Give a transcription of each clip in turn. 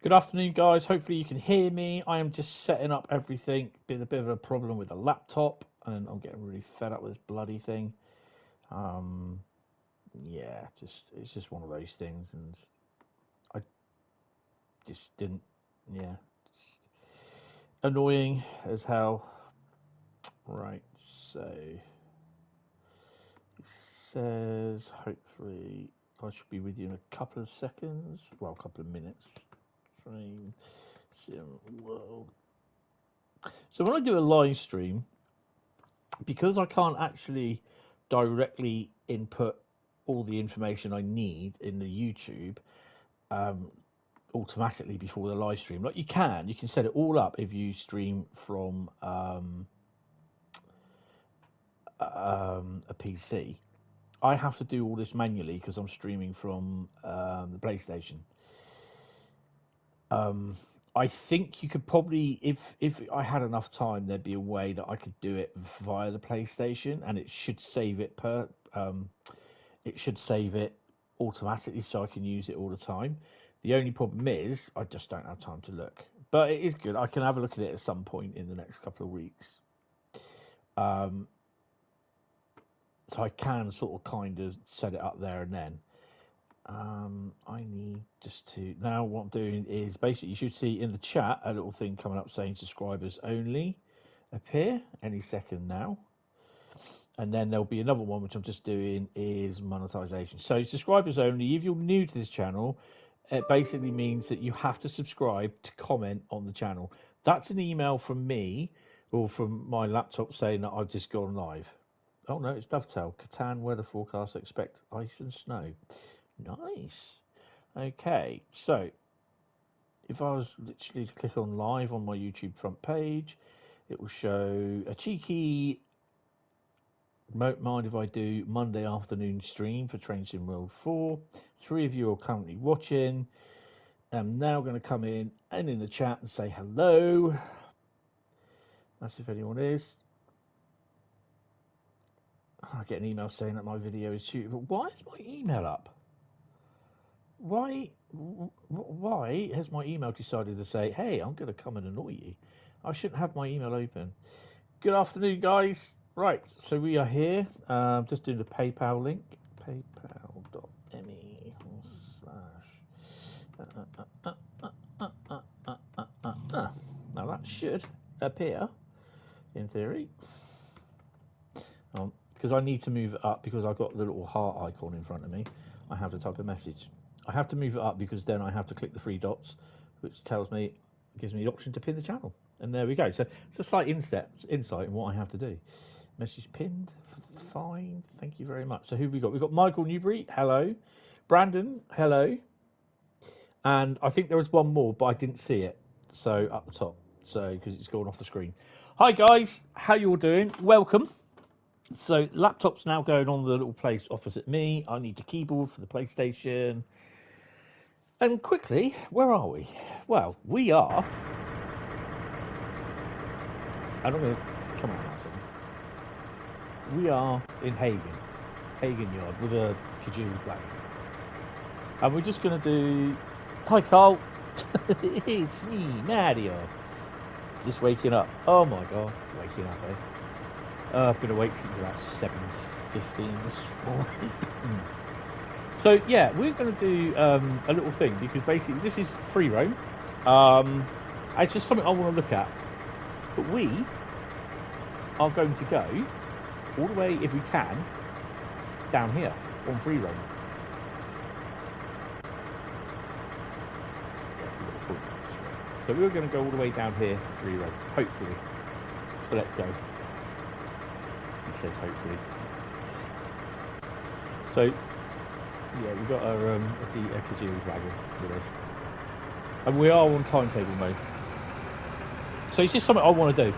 Good afternoon, guys. Hopefully you can hear me. I am just setting up everything. Been a bit of a problem with the laptop, and I'm getting really fed up with this bloody thing. Yeah, it's just one of those things, and I just didn't. Yeah, just annoying as hell. Right, so it says hopefully I should be with you in a couple of seconds. Well, a couple of minutes. Train sim world. So when I do a live stream, because I can't actually directly input all the information I need in the YouTube automatically before the live stream, like you can set it all up if you stream from a PC. I have to do all this manually because I'm streaming from the PlayStation. I think you could probably, if I had enough time, there'd be a way that I could do it via the PlayStation, and it should save it automatically, so I can use it all the time. The only problem is I just don't have time to look, but it is good. I can have a look at it at some point in the next couple of weeks. So I can sort of kind of set it up there and then. I need just to, now what I'm doing is basically, you should see in the chat a little thing coming up saying subscribers only appear any second now. And then there'll be another one which I'm just doing is monetization. So subscribers only, if you're new to this channel, it basically means that you have to subscribe to comment on the channel. That's an email from me or from my laptop saying that I've just gone live. Oh no, it's Dovetail. Catan weather forecast, expect ice and snow. Nice. Okay, so if I was literally to click on live on my YouTube front page, it will show a cheeky, don't mind if I do, Monday afternoon stream for Train Sim World 4. 3 of you are currently watching. I'm now going to come in and in the chat and say hello. That's if anyone is. I get an email saying that my video is suitable. Why is my email up? Why has my email decided to say, hey, I'm going to come and annoy you? I shouldn't have my email open. Good afternoon, guys. Right, so we are here. Just doing the PayPal link. PayPal.me/. Now that should appear, in theory. Because I need to move it up because I've got the little heart icon in front of me. I have to type a message. I have to move it up because then I have to click the 3 dots, which tells me, gives me the option to pin the channel. And there we go. So it's a slight insight in what I have to do. Message pinned. Fine. Thank you very much. So who have we got? We've got Michael Newbury. Hello. Brandon. Hello. And I think there was one more, but I didn't see it. So up the top. So because it's gone off the screen. Hi guys. How you all doing? Welcome. So laptop's now going on the little place opposite me. I need the keyboard for the PlayStation. And quickly, where are we? Well, we are. And I'm going to come on now. We are in Hagen Yard with a Kajou flag. And we're just going to do. Hi, Carl. It's me, Mario. Just waking up. Oh my god, waking up, eh? I've been awake since about 7:15 this morning. So yeah, we're going to do a little thing because basically this is free roam. It's just something I want to look at. But we are going to go all the way, if we can, down here on free roam. So we're going to go all the way down here for free roam, hopefully. So let's go. He says hopefully. So yeah, we've got our Ekajiri wagon with us, and we are on timetable mode. So it's just something I want to do.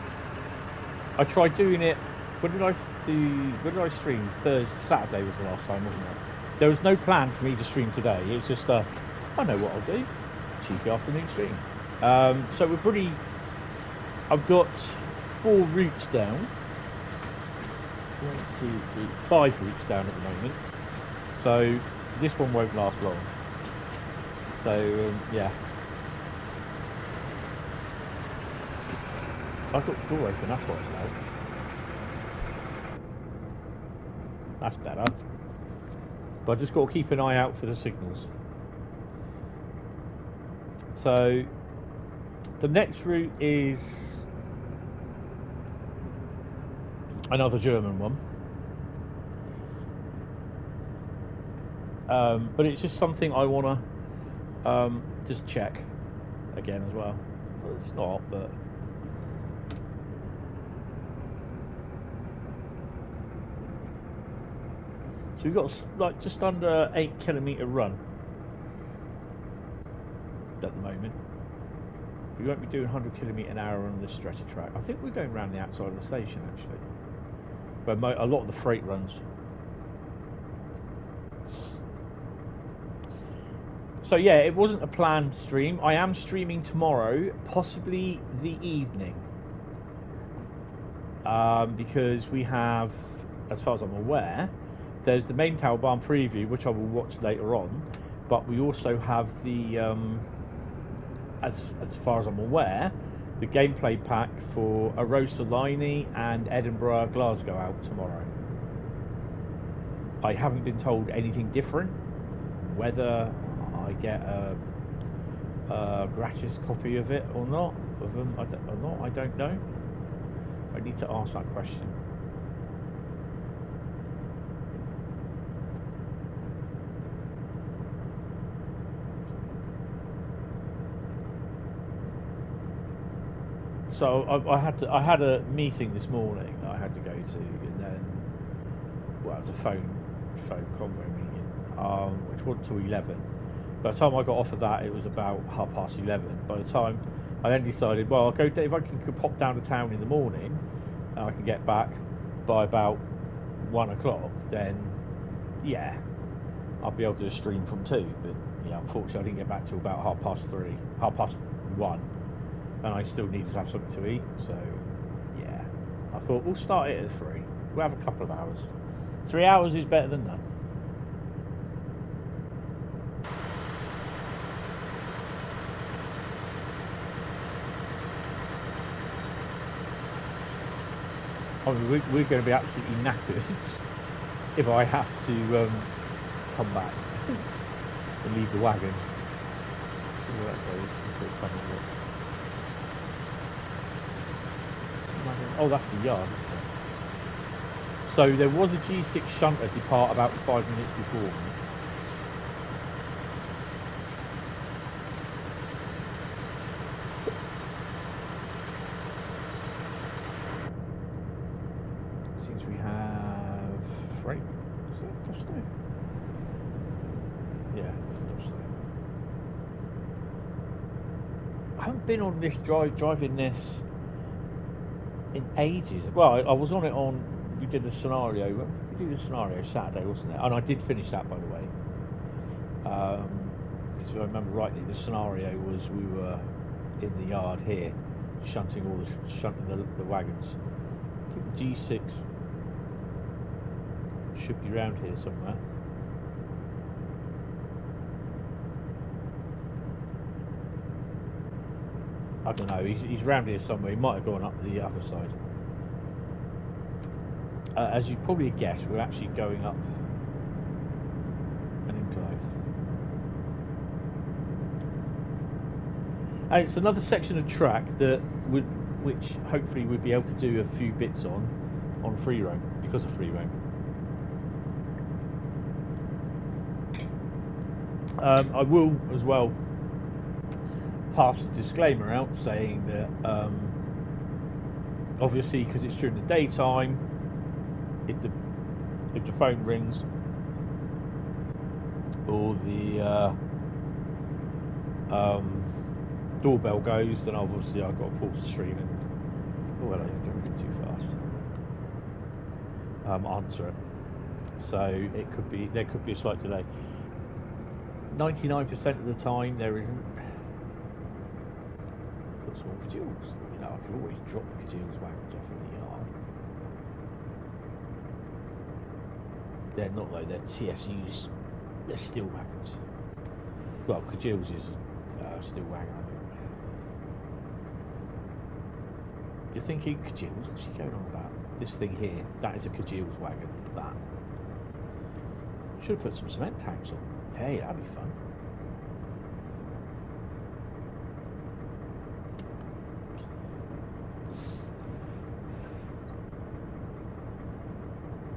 I tried doing it. When did I stream? Saturday was the last time, wasn't it? There was no plan for me to stream today. It was just I know what I'll do. Cheeky afternoon stream. So we're pretty. I've got 4 routes down. 1, 2, 3, 5 routes down at the moment. So this one won't last long. So yeah, I've got the door open, that's why it's loud. That's better. But I just got to keep an eye out for the signals. So the next route is another German one. But it's just something I want to just check again as well. Well, it's not, but so we've got like just under 8 kilometre run at the moment. We won't be doing 100 km/h on this stretch of track. I think we're going around the outside of the station actually, where a lot of the freight runs. So yeah, it wasn't a planned stream. I am streaming tomorrow, possibly the evening, because we have, as far as I'm aware, there's the main Tower Bahn preview, which I will watch later on, but we also have the, as far as I'm aware, the gameplay pack for Arosa Liney and Edinburgh Glasgow out tomorrow. I haven't been told anything different. Whether I get a gratis copy of it or not, I don't know. I need to ask that question. So I had a meeting this morning that I had to go to, and then, well, it was a phone convo meeting, which went to 11. By the time I got off of that, it was about 11:30. By the time I then decided, well, I'll go if I can pop down to town in the morning, and I can get back by about 1 o'clock, then yeah, I'll be able to stream from 2. But yeah, unfortunately, I didn't get back till about 1:30, and I still needed to have something to eat. So yeah, I thought we'll start it at 3. We'll have a couple of hours. 3 hours is better than none. I mean, we're going to be absolutely knackered if I have to come back and leave the wagon. See where that goes until it's having a look. Oh, that's the yard, isn't it? So there was a G6 shunter depart about 5 minutes before me. Since we have freight, is it Dresden? Yeah, it's Dresden. I haven't been on this driving this in ages. Well, I was on it on, we did the scenario, we did the scenario Saturday, wasn't it? And I did finish that, by the way. Because if I remember rightly, the scenario was we were in the yard here, shunting the wagons. I think the G6 should be around here somewhere. I don't know, he's around here somewhere. He might have gone up the other side. As you probably guessed, we're actually going up an incline. And it's another section of track that which hopefully we'll be able to do a few bits on free roam, because of free roam. I will as well pass a disclaimer out saying that obviously, because it's during the daytime, if the phone rings or the doorbell goes, then obviously I've got to pause the stream and, oh hello, you're going a bit too fast, answer it. So there could be a slight delay. 99% of the time there isn't. Got some more Cajules. You know, I can always drop the Cajules wagons off in the yard. They're not though, they're TSUs. They're steel wagons. Well, Cajules is a steel wagon, I think. You're thinking, Kajil's, what's she going on about? This thing here, that is a Kajil's wagon. That. Should have put some cement tanks on. Hey, that'd be fun.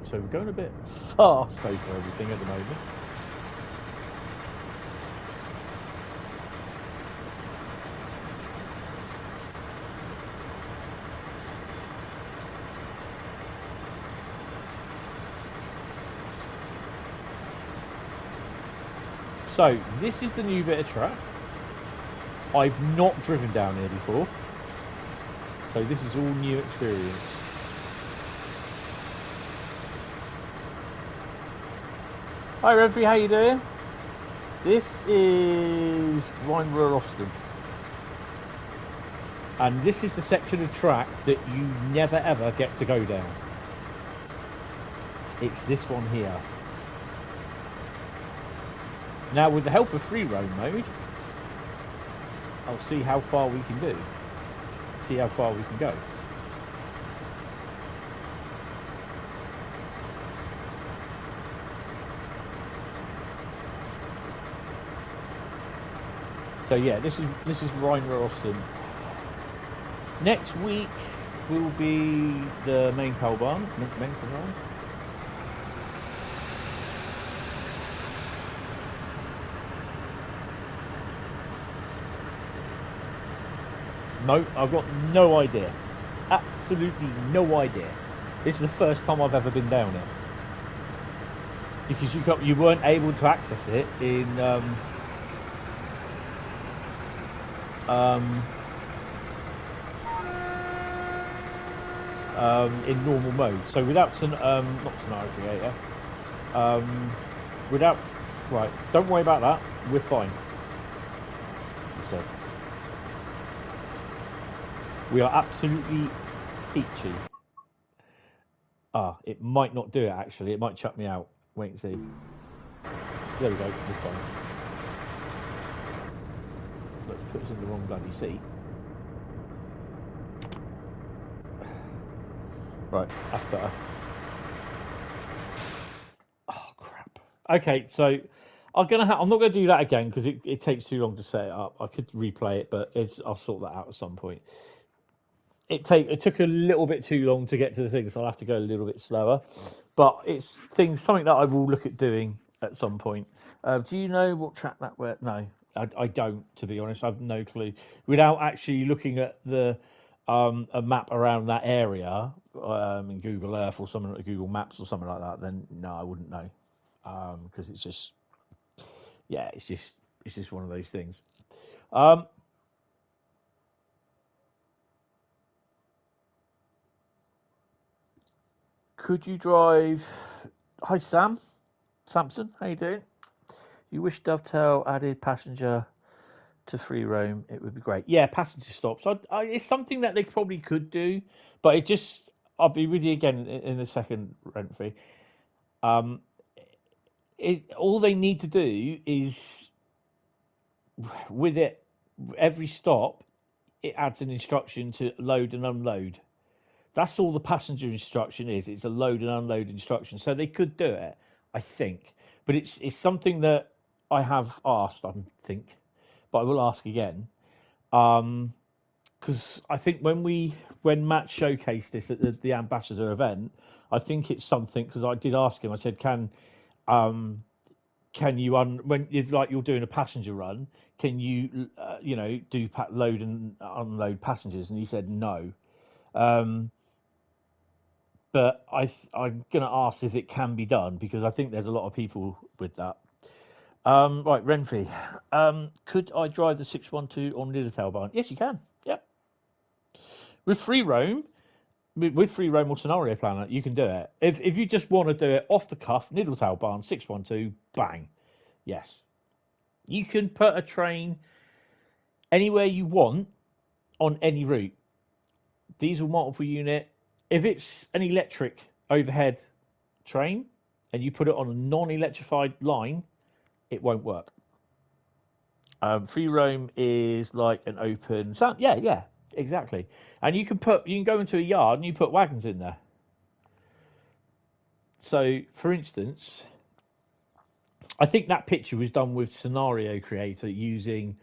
So we're going a bit fast over everything at the moment. So this is the new bit of track. I've not driven down here before, so this is all new experience. Hi Reverie, how you doing? This is Rhein, Ruhr, Osten. And this is the section of track that you never ever get to go down. It's this one here. Now with the help of free roam mode, I'll see how far we can do. See how far we can go. So yeah, this is Rhein, Ruhr, Osten. Next week will be the Bahn. No, I've got no idea. Absolutely no idea. This is the first time I've ever been down it. Because you weren't able to access it in normal mode. So without not scenario creator, without, right, don't worry about that, we're fine, he says. We are absolutely peachy. It might not do it actually, it might chuck me out. Wait and see. There we go, we're fine. Let's put us in the wrong bloody seat. Right, that's better. Oh crap. Okay, so I'm not gonna do that again because it takes too long to set it up. I could replay it, but I'll sort that out at some point. It took a little bit too long to get to the thing, so I'll have to go a little bit slower. But it's something that I will look at doing at some point. Do you know what track that were? No, I don't, to be honest. I've no clue. Without actually looking at the a map around that area in Google Earth or something like Google Maps or something like that, then no, I wouldn't know. Because it's just, yeah, it's just one of those things. Could you drive? Hi Sam, Samson, how you doing? You wish Dovetail added passenger to free roam? It would be great. Yeah, passenger stops. It's something that they probably could do, but it just. I'll be with you again in a second, Renfrey. All they need to do is with it every stop, it adds an instruction to load and unload. That's all the passenger instruction is. It's a load and unload instruction. So they could do it, I think. But it's something that I have asked, I think. But I will ask again. Because I think when Matt showcased this at the Ambassador event, I think it's something, because I did ask him, I said, can you, when you're doing a passenger run, can you, do load and unload passengers? And he said no. But I'm going to ask if it can be done, because I think there's a lot of people with that. Right, Renfrey. Could I drive the 612 on Liverpool Bahn? Yes, you can. Yep. With free roam or scenario planner, you can do it. If you just want to do it off the cuff, Liverpool Bahn 612, bang. Yes. You can put a train anywhere you want on any route. Diesel multiple unit. If it's an electric overhead train and you put it on a non-electrified line, it won't work. Free roam is like an open sound. Yeah. exactly. And you can go into a yard and you put wagons in there. So, for instance, I think that picture was done with Scenario Creator using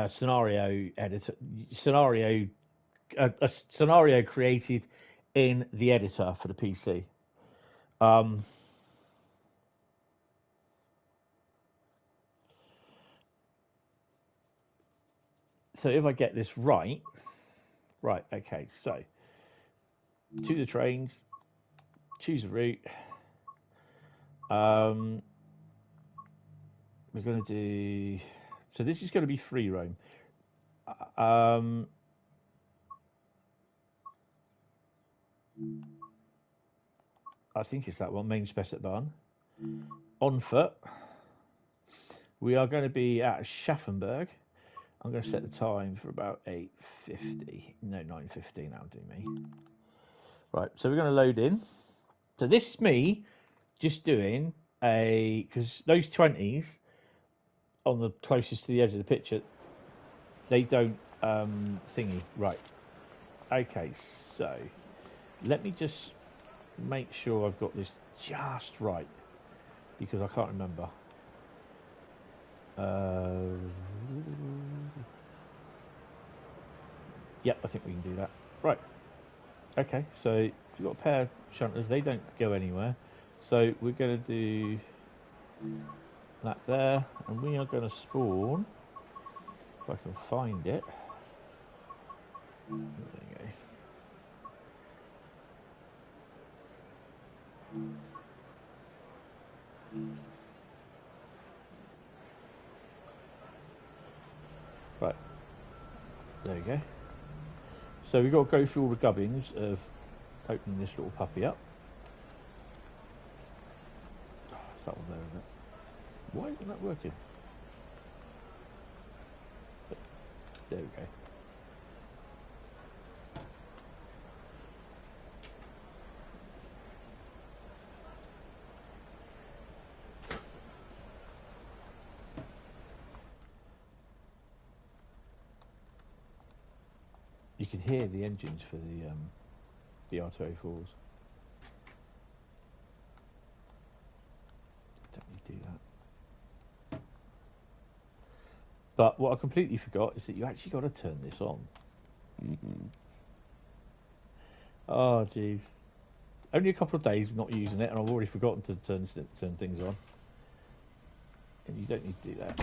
scenario editor, a scenario created in the editor for the PC. So if I get this right, okay, so to the trains, choose a route. We're going to do, so this is going to be free roam. I think it's that one, main Spessart Bahn. On foot, we are going to be at Schaffenburg. I'm going to set the time for about 8:50. No, 9:15. That'll do me. Right, so we're going to load in. So this is me just doing because those 20s on the closest to the edge of the picture, they don't thingy. Right. Okay, so let me just make sure I've got this just right because I can't remember. Yep, I think we can do that. Right. Okay, so you've got a pair of shunters. They don't go anywhere. So we're going to do that there, and we are going to spawn, if I can find it. There you go. Right, there we go. So we've got to go through all the gubbins of opening this little puppy up. Oh, it's that one there, isn't it? Why isn't that working? There we go. You can hear the engines for the R204s. Don't need to do that. But what I completely forgot is that you actually got to turn this on. Oh, jeez. Only a couple of days not using it, and I've already forgotten to turn things on. And you don't need to do that.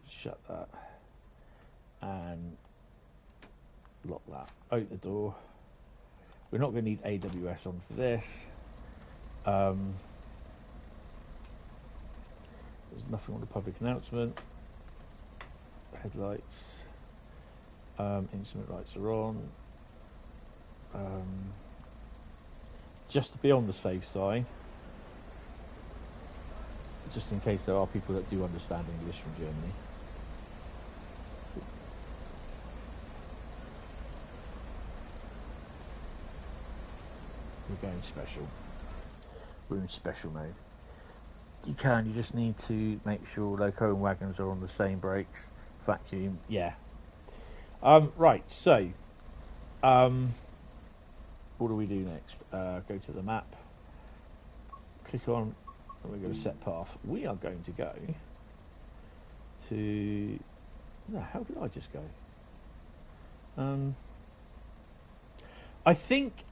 Shut that. And lock that. Open the door. We're not going to need AWS on for this. There's nothing on the public announcement. Headlights. Instrument lights are on. Just to be on the safe side, just in case there are people that do understand English from Germany. We're going special. We're in special mode. You just need to make sure loco and wagons are on the same brakes. Vacuum, yeah. Right, so what do we do next? Go to the map, click on, and we're going to set path. We are going to go to, no, how did I just go? I think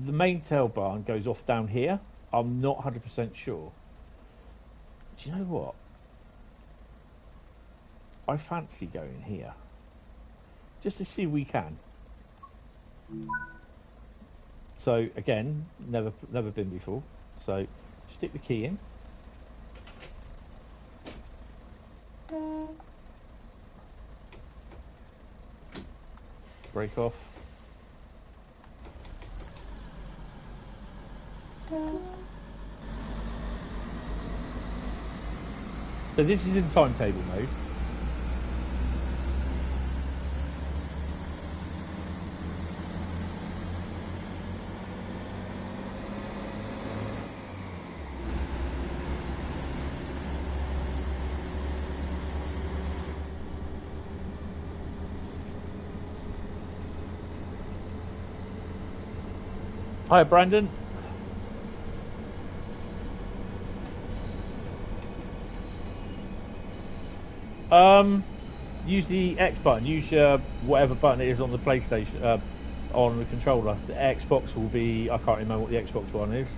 the Maintail barn goes off down here. I'm not 100% sure. Do you know what? I fancy going here. Just to see if we can. So again, never been before. So stick the key in. Brake off. So this is in timetable mode. Hi, Brandon. Use the X button. Use whatever button it is on the PlayStation, on the controller. The Xbox will be, I can't remember what the Xbox one is.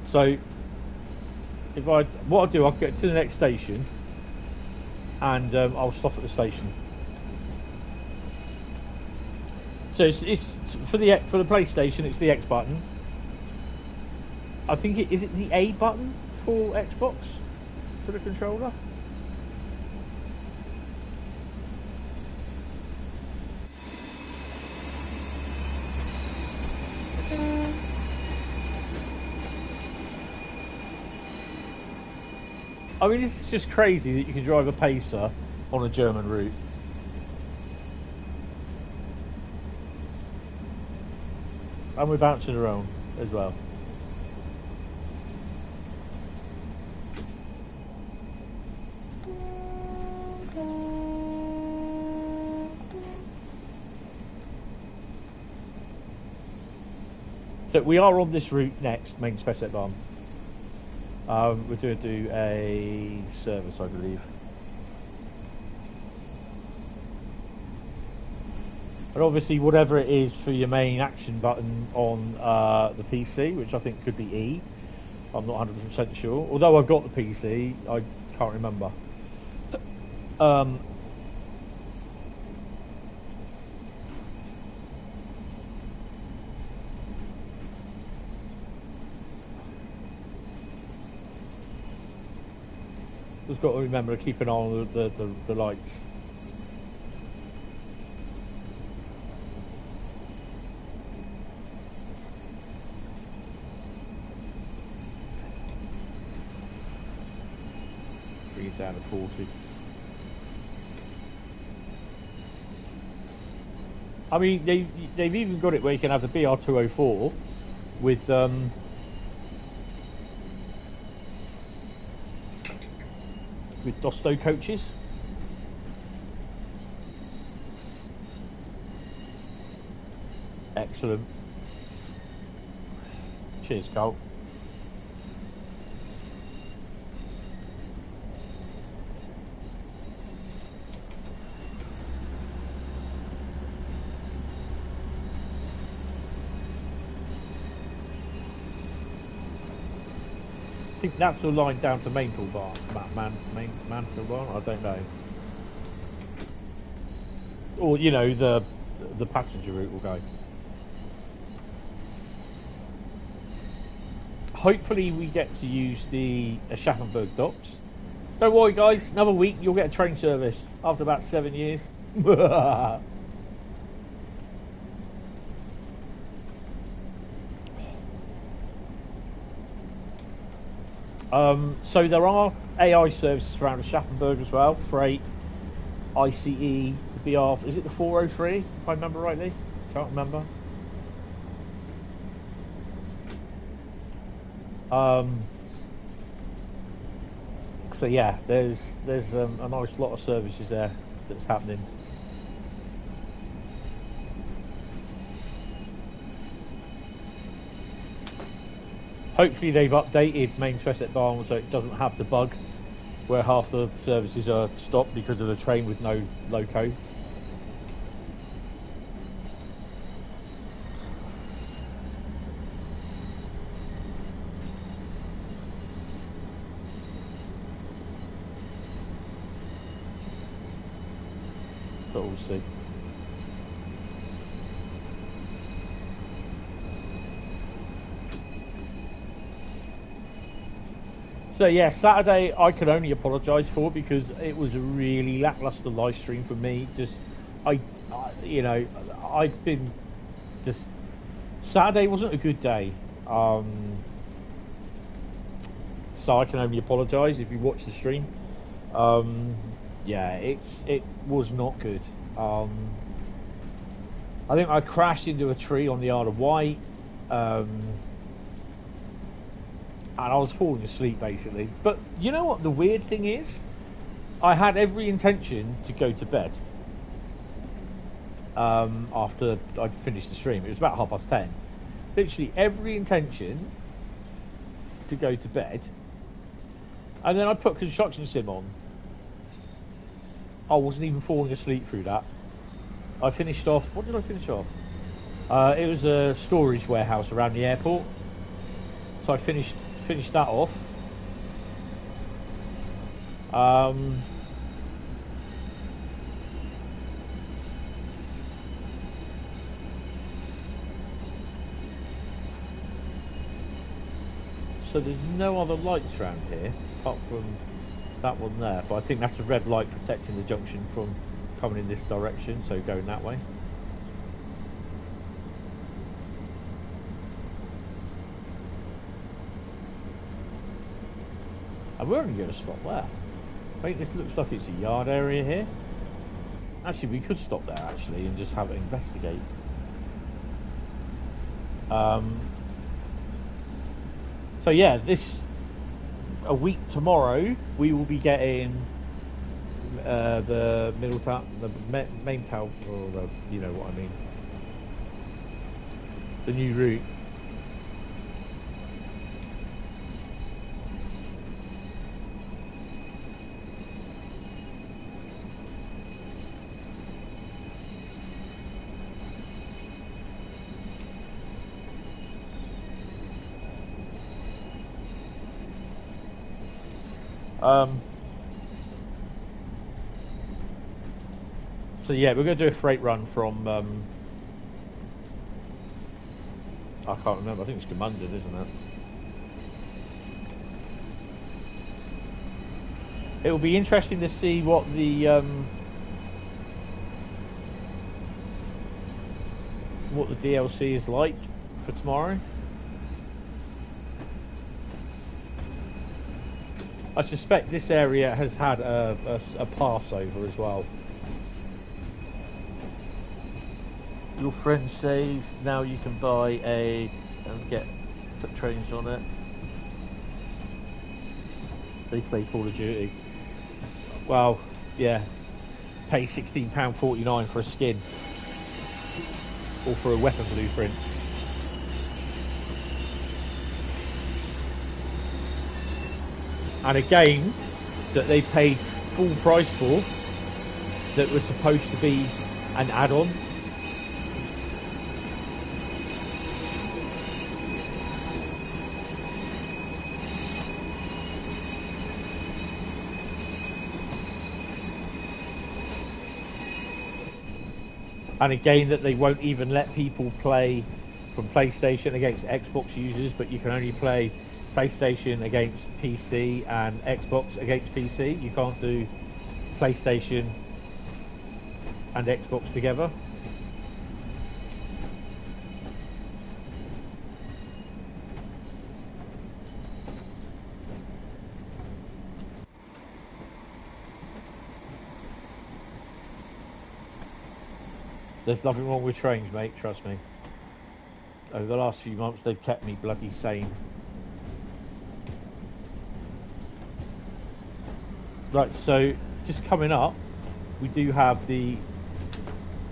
So, what I'll do, I'll get to the next station, and I'll stop at the station. So it's for the PlayStation, it's the X button. I think is it the A button for Xbox for the controller. I mean, this is just crazy that you can drive a Pacer on a German route. And we're bouncing around as well. So we are on this route next, main Spessart Bahn. We're going to do a service, I believe. And obviously, whatever it is for your main action button on the PC, which I think could be E, I'm not 100% sure. Although I've got the PC, I can't remember. Just got to remember to keep an eye on the lights. Bring it down to 40. I mean, they've even got it where you can have the BR204 with Dosto coaches. Excellent. Cheers, Carl. I think that's the line down to Mainfield Barn. Manfield Barn? I don't know. Or, you know, the passenger route will go. Hopefully we get to use the Aschaffenburg docks. Don't worry guys, another week you'll get a train service after about 7 years. So there are AI services around Aschaffenburg as well. Freight, ICE, BR. Is it the 403? If I remember rightly, can't remember. So yeah, there's a nice lot of services there that's happening. Hopefully they've updated main Spessart Bahn so it doesn't have the bug where half the services are stopped because of the train with no loco. But we'll see. So yeah, Saturday I can only apologise for because it was a really lacklustre live stream for me. You know, I've been just Saturday wasn't a good day. So I can only apologise if you watch the stream. Yeah, it was not good. I think I crashed into a tree on the Isle of Wight. And I was falling asleep basically. But you know what the weird thing is? I had every intention to go to bed after I'd finished the stream. It was about 10:30. literally every intention to go to bed, and then I put construction sim on. I wasn't even falling asleep through that. I finished off. What did I finish off? It was a storage warehouse around the airport. So I finished that off. So there's no other lights around here apart from that one there, but I think that's a red light protecting the junction from coming in this direction, so going that way. And we're only going to stop there. I think this looks like it's a yard area here. Actually, we could stop there actually and just have it investigate. So yeah, a week tomorrow we will be getting the middle town, the main town, or the, you know what I mean, the new route. So yeah, we're going to do a freight run from I can't remember, I think it's Gemundon, isn't it? It will be interesting to see what the DLC is like for tomorrow. I suspect this area has had a Passover as well. Your friend says now you can buy and put trains on it. They play Call of Duty. Well, yeah. Pay £16.49 for a skin. Or for a weapon blueprint. And a game that they paid full price for, that was supposed to be an add-on. And a game that they won't even let people play from PlayStation against Xbox users, but you can only play PlayStation against PC and Xbox against PC. You can't do PlayStation and Xbox together. There's nothing wrong with trains, mate, trust me. Over the last few months they've kept me bloody sane. Right, so just coming up, we do have the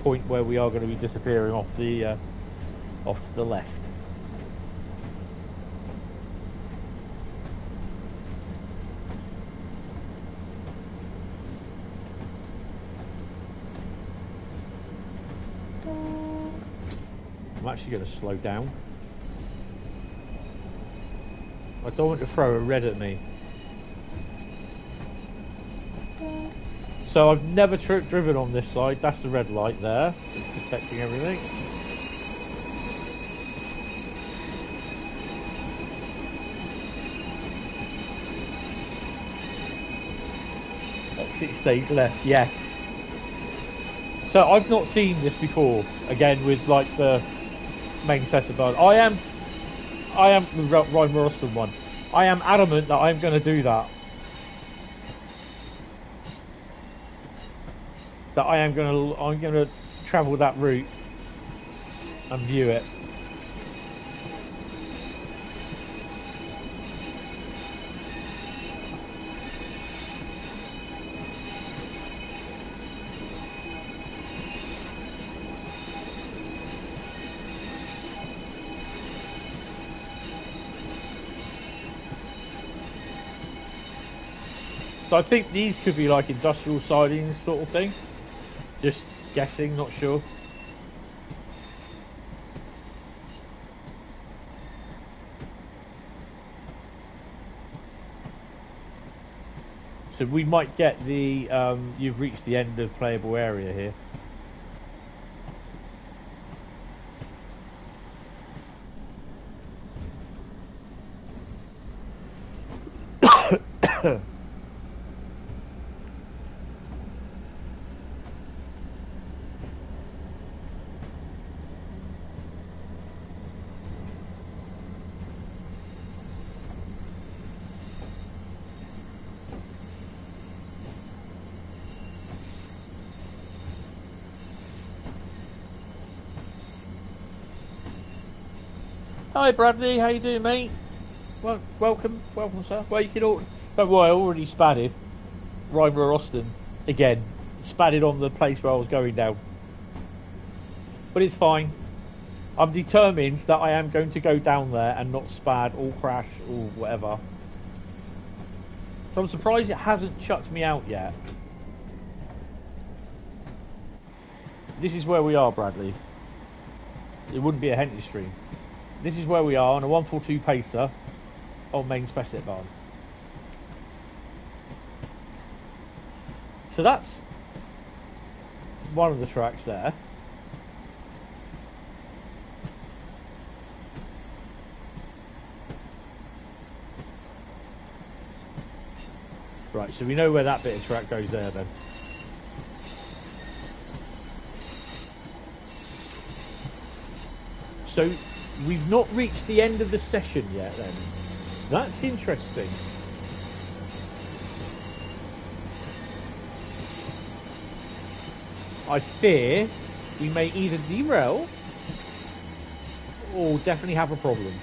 point where we are going to be disappearing off to the left. I'm actually going to slow down. I don't want to throw a red at me. So I've never driven on this side. That's the red light there. It's protecting everything. Exit stays left, yes. So I've not seen this before, again with like the main Spessart. I am the Rhein one. I am adamant that I'm going to do that. That I'm going to travel that route and view it. So I think these could be like industrial sidings sort of thing. Just guessing, not sure. So we might get the, you've reached the end of playable area here. Hi Bradley, how you doing, mate? Well, welcome, sir. Well, you can all. Don't worry, I already spadded Rhein or Osten again. Spadded on the place where I was going down, but it's fine. I'm determined that I am going to go down there and not spad or crash or whatever. So I'm surprised it hasn't chucked me out yet. This is where we are, Bradley. It wouldn't be a Hentis stream. This is where we are on a 142 pacer on main Spessart Bahn. So that's one of the tracks there. Right, so we know where that bit of track goes there then. So we've not reached the end of the session yet then. That's interesting. I fear we may either derail or definitely have a problem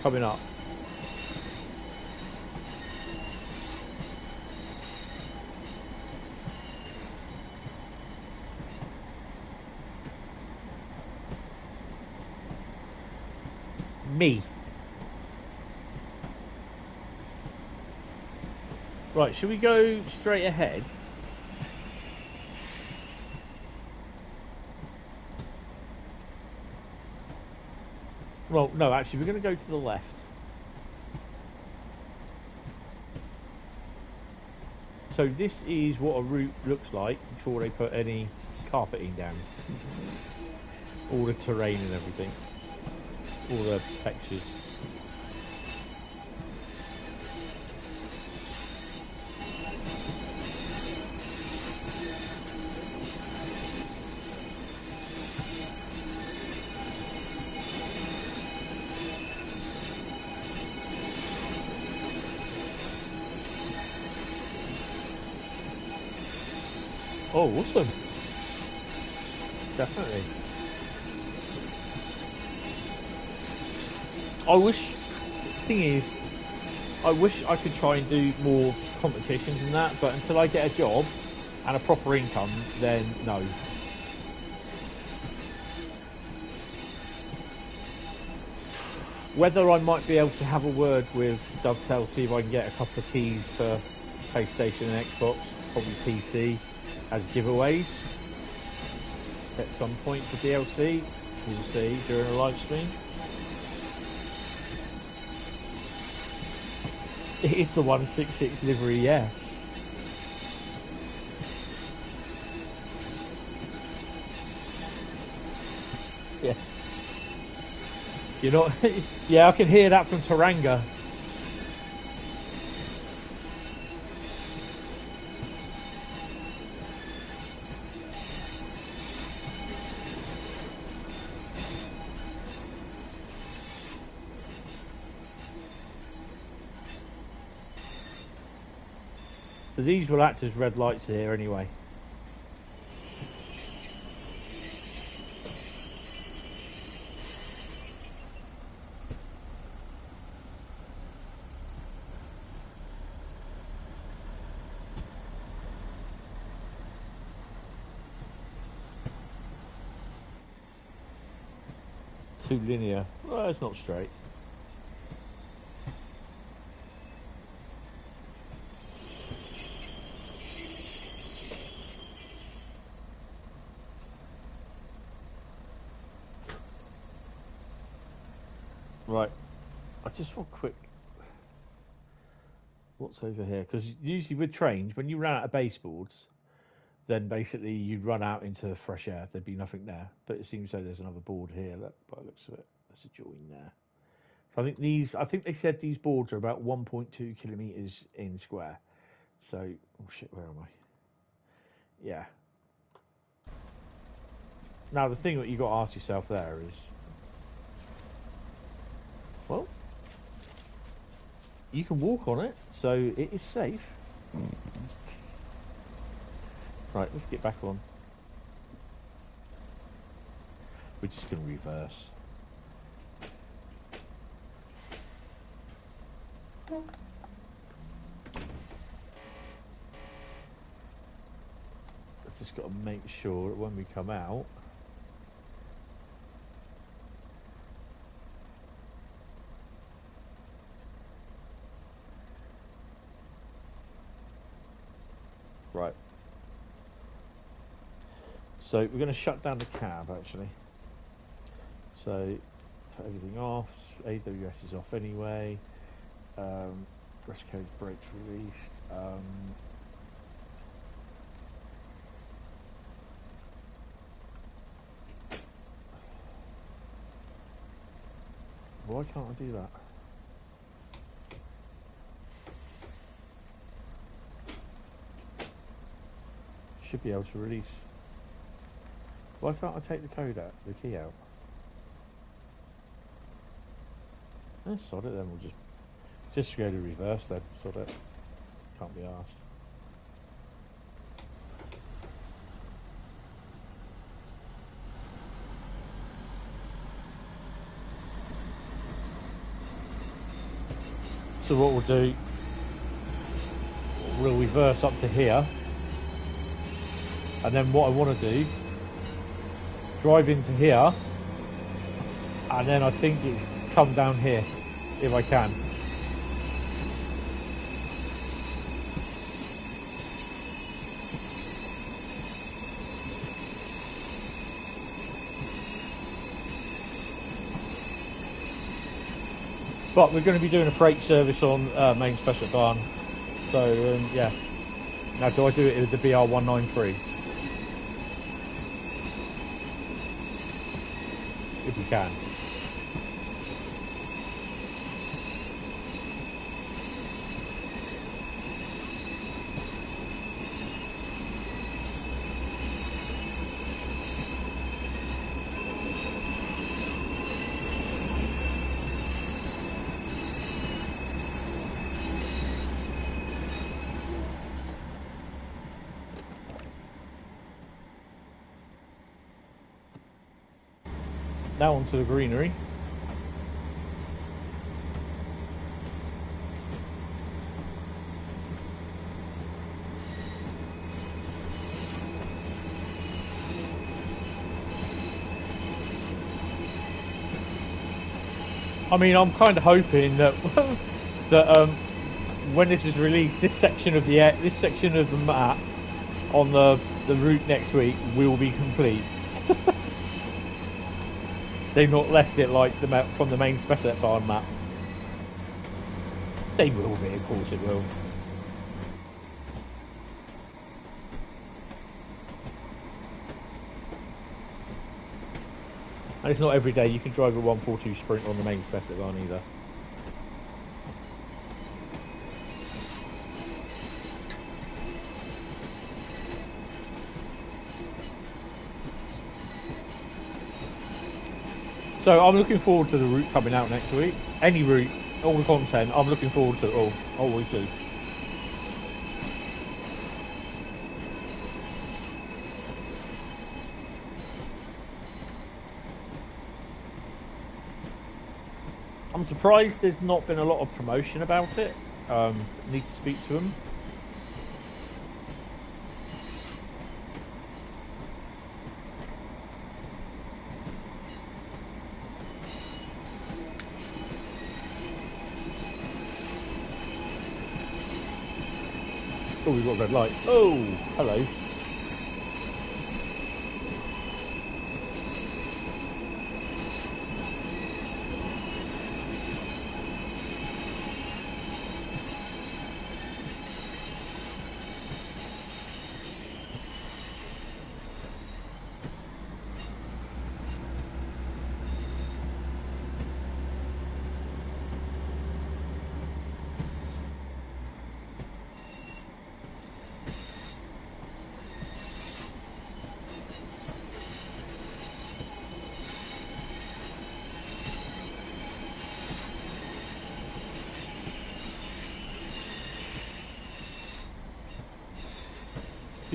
coming up. Me. Right, should we go straight ahead? Well, no, actually, we're going to go to the left. So this is what a route looks like before they put any carpeting down. All the terrain and everything. All the textures. Oh, awesome. Definitely. I wish, thing is, I wish I could try and do more competitions and that, but until I get a job and a proper income, then no. Whether I might be able to have a word with Dovetail, see if I can get a couple of keys for PlayStation and Xbox, probably PC, as giveaways at some point for DLC. We'll see during a live stream. It is the 166 livery, yes. Yeah. You're not... Yeah, I can hear that from Taranga. So these will act as red lights here anyway. Too linear. Well, it's not straight. Right. I just want quick. What's over here? Because usually with trains, when you run out of baseboards, then basically you'd run out into fresh air. There'd be nothing there. But it seems like there's another board here. Look, by the looks of it, there's a join there. So I think these. I think they said these boards are about 1.2 kilometers in square. So, oh shit, where am I? Yeah. Now the thing that you got to ask yourself there is, well, you can walk on it, so it is safe. Right, let's get back on. We're just going to reverse. I've just got to make sure that when we come out, right. So we're going to shut down the cab actually. So put everything off. AWS is off anyway. Rest code brakes released. Why can't I do that? Should be able to release. Why can't I take the code out, the key out? Let's sod it then, we'll just go to reverse then, sod it. Can't be arsed. So what we'll do, we'll reverse up to here, and then what I want to do, drive into here, and then I think it's come down here, if I can. But we're going to be doing a freight service on main Spessart Bahn, so yeah. Now do I do it with the BR193? If we can. Now onto the greenery. I mean, I'm kind of hoping that that when this is released, this section of the map on the route next week will be complete. They've not left it like the map from the main Spessart Bahn map. They will be, of course it will. And it's not every day you can drive a 142 Sprint on the main Spessart Bahn either. So I'm looking forward to the route coming out next week. Any route, all the content, I'm looking forward to it all. Always do. I'm surprised there's not been a lot of promotion about it. Need to speak to them. Oh, we've got a red light. Oh, hello.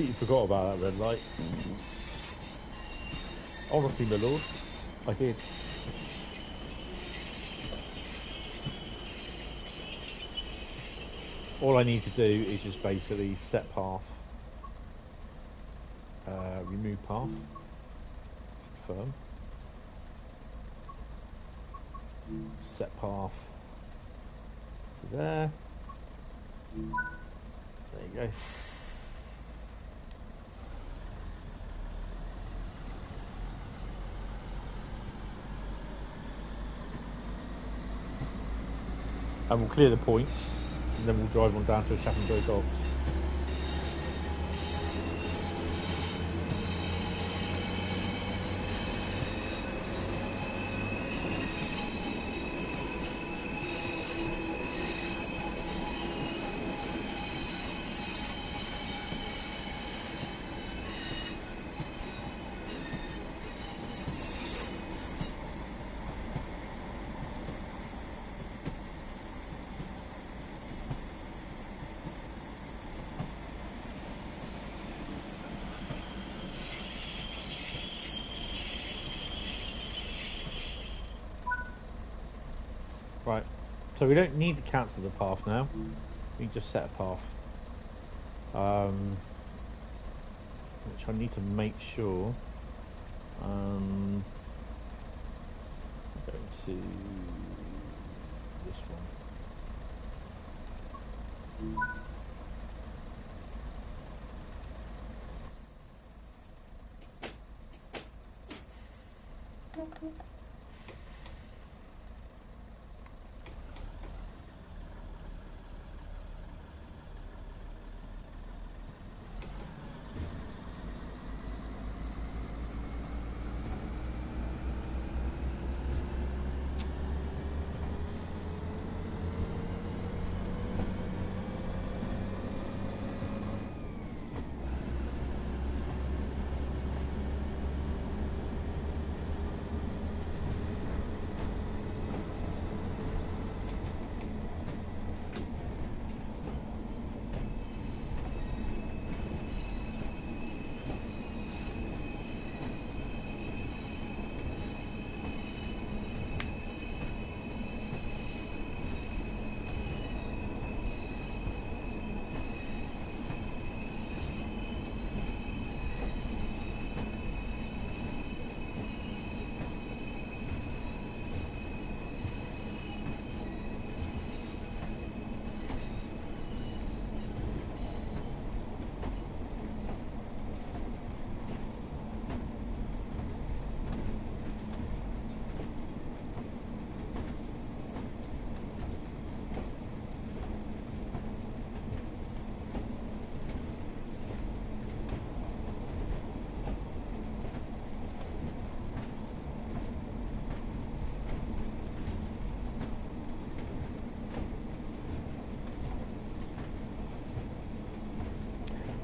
completely forgot about that red light. Honestly, my lord, I did. All I need to do is just basically set path, remove path, confirm, set path to there. There you go. And we'll clear the points, and then we'll drive on down to Schaffenburg Docks. Right, so we don't need to cancel the path now. We can just set a path. Which I need to make sure. Go to this one.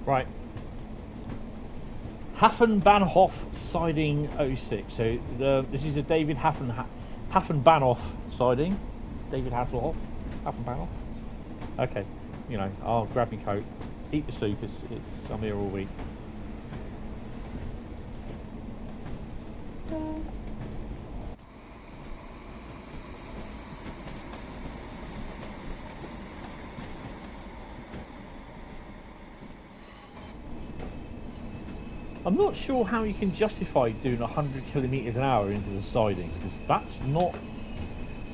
Right. Haffenbahnhof siding 06. So this is a David Haffenbahnhof siding. David Hasselhoff. Haffenbahnhof. Okay. You know, I'll grab my coat, eat the soup. I'm here all week. I'm not sure how you can justify doing 100 kilometers an hour into the siding, because that's not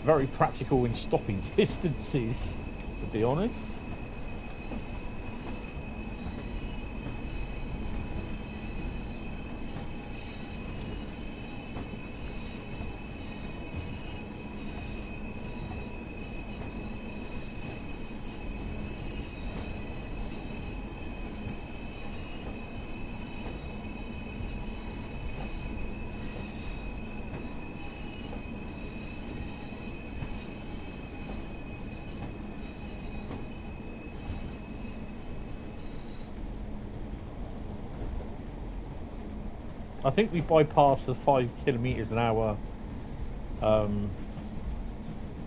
very practical in stopping distances, to be honest. I think we bypassed the 5 kilometers an hour,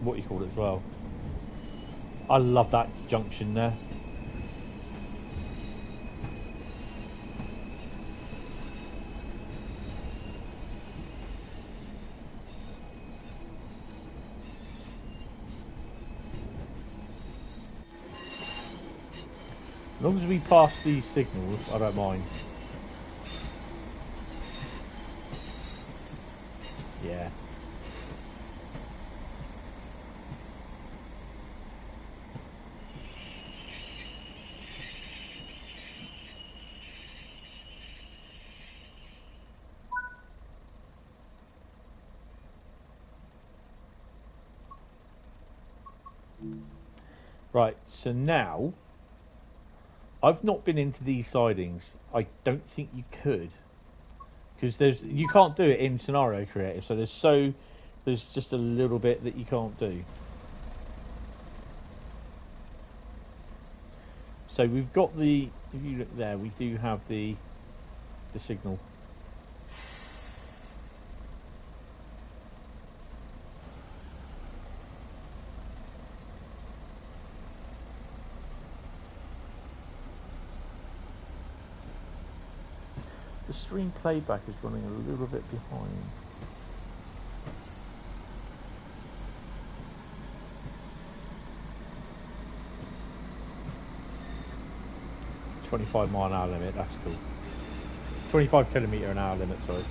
what you call it as well. I love that junction there. As long as we pass these signals, I don't mind. Yeah. Right, so now I've not been into these sidings. I don't think you could, because you can't do it in Scenario Creator. So there's just a little bit that you can't do. So we've got if you look there, we do have the signal. The stream playback is running a little bit behind. .25 mile an hour limit, that's cool. 25 kilometre an hour limit, sorry.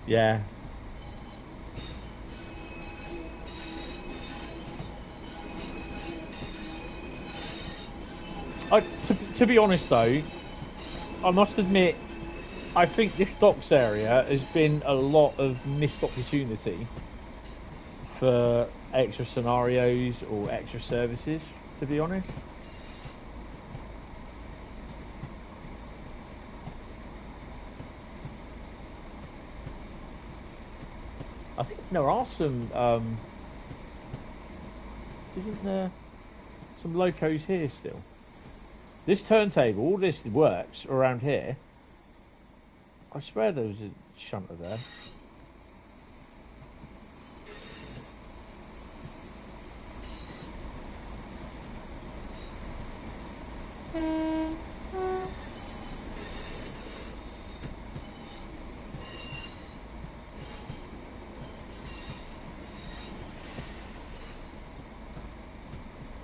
Yeah. To be honest though, I must admit, I think this docks area has been a lot of missed opportunity for extra scenarios or extra services, to be honest. I think there are some, isn't there some locos here still? This turntable, all this works around here. I swear there was a shunter there.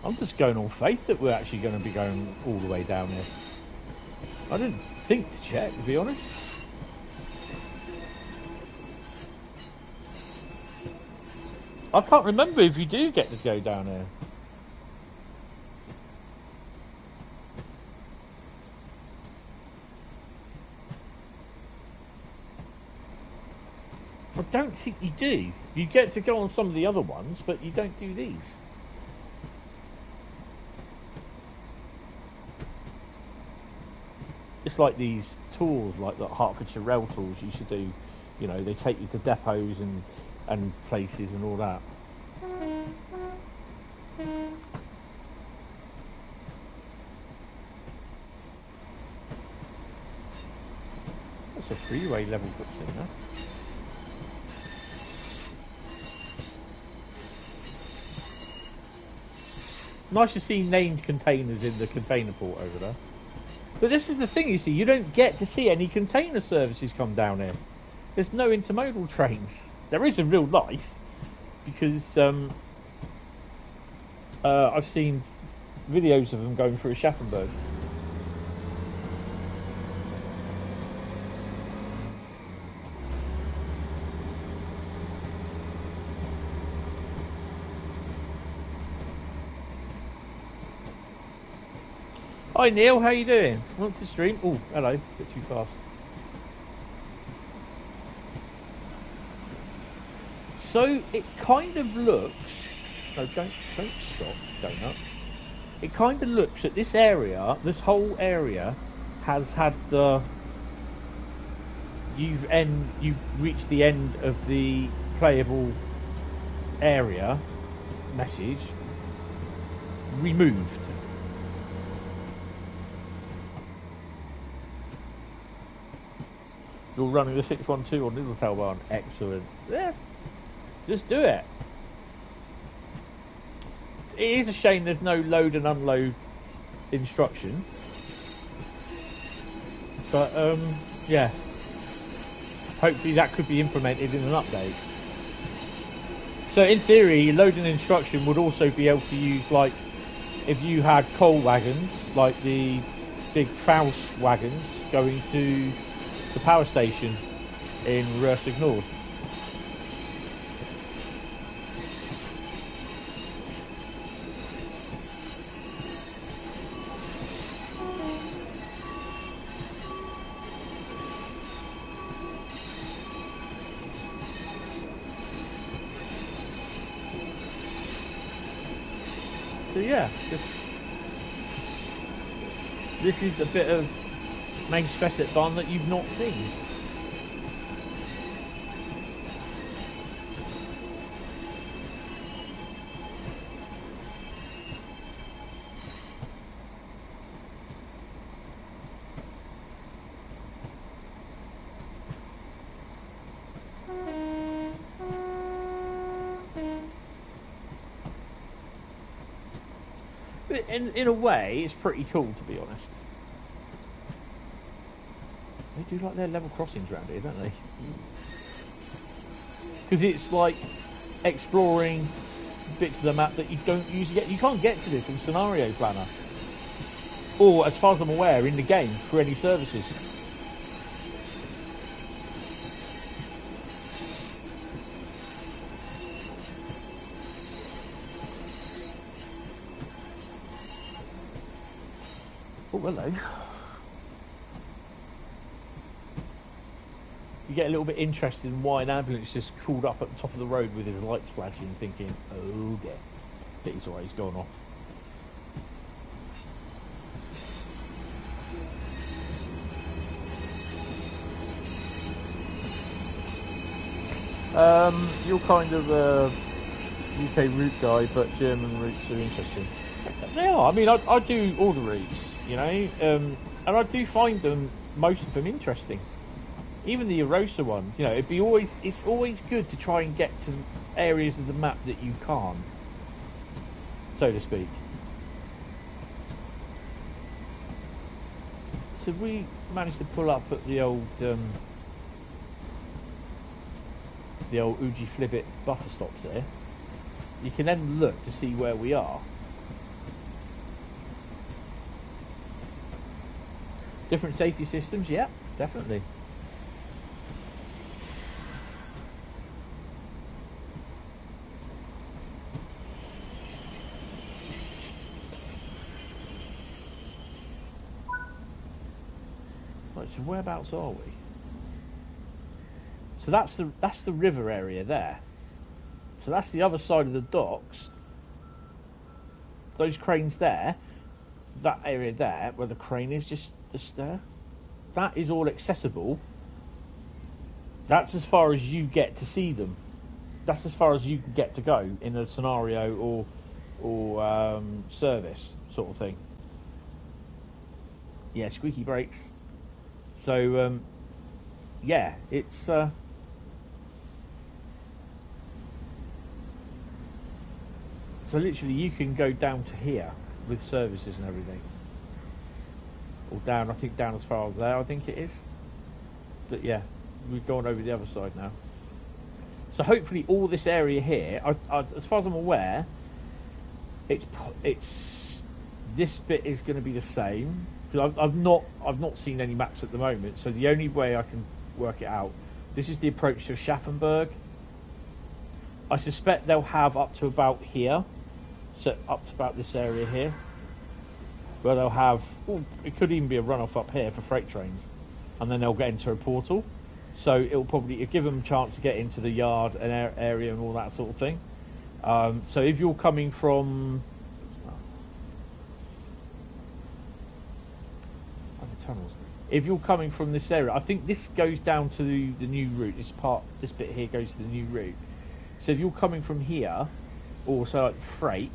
I'm just going on faith that we're actually going to be going all the way down here. I didn't think to check, to be honest. I can't remember if you do get to go down here. I don't think you do. You get to go on some of the other ones, but you don't do these. It's like these tours, like the Hertfordshire Rail tours used to do. You know, they take you to depots and places and all that. That's a freeway level crossing, huh? Nice to see named containers in the container port over there. But this is the thing, you see, you don't get to see any container services come down here. There's no intermodal trains. There is in real life, because I've seen videos of them going through Schaffenburg. Hi Neil, how you doing? Want to stream? Oh, hello, bit too fast. So it kind of looks. No, don't stop, donut. It kind of looks at this area. This whole area has had the. You've reached the end of the playable area message removed. You're running the 612 on Dovetail Bahn. Excellent. Yeah. Just do it. it is a shame there's no load and unload instruction. But yeah, hopefully that could be implemented in an update. So in theory, loading instruction would also be able to use, like, if you had coal wagons, like the big Faust wagons, going to the power station in Ruhr Nord. So yeah, this is a bit of main Spessart Bahn that you've not seen. In a way, it's pretty cool, to be honest. They do like their level crossings around here, don't they? Because it's like exploring bits of the map that you don't usually get. You can't get to this in Scenario Planner, or as far as I'm aware, in the game for any services. Oh, hello. You get a little bit interested in why an ambulance just crawled up at the top of the road with his lights flashing, thinking, oh dear, but he's always gone off. You're kind of a UK route guy, but German routes are interesting. They are. I mean, I do all the routes, you know, and I do find them, most of them, interesting. Even the Erosa one, you know, it's always good to try and get to areas of the map that you can't, so to speak. So we managed to pull up at the old Uji Flibbit buffer stops there. You can then look to see where we are. Different safety systems, yeah, definitely. Right, so whereabouts are we? So that's the river area there. So that's the other side of the docks. Those cranes there, that area there where the crane is just there, that is all accessible. That's as far as you get to see them. That's as far as you can get to go in a scenario or service sort of thing. Yeah, squeaky brakes. So yeah, it's so literally you can go down to here with services and everything, or down, I think down as far as there, I think it is. But yeah, we've gone over the other side now. So hopefully all this area here, as far as I'm aware, it's this bit is going to be the same. Because I've not seen any maps at the moment, so the only way I can work it out, this is the approach to Schaffenburg. I suspect they'll have up to about here, so up to about this area here, where they'll have, it could even be a runoff up here for freight trains, and then they'll get into a portal. So it'll give them a chance to get into the yard and area and all that sort of thing. So if you're coming from tunnels, if you're coming from this area, I think this goes down to the new route. This bit here goes to the new route. So if you're coming from here, or so like freight,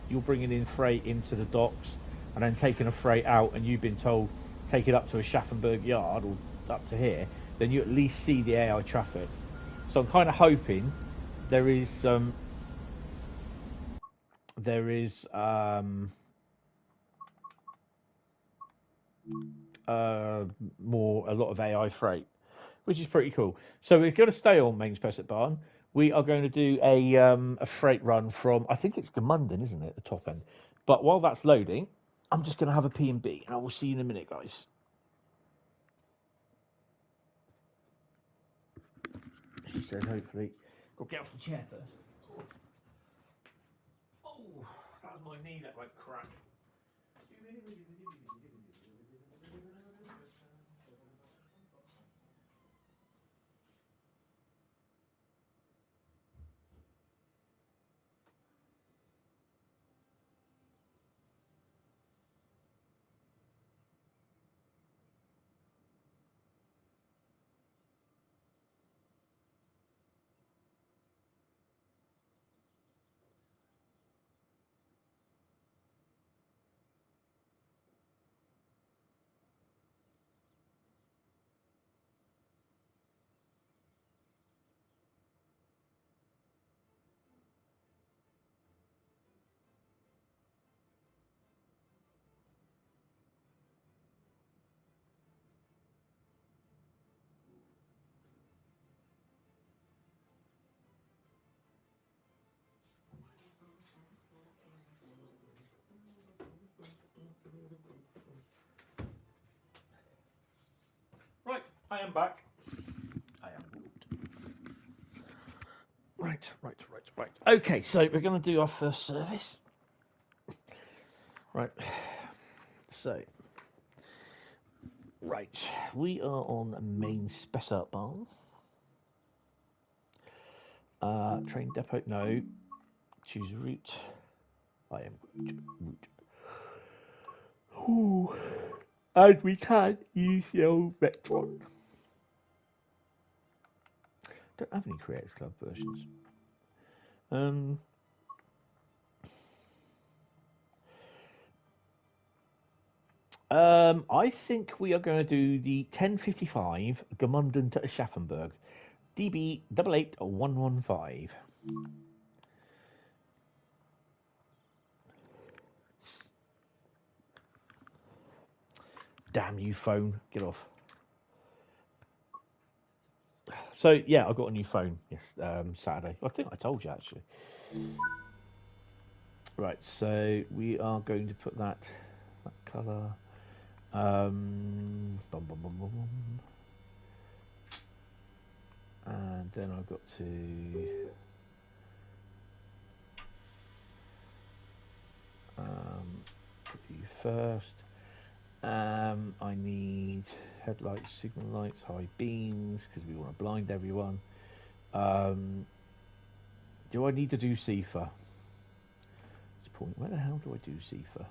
you're bringing in freight into the docks and then taking a freight out, and you've been told take it up to a Schaffenburg yard or up to here, then you at least see the AI traffic. So I'm kind of hoping there there is a lot of AI freight, which is pretty cool. So we're going to stay on main Spessart Bahn. We are going to do a freight run from, I think it's Gmunden, isn't it, the top end? But while that's loading, I'm just going to have a P&B, and I will see you in a minute, guys. She said, hopefully. Go get off the chair first. Oh, that was my knee that went crack. Right, I am back. I am good. Right. Okay, so we're going to do our first service. Right. So, right, we are on main Spessart Bahn. Train depot, no. Choose route. I am good. Route. Ooh. And we can use the old Vectron. Don't have any Creators Club versions. I think we are going to do the 1055 Gmunden to Aschaffenburg, DB 88115. Damn you, phone! Get off. So yeah, I got a new phone. Yes, Saturday. I think I told you actually. Right, so we are going to put that colour. And then I've got to put you first. I need headlights, signal lights, high beams because we want to blind everyone. Do I need to do CIFA? It's a point. Where the hell do I do CIFA?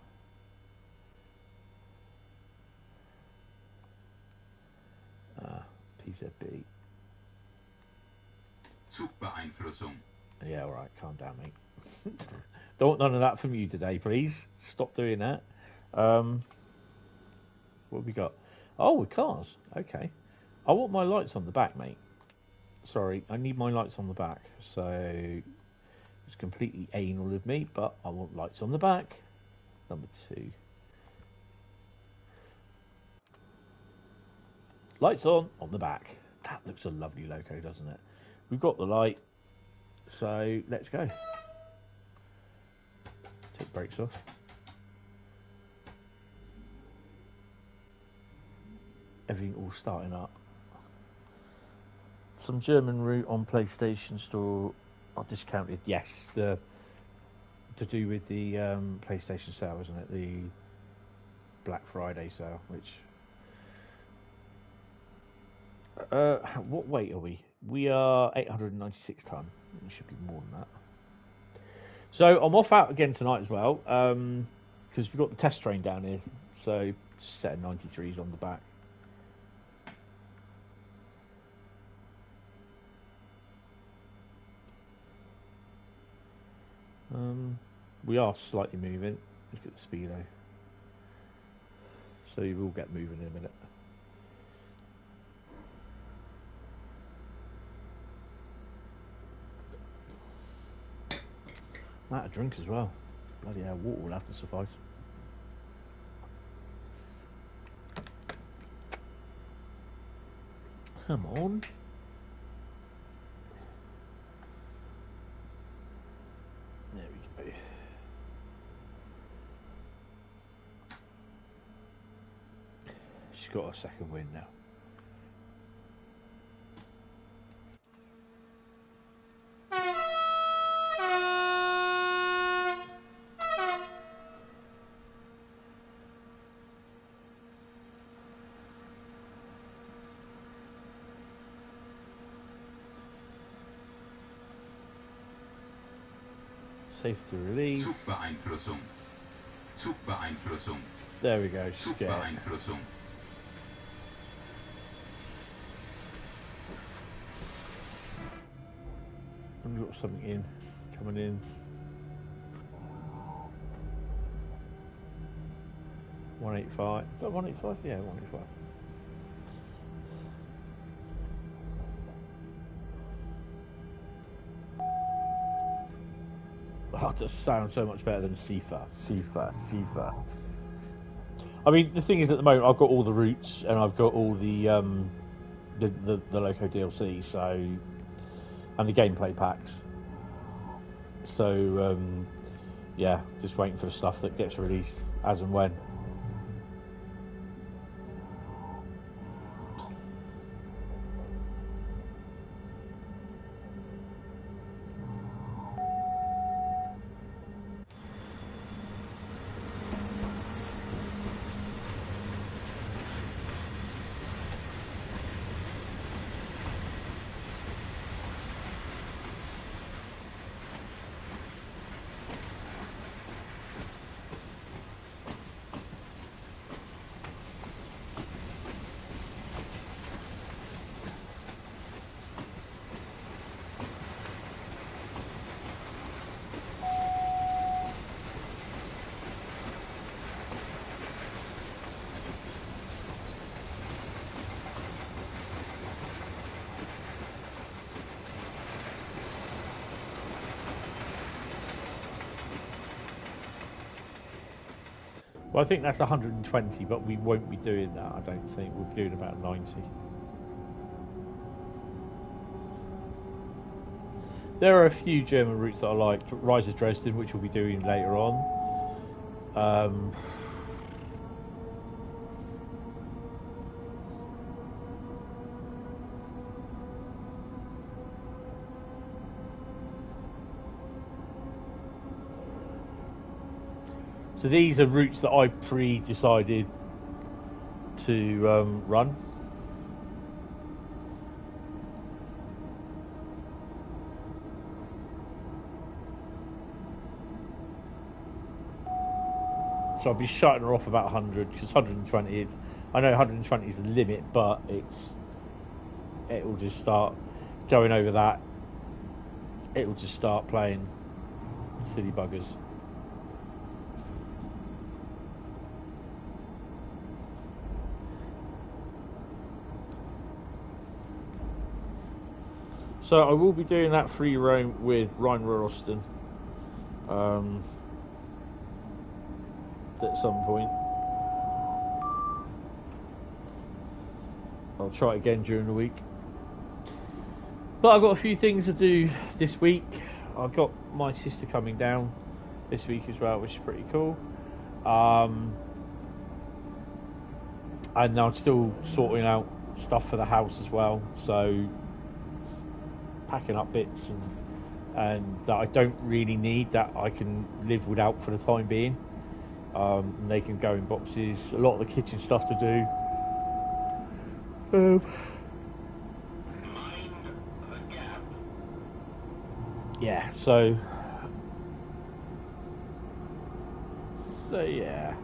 PZB. Zugbeeinflussung. Yeah, alright, calm down, mate. Don't want none of that from you today, please. Stop doing that. What have we got? Oh, cars. Okay. I want my lights on the back, mate. Sorry, I need my lights on the back. So, it's completely anal of me, but I want lights on the back. Number 2. Lights on the back. That looks a lovely loco, doesn't it? We've got the light, so let's go. Take brakes off. Everything all starting up. Some German route on PlayStation Store are discounted. Yes, to do with the PlayStation sale, isn't it? The Black Friday sale, which. What weight are we? We are 896 ton. It should be more than that. So I'm off out again tonight as well, because we've got the test train down here. So set of 93s on the back. We are slightly moving. Look at the speedo. So you will get moving in a minute. I'm out of drink as well. Bloody hell, water will have to suffice. Come on. There we go. She's got a second wind now. Safety release. Zugbeeinflussung. Zugbeeinflussung. There we go. Zugbeeinflussung. I've got something in, coming in. 185. Is that 185? Yeah, 185. Oh, that sounds so much better than Sifa. I mean, the thing is, at the moment, I've got all the routes and I've got all the Loco DLC, so, and the gameplay packs. So, yeah, just waiting for the stuff that gets released as and when. Well, I think that's 120, but we won't be doing that, I don't think. We'll be doing about 90. There are a few German routes that I like. Riesa Dresden, which we'll be doing later on. So these are routes that I pre-decided to run. So I'll be shutting her off about 100 because 120 is, I know 120 is the limit, but it will just start going over that. It will just start playing silly buggers. So I will be doing that free roam with Rhein, Ruhr, Osten at some point. I'll try it again during the week. But I've got a few things to do this week. I've got my sister coming down this week as well, which is pretty cool. And I'm still sorting out stuff for the house as well. So packing up bits and that I don't really need, that I can live without for the time being. And they can go in boxes. A lot of the kitchen stuff to do. Yeah, so yeah.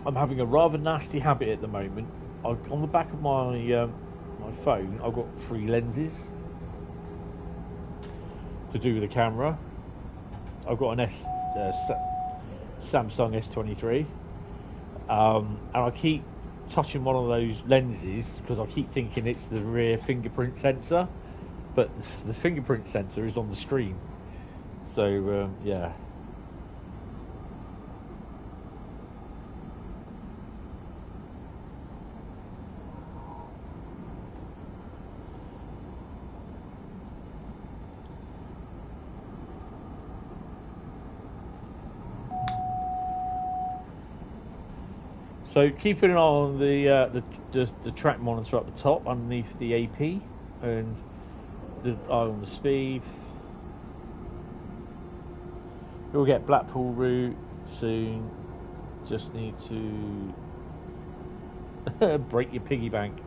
I'm having a rather nasty habit at the moment. On the back of my my phone, I've got 3 lenses to do with the camera. I've got an Samsung S23, and I keep touching one of those lenses because I keep thinking it's the rear fingerprint sensor, but the fingerprint sensor is on the screen. So yeah. So keeping an eye on the track monitor at the top underneath the AP, and the eye on the speed. We'll get Blackpool route soon. Just need to break your piggy bank.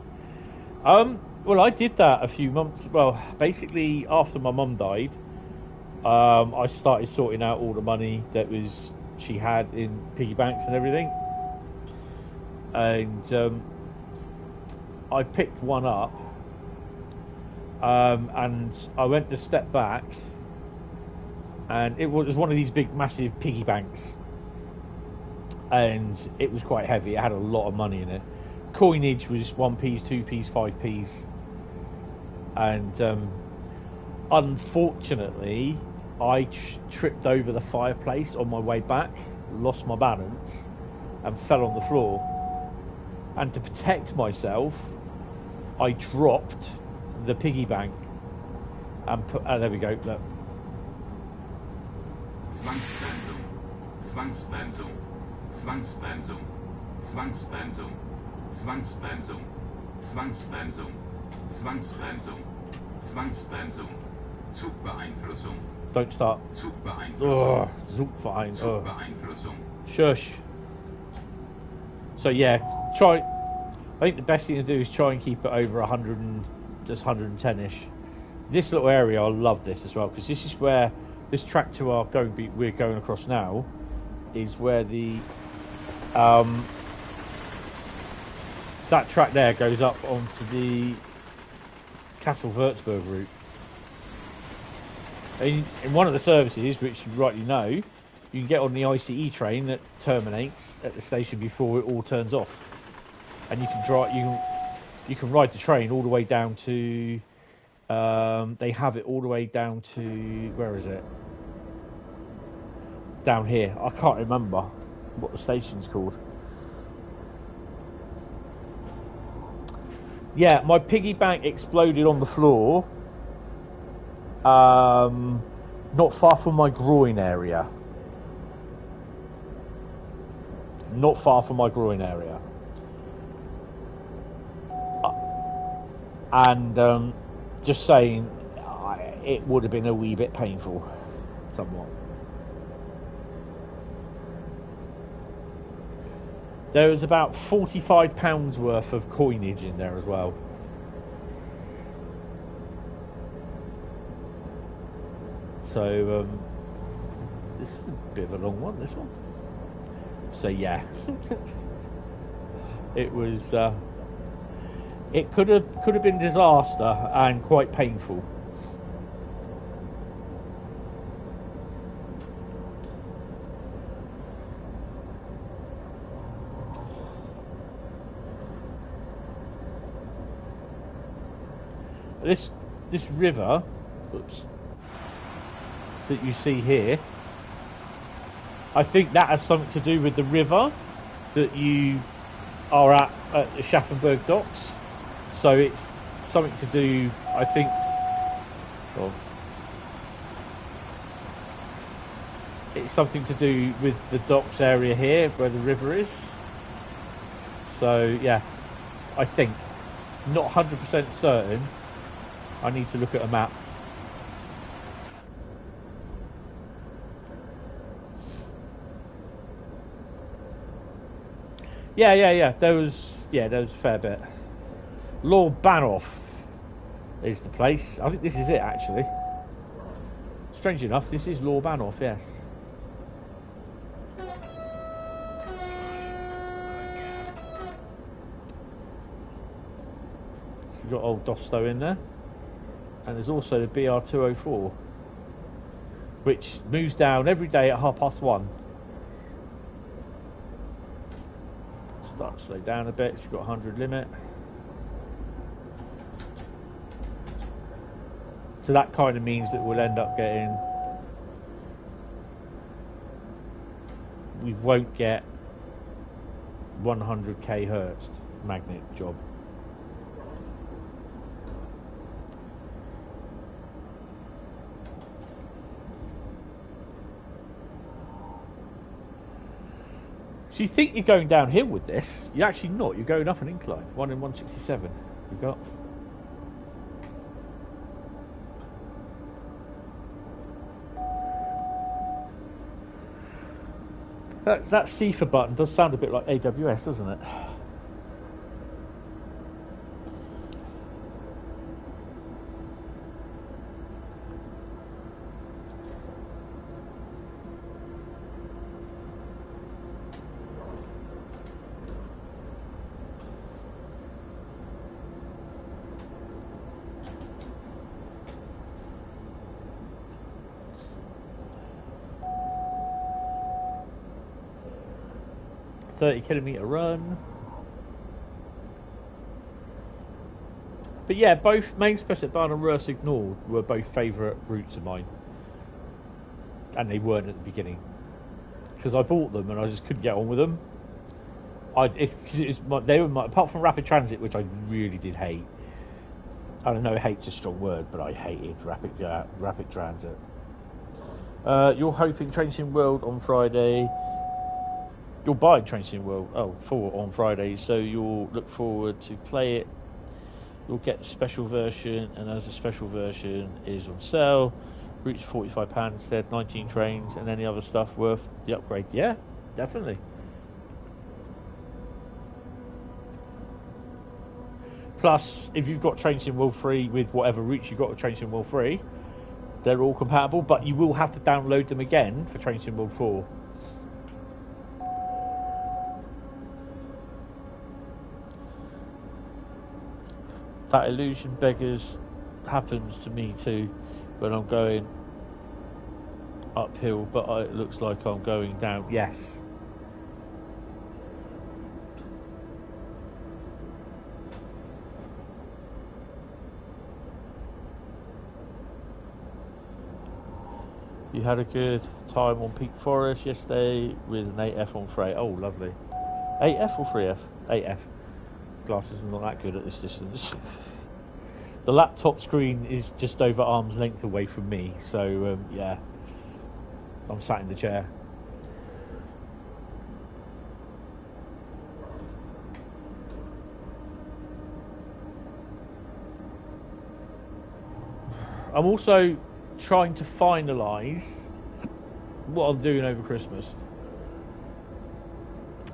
Well, I did that a few months. Well, basically after my mum died, I started sorting out all the money that she had in piggy banks and everything. And I picked one up, and I went to step back, and it was one of these big massive piggy banks, and it was quite heavy. It had a lot of money in it. Coinage was 1p's, 2p's, 5p's, and unfortunately I tripped over the fireplace on my way back, lost my balance and fell on the floor. And to protect myself, I dropped the piggy bank and put. Oh, there we go. Look. Zwangsbremsung, Zwangsbremsung, Zwangsbremsung, Zwangsbremsung, Zwangsbremsung, Zwangsbremsung, Zwangsbremsung, Zwangsbremsung, Zugbeeinflussung. Don't start. Zugbeeinflussung. Zugbeeinflussung. Shush. So yeah, try. I think the best thing to do is try and keep it over 100 and just 110ish. This little area, I love this as well, because this is where this track to we're going across now is where the that track there goes up onto the Castle Würzburg route. In one of the services, which you rightly know, you can get on the ICE train that terminates at the station before it all turns off, and you can drive. You can ride the train all the way down to. They have it all the way down to, where is it? Down here. I can't remember what the station's called. Yeah, my piggy bank exploded on the floor. Not far from my groin area. Not far from my groin area. And just saying, it would have been a wee bit painful, somewhat. There was about £45 worth of coinage in there as well. So this is a bit of a long one, this one. So yeah, it was. It could have been disaster and quite painful. This river, oops, that you see here, I think that has something to do with the river that you are at the Schaffenburg docks. So it's something to do, I think, well, it's something to do with the docks area here where the river is. So yeah, I think, not 100% certain. I need to look at a map. Yeah. There was a fair bit. Lord Banoff is the place. I think this is it, actually. Strange enough, this is Lord Banoff, yes. So we've got old Dosto in there. And there's also the BR204, which moves down every day at 1:30. start to slow down a bit. So you've got 100 limit. So that kind of means that we'll end up getting... We won't get 100k hertz magnet job. So you think you're going downhill with this? You're actually not. You're going up an incline. 1 in 167. You got. That CIFA button does sound a bit like AWS, doesn't it? .30km run. But yeah, both main Spessart, Bahn and Ruhr Signal were both favourite routes of mine. And they weren't at the beginning. Because I bought them and I just couldn't get on with them. They were apart from Rapid Transit, which I really did hate. I don't know, hate's a strong word, but I hated Rapid Transit. You're hoping Train World on Friday. You'll buy Train World 4 on Friday, so you'll look forward to play it. You'll get the special version, and as the special version is on sale, routes £45 instead, 19 trains, and any other stuff worth the upgrade. Yeah, definitely. Plus, if you've got Train World 3 with whatever routes you've got with Train World 3, they're all compatible, but you will have to download them again for Train World 4. That illusion beggars happens to me too when I'm going uphill, but it looks like I'm going down. Yes. You had a good time on Peak Forest yesterday with an 8F on freight. Oh, lovely. 8F or 3F? 8F. Glasses are not that good at this distance. The laptop screen is just over arm's length away from me, so yeah, I'm sat in the chair. I'm also trying to finalise what I'm doing over Christmas.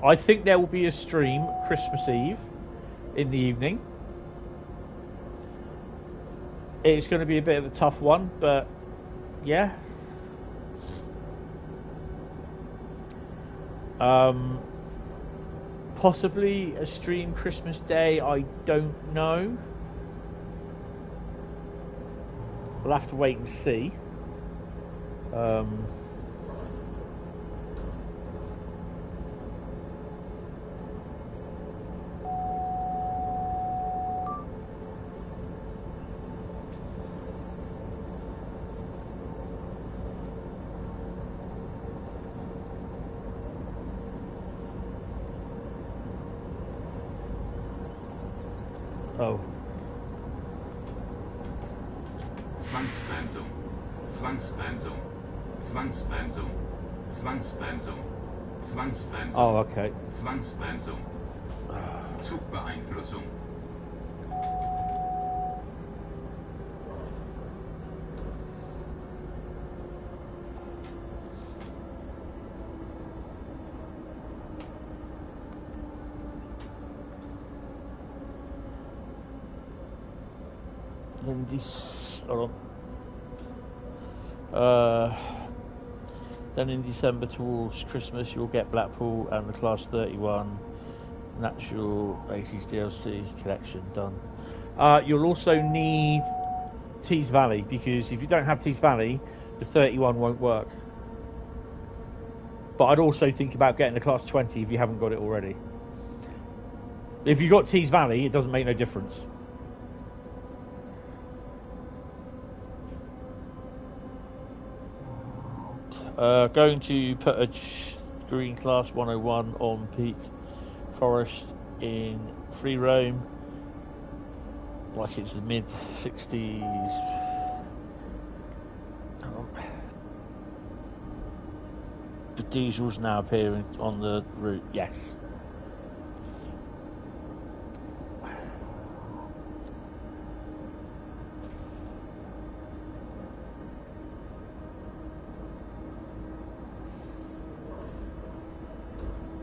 I think there will be a stream Christmas Eve in the evening. It's going to be a bit of a tough one, but yeah. Possibly a stream Christmas Day, I don't know. We'll have to wait and see. Oh. Zwangspensum, Zwangspensum, Zwangspensum, Zwangspensum, Zwangspensum. Oh, okay. Zwangspensum. Zugbeeinflussung. In then in December towards Christmas you'll get Blackpool and the Class 31 Natural 80s DLC collection done. You'll also need Tees Valley, because if you don't have Tees Valley the 31 won't work. But I'd also think about getting the Class 20 if you haven't got it already. If you got Tees Valley, it doesn't make no difference. Going to put a green class 101 on Peak Forest in free roam, like it's the mid 60s. The diesel's now appearing on the route. Yes.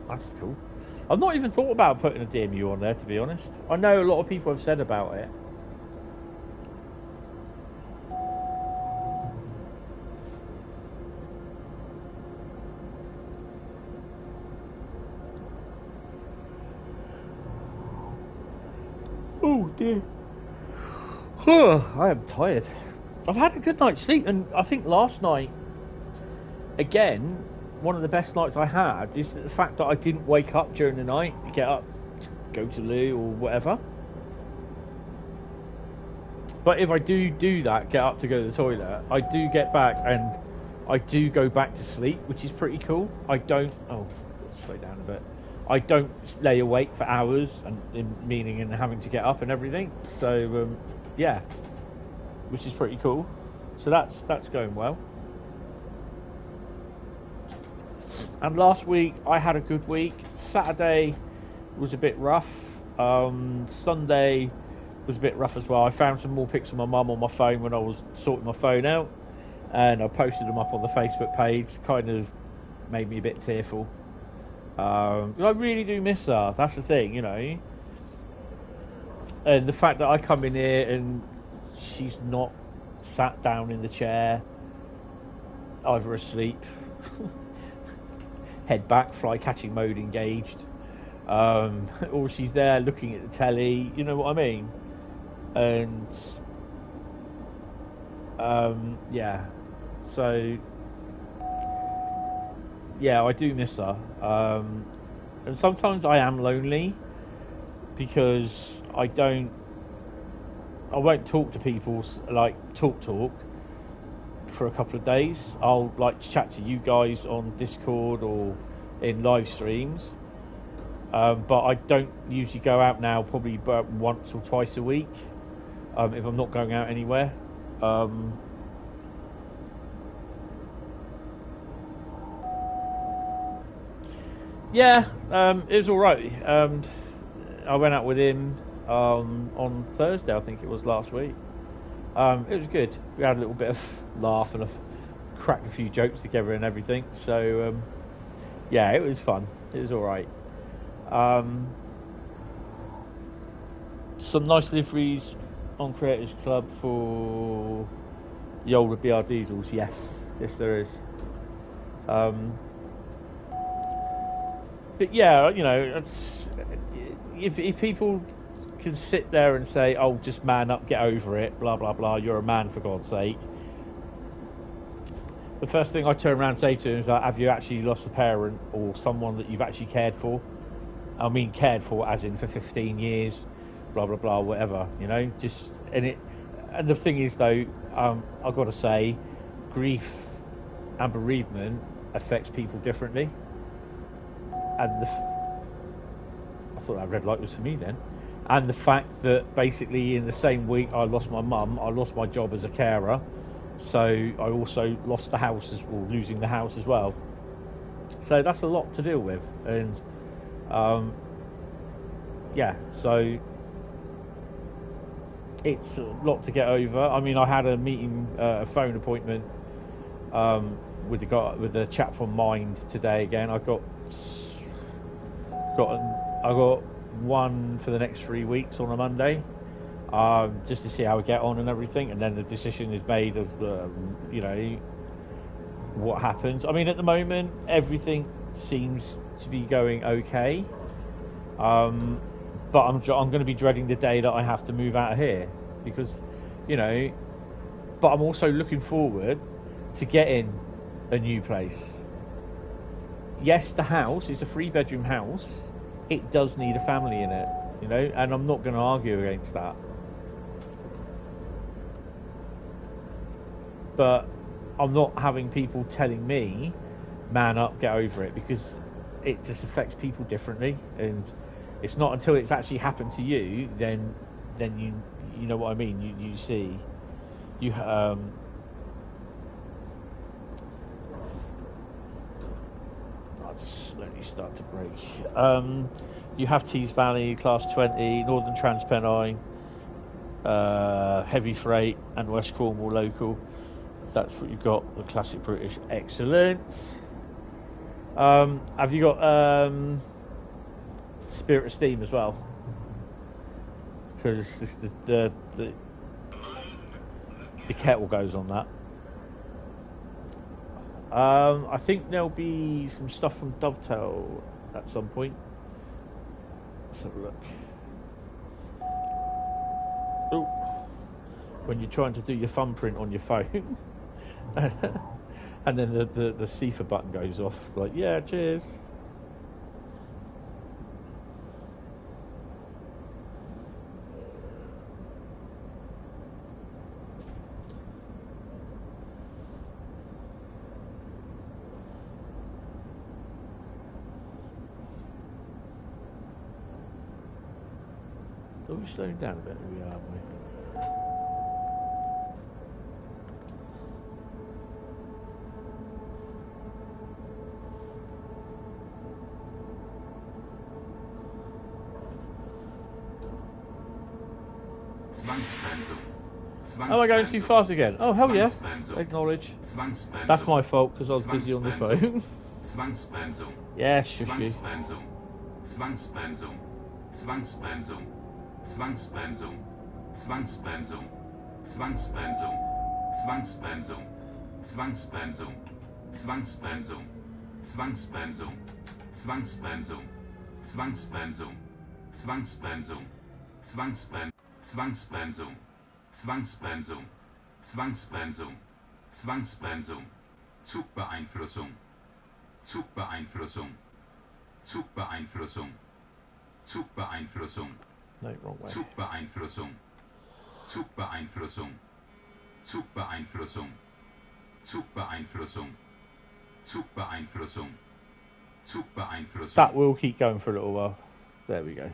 That's cool. I've not even thought about putting a DMU on there, to be honest. I know a lot of people have said about it. Oh dear. I am tired. I've had a good night's sleep, and I think last night, again, one of the best nights I had is the fact that I didn't wake up during the night to get up, to go to loo or whatever. But if I do that, get up to go to the toilet, I do get back and I do go back to sleep, which is pretty cool. I don't, slow down a bit. I don't lay awake for hours, meaning having to get up and everything. So yeah, which is pretty cool. So that's going well. And last week I had a good week. Saturday was a bit rough. Sunday was a bit rough as well. I found some more pics of my mum on my phone when I was sorting my phone out, and I posted them up on the Facebook page. Kind of made me a bit tearful. I really do miss her. That's the thing, you know. And the fact that I come in here and she's not sat down in the chair, either asleep, head back, fly catching mode engaged, or she's there looking at the telly, you know what I mean? And yeah, so yeah, I do miss her. And sometimes I am lonely because I won't talk to people like talk for a couple of days. I'll like chat to you guys on Discord or in live streams, but I don't usually go out now, probably about once or twice a week, if I'm not going out anywhere. Yeah, it was alright. I went out with him on Thursday, I think it was, last week. It was good. We had a little bit of laugh and cracked a few jokes together and everything. So yeah, it was fun. It was alright. Some nice liveries on Creators Club for the older BR diesels. Yes there is. But yeah, you know, if people can sit there and say, "Oh, just man up, get over it," blah blah blah, you're a man for God's sake. The first thing I turn around and say to him is like, "Have you actually lost a parent or someone that you've actually cared for? I mean, cared for as in for 15 years, blah blah blah, whatever. You know, just and the thing is though, I've got to say, grief and bereavement affects people differently. And I thought that red light was for me then. And the fact that basically in the same week I lost my mum, I lost my job as a carer, so I also lost the house losing the house as well. So that's a lot to deal with, and yeah, so it's a lot to get over. I mean, I had a meeting, a phone appointment with the chap from Mind today again. I got one for the next 3 weeks on a Monday, just to see how we get on and everything, and then the decision is made as the, you know, what happens. I mean, at the moment everything seems to be going okay, but I'm going to be dreading the day that I have to move out of here, because, you know, but I'm also looking forward to getting a new place. Yes, the house is a 3-bedroom house. It does need a family in it. you know, and I'm not going to argue against that. But I'm not having people telling me, man up, get over it, because it just affects people differently, and it's not until it's actually happened to you then you know what I mean. You see, you let me start to break. You have Tees Valley, Class 20, Northern Trans Pennine, heavy freight, and West Cornwall local. That's what you've got. The classic British, excellent. Have you got Spirit of Steam as well? Because the kettle goes on that. I think there'll be some stuff from Dovetail at some point. Let's have a look. Oh, when you're trying to do your thumbprint on your phone, and then the CIFA button goes off. Like, yeah, cheers. Are we slowing down a bit? We are, aren't we? Am I going too fast again? Oh, hell yeah. Acknowledge. That's my fault because I was busy on the phone. Yeah, shushy. Zwangspensum. Zwangspensum. Zwangspensum. Zwangspensum. Zwangspensum. Zwangspensum. Zwangspensum. Zwangspensum. Zwangspensum. Zwangspensum. Zwangspensum. Zwangspensum. Zwangspensum. Zwangspensum. Zwangspensum. Zwangspensum. Zwangspensum. Zugbeeinflussung. Zugbeeinflussung. Zugbeeinflussung. Zugbeeinflussung. No, wrong way. Zugbeeinflussung. Zugbeeinflussung. Zugbeeinflussung. Zugbeeinflussung. Zugbeeinflussung. Zugbeeinflussung. That will keep going for a little while. There we go.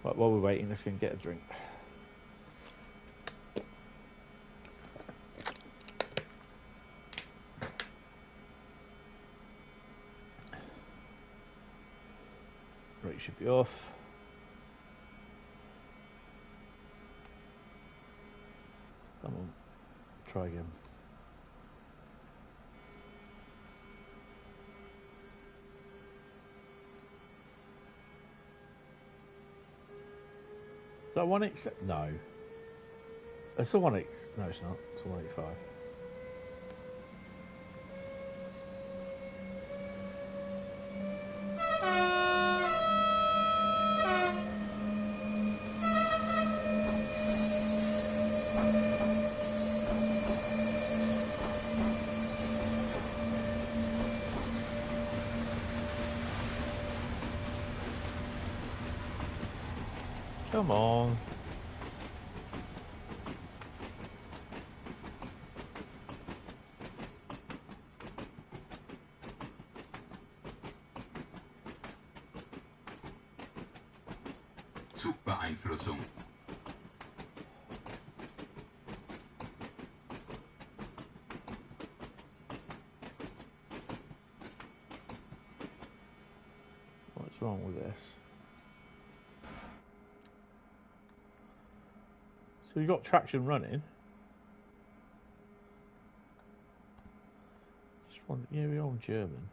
Right, while we're waiting, let's go and get a drink. Brake should be off. Come on, try again. Is that 1x? No. It's a 1x. No, it's not. It's a 185. Come on. Zugbeeinflussung. What's wrong with this? So we've got traction running. Just one, yeah, we're on German.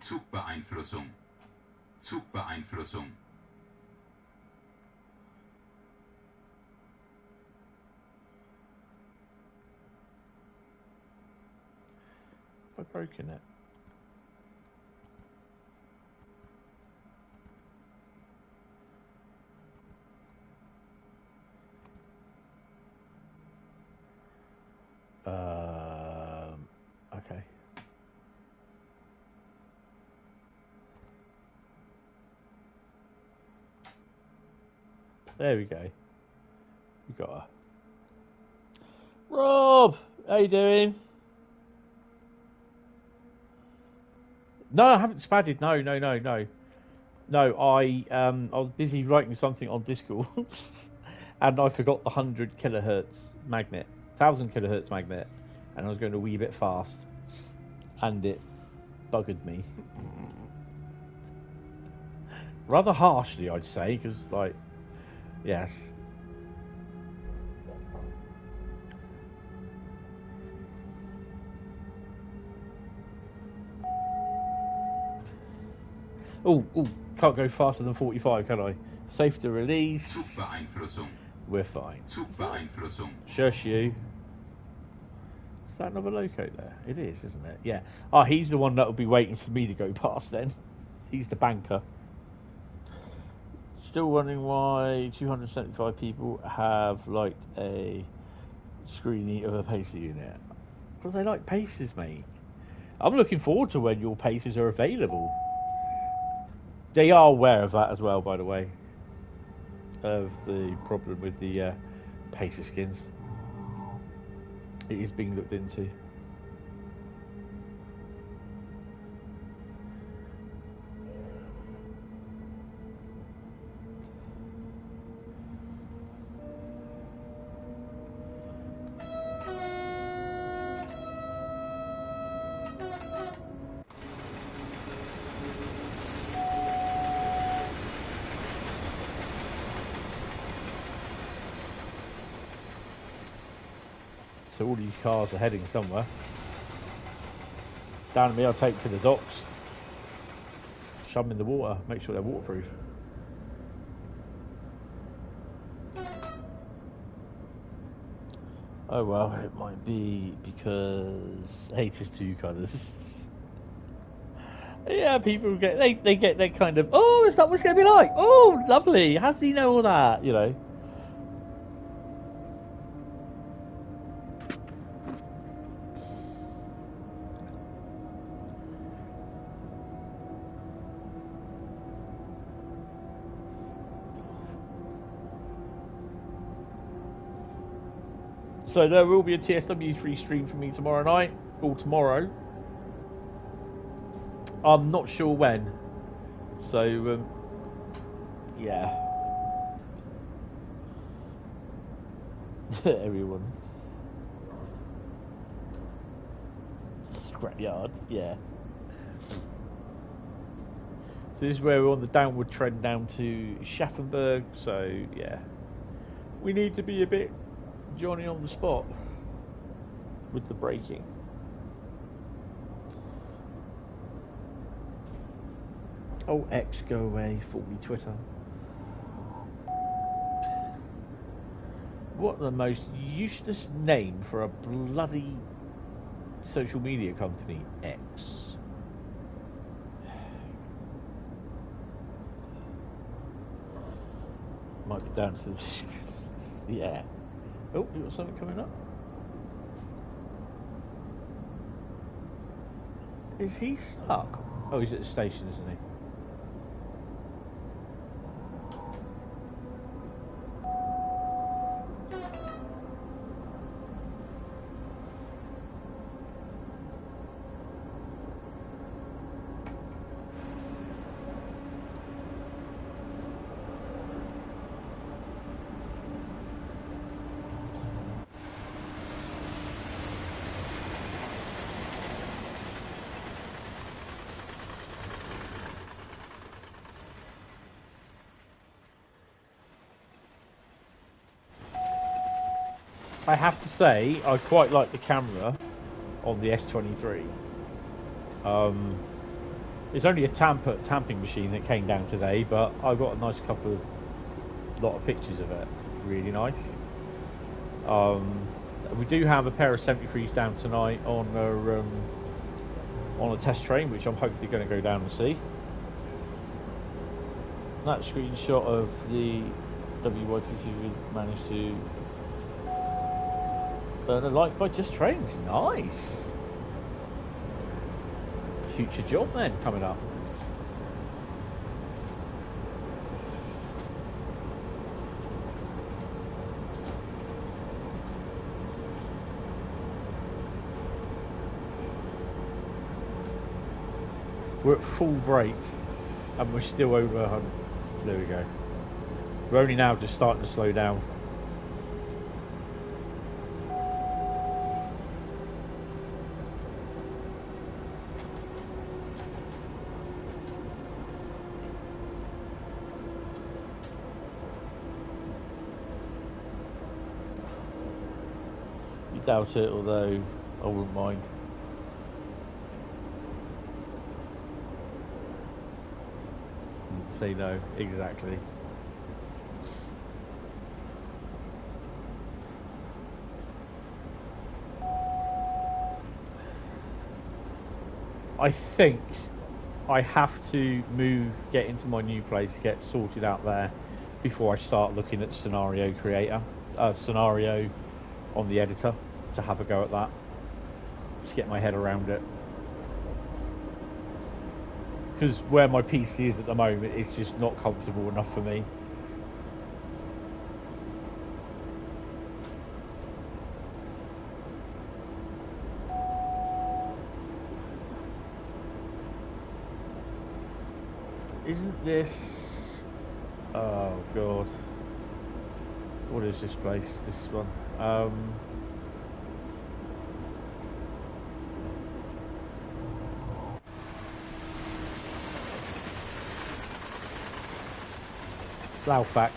Zugbeeinflussung. Zugbeeinflussung. I've broken it. Okay. There we go. You got her. Rob, how you doing? No, I haven't spadded. No. No, I was busy writing something on Discord, and I forgot the 100 kilohertz magnet, 1000 kilohertz magnet, and I was going a wee bit fast, and it buggered me. Rather harshly, I'd say, because, like, yes. Oh, can't go faster than 45, can I? Safe to release. Zugbeeinflussung. We're fine. Zugbeeinflussung. Shush you. Is that another loco there? It is, isn't it? Yeah. Oh, he's the one that will be waiting for me to go past then. He's the banker. Still wondering why 275 people have liked a screening of a pacer unit. Because they like pacers, mate. I'm looking forward to when your pacers are available. They are aware of that as well, by the way. Of the problem with the pacer skins. It is being looked into. So all these cars are heading somewhere. Down to me, I'll take to the docks. Shove them in the water, make sure they're waterproof. Oh well, it might be because Hentis 2 colours. Yeah, people get they get their kind of, oh, is that what it's going to be like? Oh, lovely. How does he know all that? You know. So there will be a TSW3 stream for me tomorrow night, or tomorrow. I'm not sure when. So, yeah. Everyone. Scrapyard, yeah. So this is where we're on the downward trend down to Schaffenburg, so yeah. We need to be a bit Johnny on the spot with the braking. Oh, X, go away, fool me Twitter. What the most useless name for a bloody social media company, X. Might be down to the yeah. Oh, you got something coming up? Is he stuck? Oh, he's at the station, isn't he? I have to say, I quite like the camera on the S23. It's only a tamping machine that came down today, but I got a nice lot of pictures of it. Really nice. We do have a pair of 73s down tonight on on a test train, which I'm hopefully going to go down and see. That screenshot of the WYPTV managed to burn a light by just trains. Nice. Future job then coming up. We're at full brake and we're still over 100. There we go. We're only now just starting to slow down. You doubt it, although I wouldn't mind. Say no, exactly. I think I have to get into my new place, get sorted out there before I start looking at scenario on the editor to have a go at that, to get my head around it. Because where my PC is at the moment, it's just not comfortable enough for me. Isn't this... Oh god. What is this place? This one. Laufak.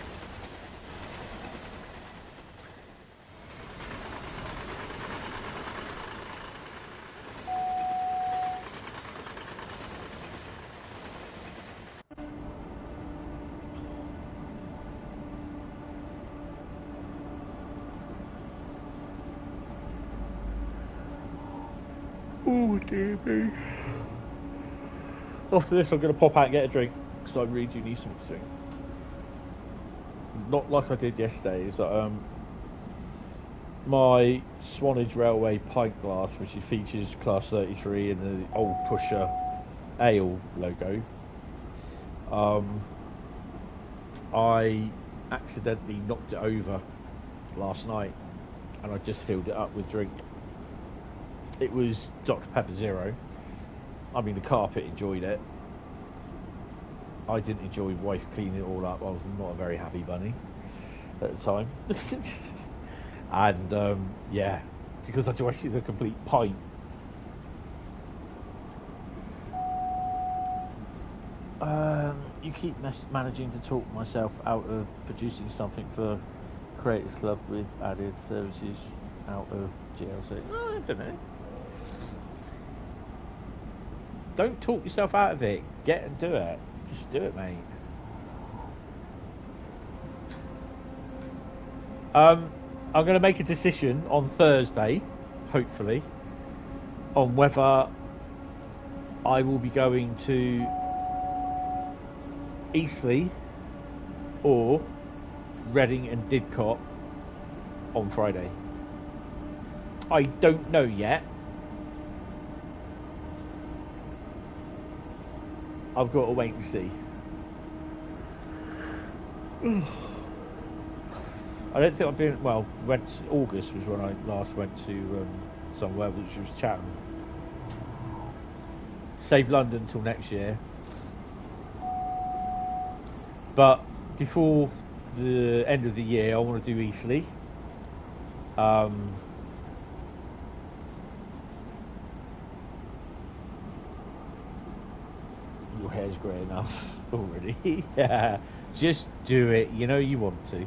Oh dear me. After this I'm going to pop out and get a drink, because I really do need something to drink. Not like I did yesterday, is that my Swanage Railway pint glass, which features Class 33 and the old Pusher Ale logo, I accidentally knocked it over last night and I just filled it up with drink. It was Dr. Pepper Zero. I mean, the carpet enjoyed it. I didn't enjoy wife cleaning it all up. I was not a very happy bunny at the time. And yeah, because I do actually the complete pint. You keep managing to talk myself out of producing something for Creators Club with added services out of GLC. Oh, I don't know. Don't talk yourself out of it. Get and do it. Just do it, mate. I'm going to make a decision on Thursday, hopefully, on whether I will be going to Eastleigh or Reading and Didcot on Friday. I don't know yet. I've got to wait and see. I don't think I've been... Well, August was when I last went to somewhere, which was Chatham. Save London till next year. But before the end of the year, I want to do Eastleigh. Your hair's grey enough already. Yeah, just do it. You know you want to.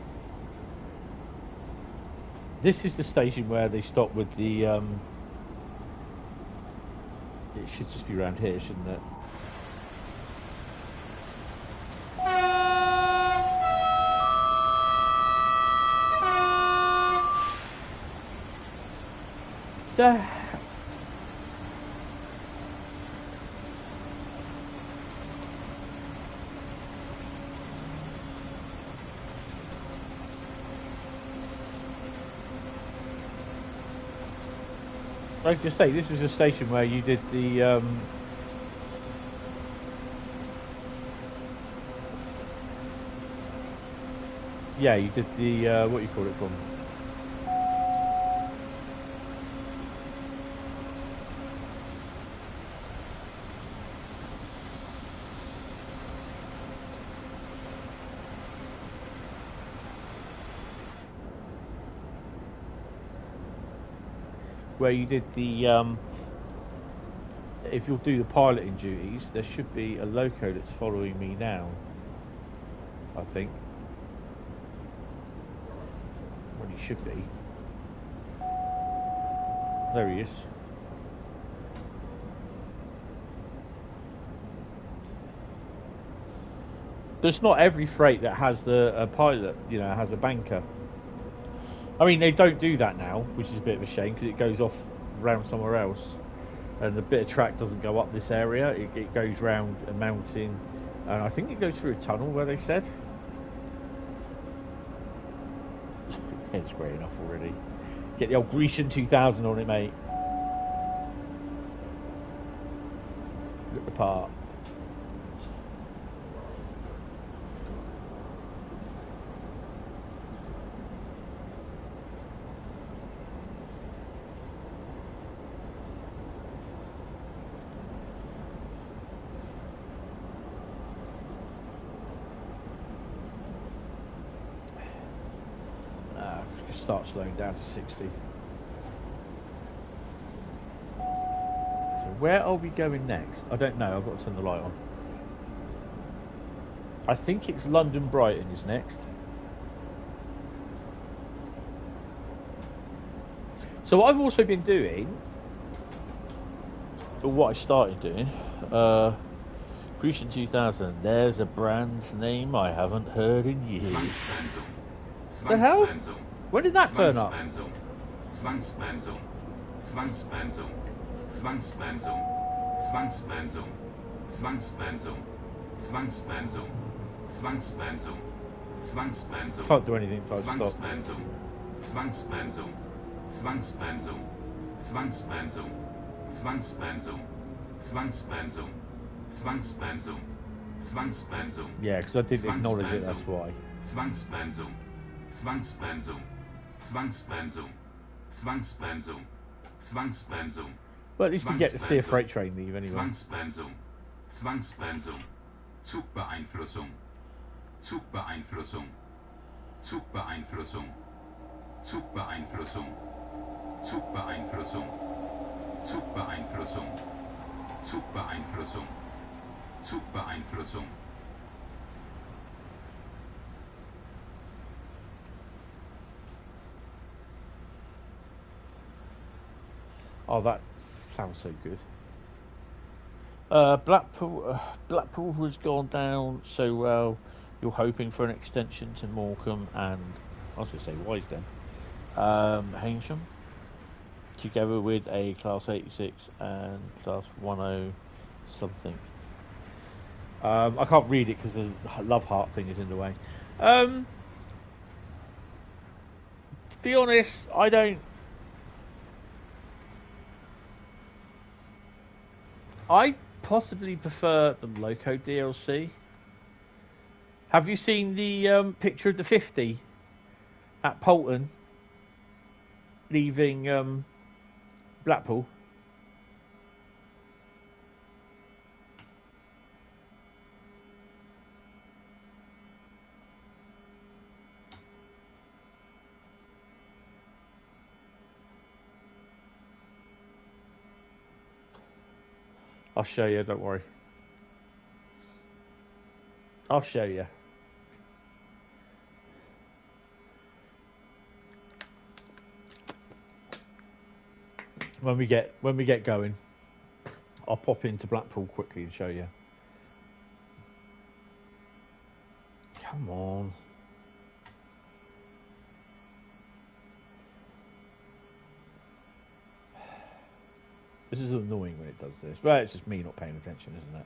This is the station where they stop with the... It should just be around here, shouldn't it? I was going to say, this was a station where you did the... yeah, you did the... what do you call it from? Where you did the... if you'll do the piloting duties, there should be a loco that's following me now. I think. Well, he should be. There he is. There's not every freight that has a pilot, you know, has a banker. I mean, they don't do that now, which is a bit of a shame because it goes off round somewhere else. And the bit of track doesn't go up this area, it goes round a mountain. And I think it goes through a tunnel where they said. It's grey enough already. Get the old Grecian 2000 on it, mate. Look the part. Start slowing down to 60. So where are we going next? I don't know. I've got to turn the light on. I think it's London Brighton is next. So what I've also been doing, or what I started doing, Grecian 2000. There's a brand name I haven't heard in years. The hell? When did that turn up? Zwangsbremsung. Zwangsbremsung. Zwangsbremsung. Zwangsbremsung. Zwangsbremsung. Zwangsbremsung. Zwangsbremsung. Zwangsbremsung. Can't do anything till I stop. Zwangsbremsung. Zwangsbremsung. Zwangsbremsung. Zwangsbremsung. Zwangsbremsung. Zwangsbremsung. Zwangsbremsung. Zwangsbremsung. Yeah, because I didn't acknowledge it, that's why. Zwangsbremsung. Zwangsbremsung. Zwangsbremsung. Zwangsbremsung. Zwangsbremsung. Well, at least we get to see a freight train leave anyway. Zwangsbremsung. Zwangsbremsung. Zugbeeinflussung. Zugbeeinflussung. Zugbeeinflussung. Zugbeeinflussung. Zugbeeinflussung. Zugbeeinflussung. Zugbeeinflussung. Zugbeeinflussung. Oh, that sounds so good. Blackpool has gone down so well. You're hoping for an extension to Morecambe and I was going to say Wisden. Hainsham, together with a Class 86 and Class 10 something. I can't read it because the Love Heart thing is in the way. To be honest, I possibly prefer the Loco DLC. Have you seen the picture of the 50 at Polton leaving Blackpool? I'll show you, don't worry. I'll show you. When we get going, I'll pop into Blackpool quickly and show you. Come on. This is annoying when it does this. But it's just me not paying attention, isn't it?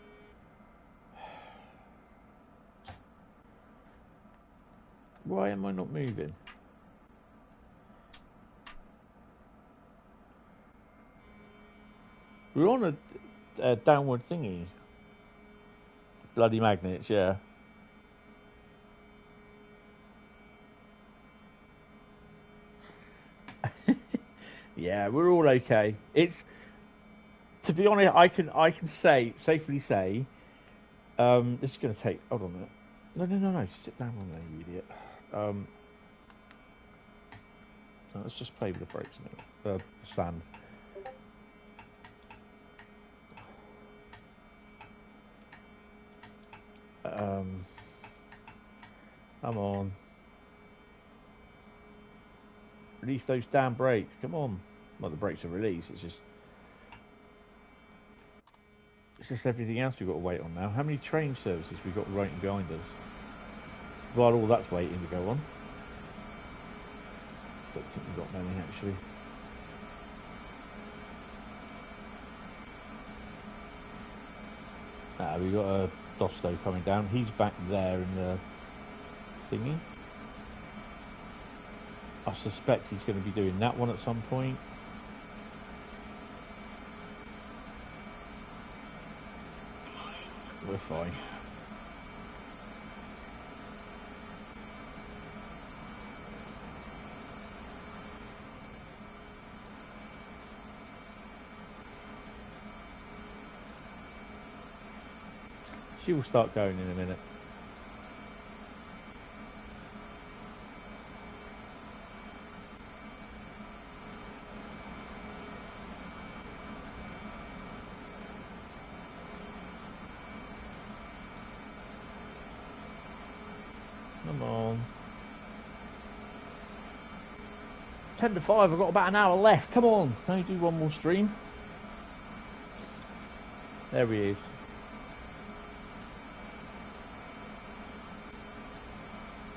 Why am I not moving? We're on a downward thingy. Bloody magnets, yeah. Yeah, we're all okay. It's, to be honest, I can safely say, this is going to take. Hold on a minute. No. Sit down on there, you idiot. So let's just play with the brakes now. Sand. Come on. Release those damn brakes. Come on. Well, the brakes are released. It's just everything else we've got to wait on now. How many train services we've got right behind us? While all that's waiting to go on. Don't think we've got many actually. We've got a Dovetail coming down. He's back there in the thingy. I suspect he's going to be doing that one at some point. We're fine. She will start going in a minute. Come on. 10 to 5, I've got about an hour left. Come on. Can you do one more stream? There he is.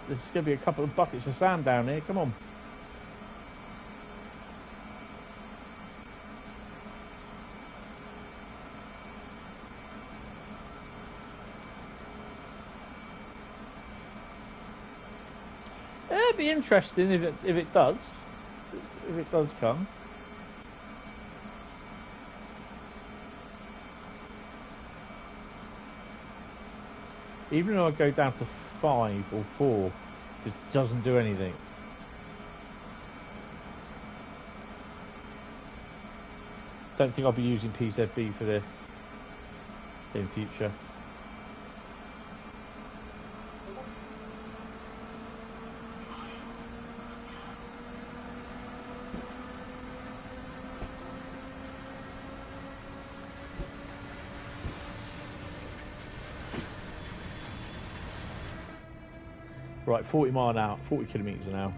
There's going to be a couple of buckets of sand down here. Come on. It'd be interesting if it does come. Even though I go down to 5 or 4, just doesn't do anything. Don't think I'll be using PZB for this in future. Right, 40 mile an hour, 40 kilometres an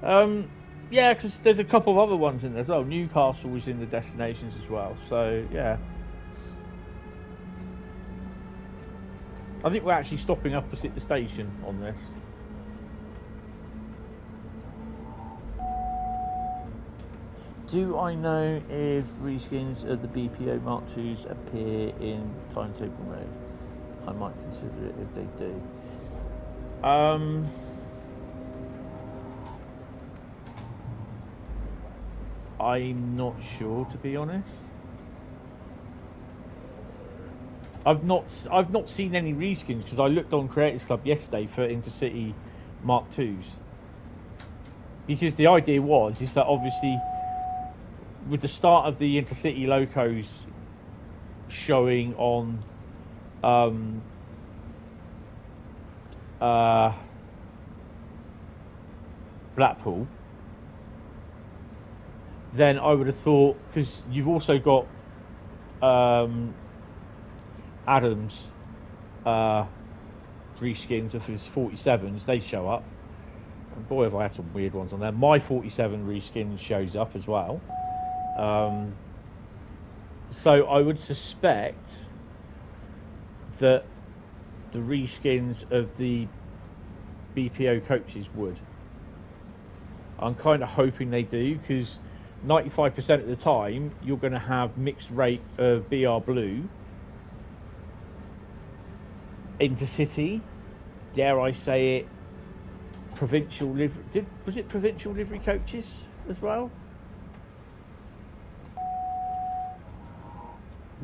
hour. Yeah, because there's a couple of other ones in there as well. Newcastle was in the destinations as well, so yeah. I think we're actually stopping opposite the station on this. Do I know if reskins of the BPO Mark IIs appear in timetable mode? I might consider it if they do. I'm not sure, to be honest. I've not seen any reskins because I looked on Creators Club yesterday for Intercity Mark IIs, because the idea is that obviously with the start of the Intercity locos showing on Blackpool, then I would have thought, because you've also got Adams reskins of his 47s, they show up, and boy have I had some weird ones on there. My 47 reskin shows up as well, so I would suspect that the reskins of the BPO coaches would. I'm kind of hoping they do, because 95% of the time you're going to have mixed rate of BR Blue, Intercity, dare I say it, provincial livery. Was it provincial livery coaches as well?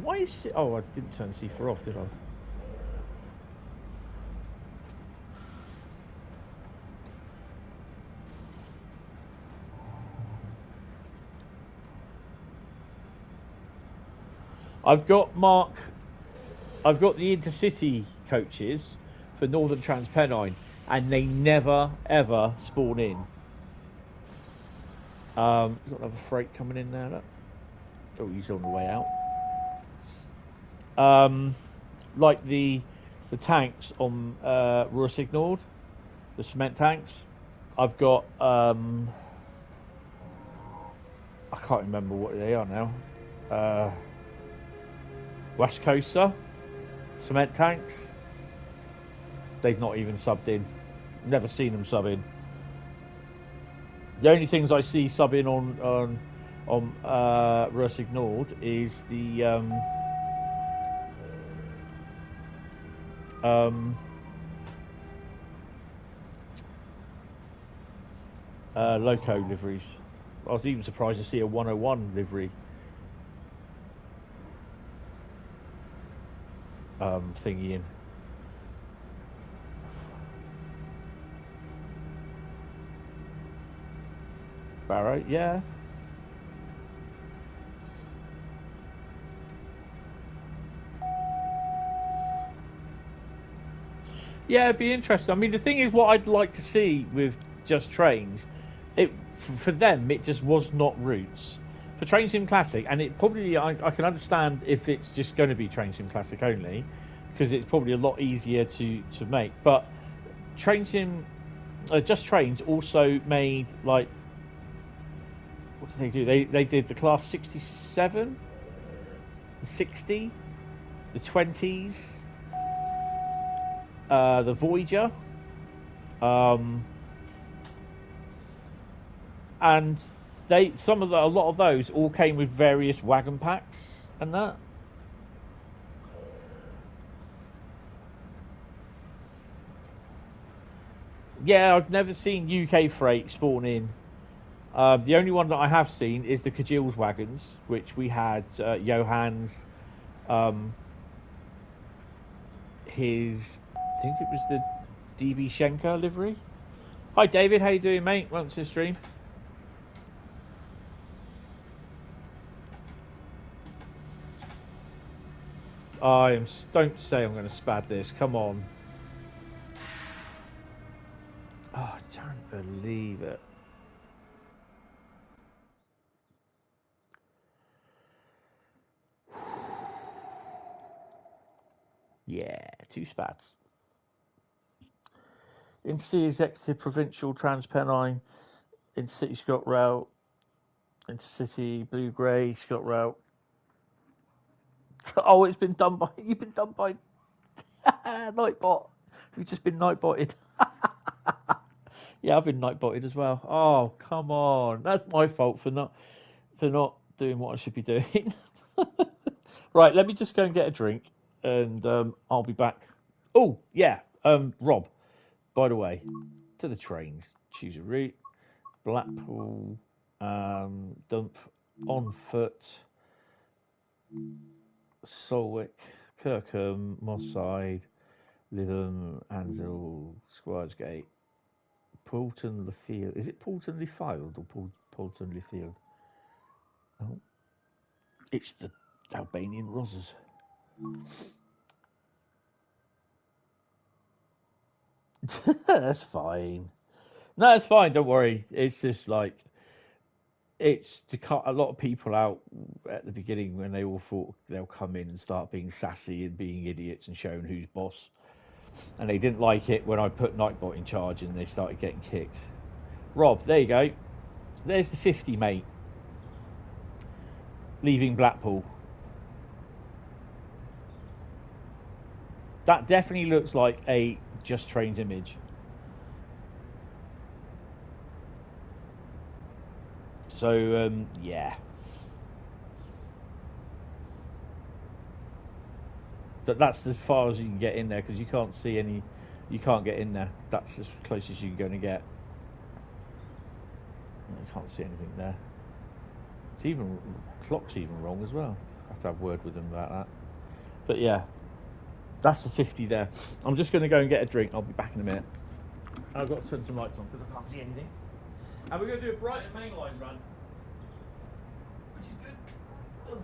Why is it? Oh, I didn't turn C4 off, did I? I've got the intercity coaches for Northern Trans Pennine, and they never ever spawn in. You've got another freight coming in there. Look. Oh, he's on the way out. Like the tanks on Ruhr Signaled, the cement tanks. I've got I can't remember what they are now. West Coaster cement tanks. They've not even subbed in. Never seen them sub in. The only things I see sub in on Ruhr Signaled is the loco liveries. I was even surprised to see a 101 livery thingy in. Barrow, yeah. Yeah, it'd be interesting. I mean, the thing is, what I'd like to see with Just Trains, for them, it just was not routes. For Train Sim Classic, and it probably, I can understand if it's just going to be Train Sim Classic only, because it's probably a lot easier to make. But Train Sim, Just Trains also made, like, what did they do? They did the Class 67, the 60, the 20s, the Voyager, and a lot of those all came with various wagon packs and that. Yeah, I've never seen UK freight spawn in. The only one that I have seen is the Kajil's wagons, which we had Johann's, his, I think it was the DB Schenker livery. Hi David, how you doing, mate? Welcome to the stream. Don't say I'm going to spad this. Come on. Oh, I don't believe it. Yeah, 2 spats. In City Executive Provincial Trans Pennine, in City Scott Rail, in City Blue Grey Scott Rail. Oh, it's been done by. You've been done by Nightbot. You've just been Nightbotted. Yeah, I've been Nightbotted as well. Oh, come on. That's my fault for not doing what I should be doing. Right, let me just go and get a drink, and I'll be back. Oh, yeah. Rob, by the way, to the trains. Choose a route. Blackpool, Dump, On Foot, Solwick, Kirkham, Moss Side, Lytham, Ansell, Squiresgate, Poulton Le Field. Is it Poulton Le Field or Poulton Le Field? Oh, it's the Albanian Rosses. That's fine. No, it's fine. Don't worry. It's just like, it's to cut a lot of people out at the beginning when they all thought they'll come in and start being sassy and being idiots and showing who's boss. And they didn't like it when I put Nightbot in charge and they started getting kicked. Rob, there you go. There's the 50, mate. Leaving Blackpool. That definitely looks like a Just Trains image. So, yeah. That's as far as you can get in there because you can't see any You can't get in there. That's as close as you're going to get. I can't see anything there. It's even clock's even wrong as well. I have to have a word with them about that. But yeah, that's the 50 there. I'm just going to go and get a drink. I'll be back in a minute. I've got to turn some lights on because I can't see anything. And we're going to do a Brighton Mainline run, which is good. Ugh.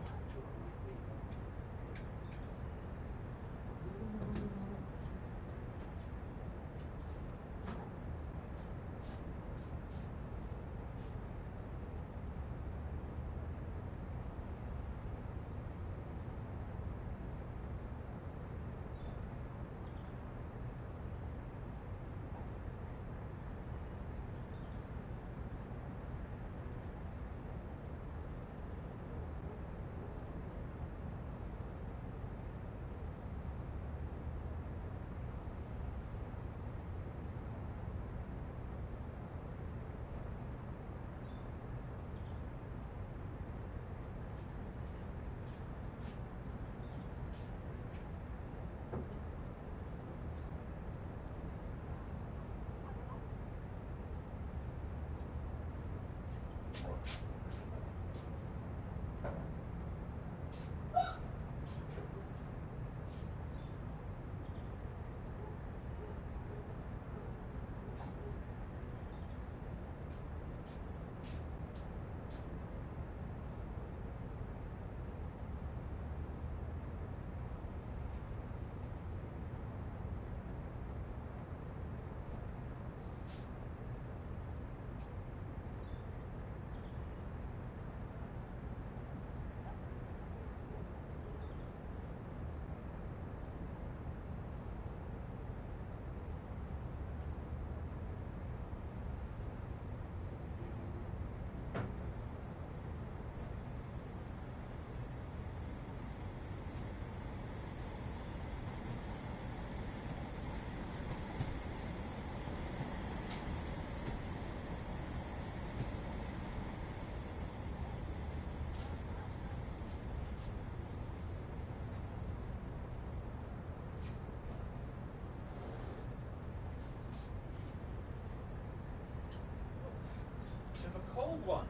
A cold one.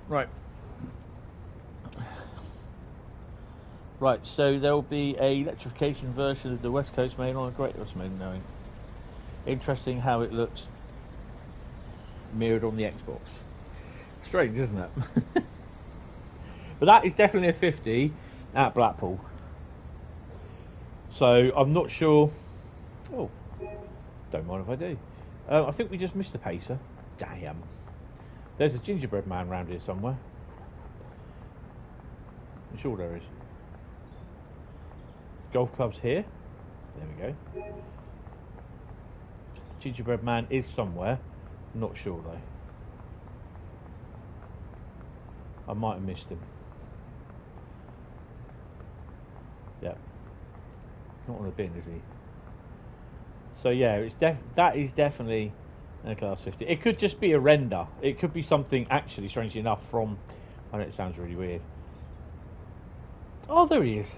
Right. Right, so there will be a electrification version of the West Coast Mainline, Great West Main knowing. Interesting how it looks mirrored on the Xbox. Strange, isn't it? But that is definitely a 50 at Blackpool. So I'm not sure. Oh, don't mind if I do. I think we just missed the pacer. Damn. There's a gingerbread man around here somewhere. I'm sure there is. Golf club's here. There we go. Gingerbread man is somewhere. Not sure though. I might have missed him. Yep. Not on a bin, is he? So yeah, it's that is definitely a class 50. It could just be a render. It could be something actually, strangely enough, from. I know it sounds really weird. Oh, there he is.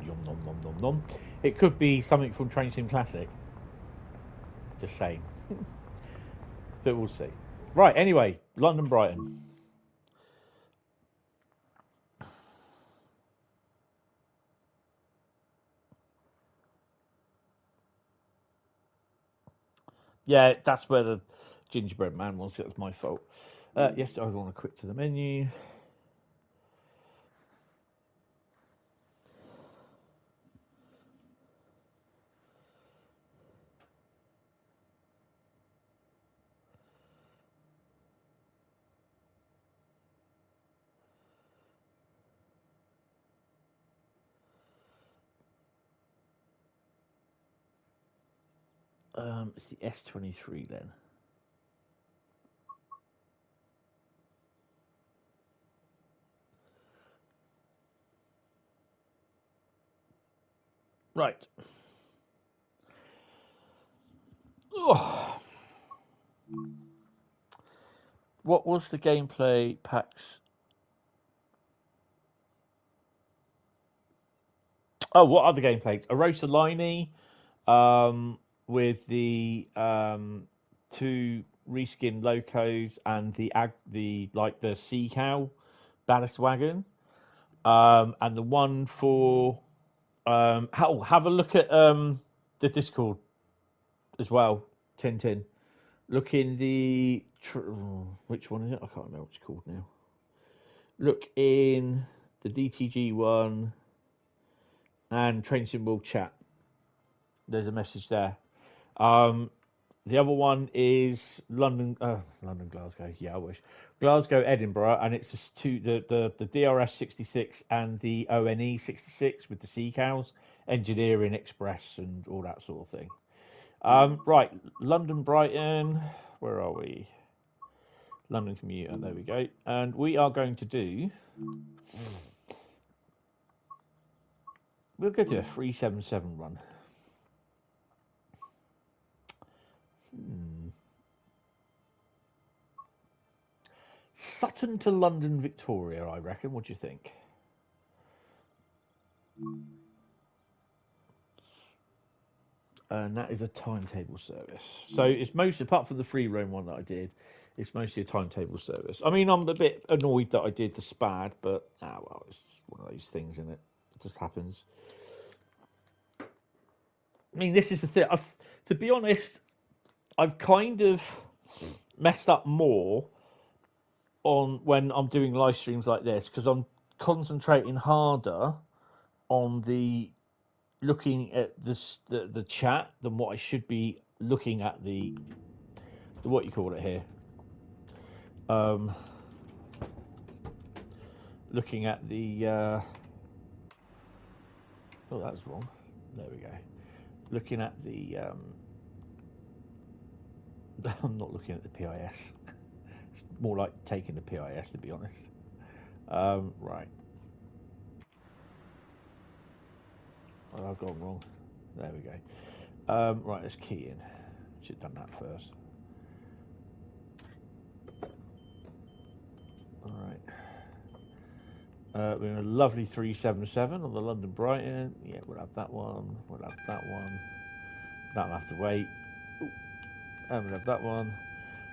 Yum nom nom nom nom. It could be something from Train Sim Classic. Just saying. But we'll see. Right. Anyway, London Brighton. Yeah, that's where the gingerbread man was. It was my fault. Yes, I want to quit to the menu. It's the S23 then. Right. Oh. What was the gameplay packs? Oh, what other gameplays? A Rosa Liney, with the 2 reskin locos and the sea cow ballast wagon, and the one for have a look at the Discord as well. Tintin, look in the which one is it? I can't remember what it's called now. Look in the DTG one and train symbol chat. There's a message there. The other one is London, Glasgow. Yeah, I wish. Glasgow, Edinburgh, and it's just the DRS 66 and the ONE 66 with the sea cows, engineering express and all that sort of thing. Right, London, Brighton. Where are we? London commuter. There we go. And we are going to do. We'll go to a 377 run. Sutton to London, Victoria, I reckon. What do you think? And that is a timetable service. So it's most, apart from the free roam one that I did, it's mostly a timetable service. I mean, I'm a bit annoyed that I did the SPAD, but well, it's one of those things, isn't it? It just happens. I mean, this is the thing. To be honest, I've kind of messed up more on when I'm doing live streams like this, because I'm concentrating harder on the looking at the chat than what I should be looking at the what you call it here. Looking at the oh, that's wrong. There we go. Looking at the I'm not looking at the PIS. It's more like taking the PIS, to be honest. Right. Oh, I've gone wrong. There we go. Right, let's key in. Should have done that first. Alright. We're in a lovely 377 on the London Brighton. Yeah, we'll have that one. We'll have that one. That'll have to wait. Ooh. And we'll have that one.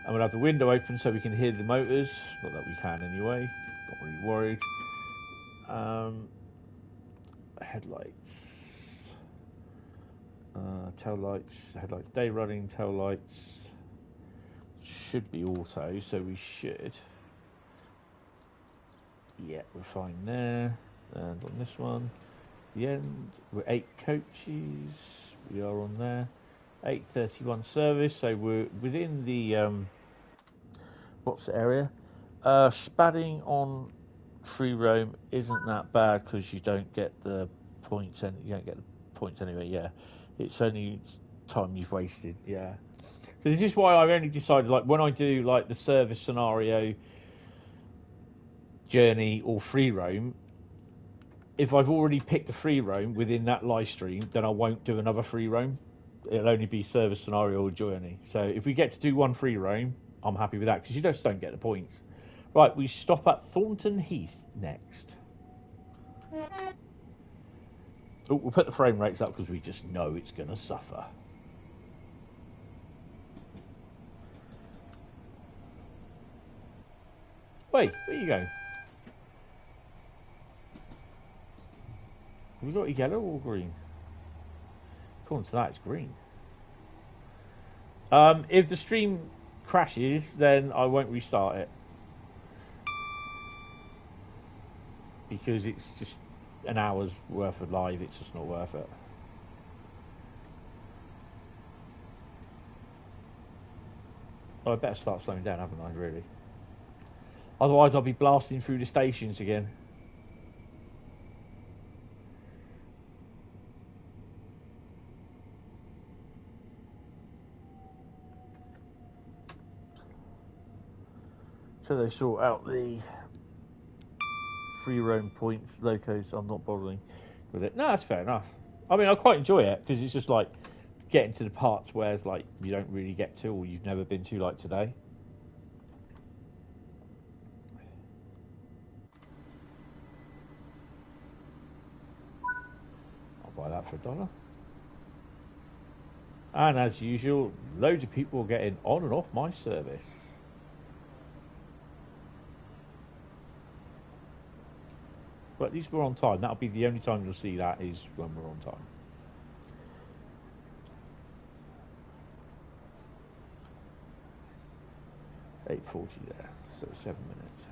And we'll have the window open so we can hear the motors. Not that we can anyway. Not really worried. Headlights. Tail lights. Headlights day running. Tail lights. Should be auto, so we should. Yeah, we're fine there. And on this one, the end, we're 8 coaches. We are on there. 8:31 service, so we're within the what's the area? Spadding on free roam isn't that bad because you don't get the points, and you don't get the points anyway. Yeah, it's only time you've wasted. Yeah, so this is why I've only decided, like, when I do like the service scenario, journey or free roam, if I've already picked a free roam within that live stream, then I won't do another free roam. It'll only be service scenario or journey. So if we get to do one free roam, I'm happy with that, because you just don't get the points. Right, we stop at Thornton Heath next. Oh, we'll put the frame rates up because we just know it's going to suffer. Wait, where you going? Have we got a yellow or green? According to that, it's green. If the stream crashes, then I won't restart it, because it's just an hour's worth of live. It's just not worth it. Well, I better start slowing down, haven't I, really? Otherwise I'll be blasting through the stations again. So they sort out the free roam points, locos. I'm not bothering with it. No, that's fair enough. I mean, I quite enjoy it, because it's just like getting to the parts where it's like you don't really get to, or you've never been to, like today. that for $1. And as usual, loads of people are getting on and off my service. But at least we're on time. That'll be the only time you'll see that is when we're on time. $8.40 there, so 7 minutes.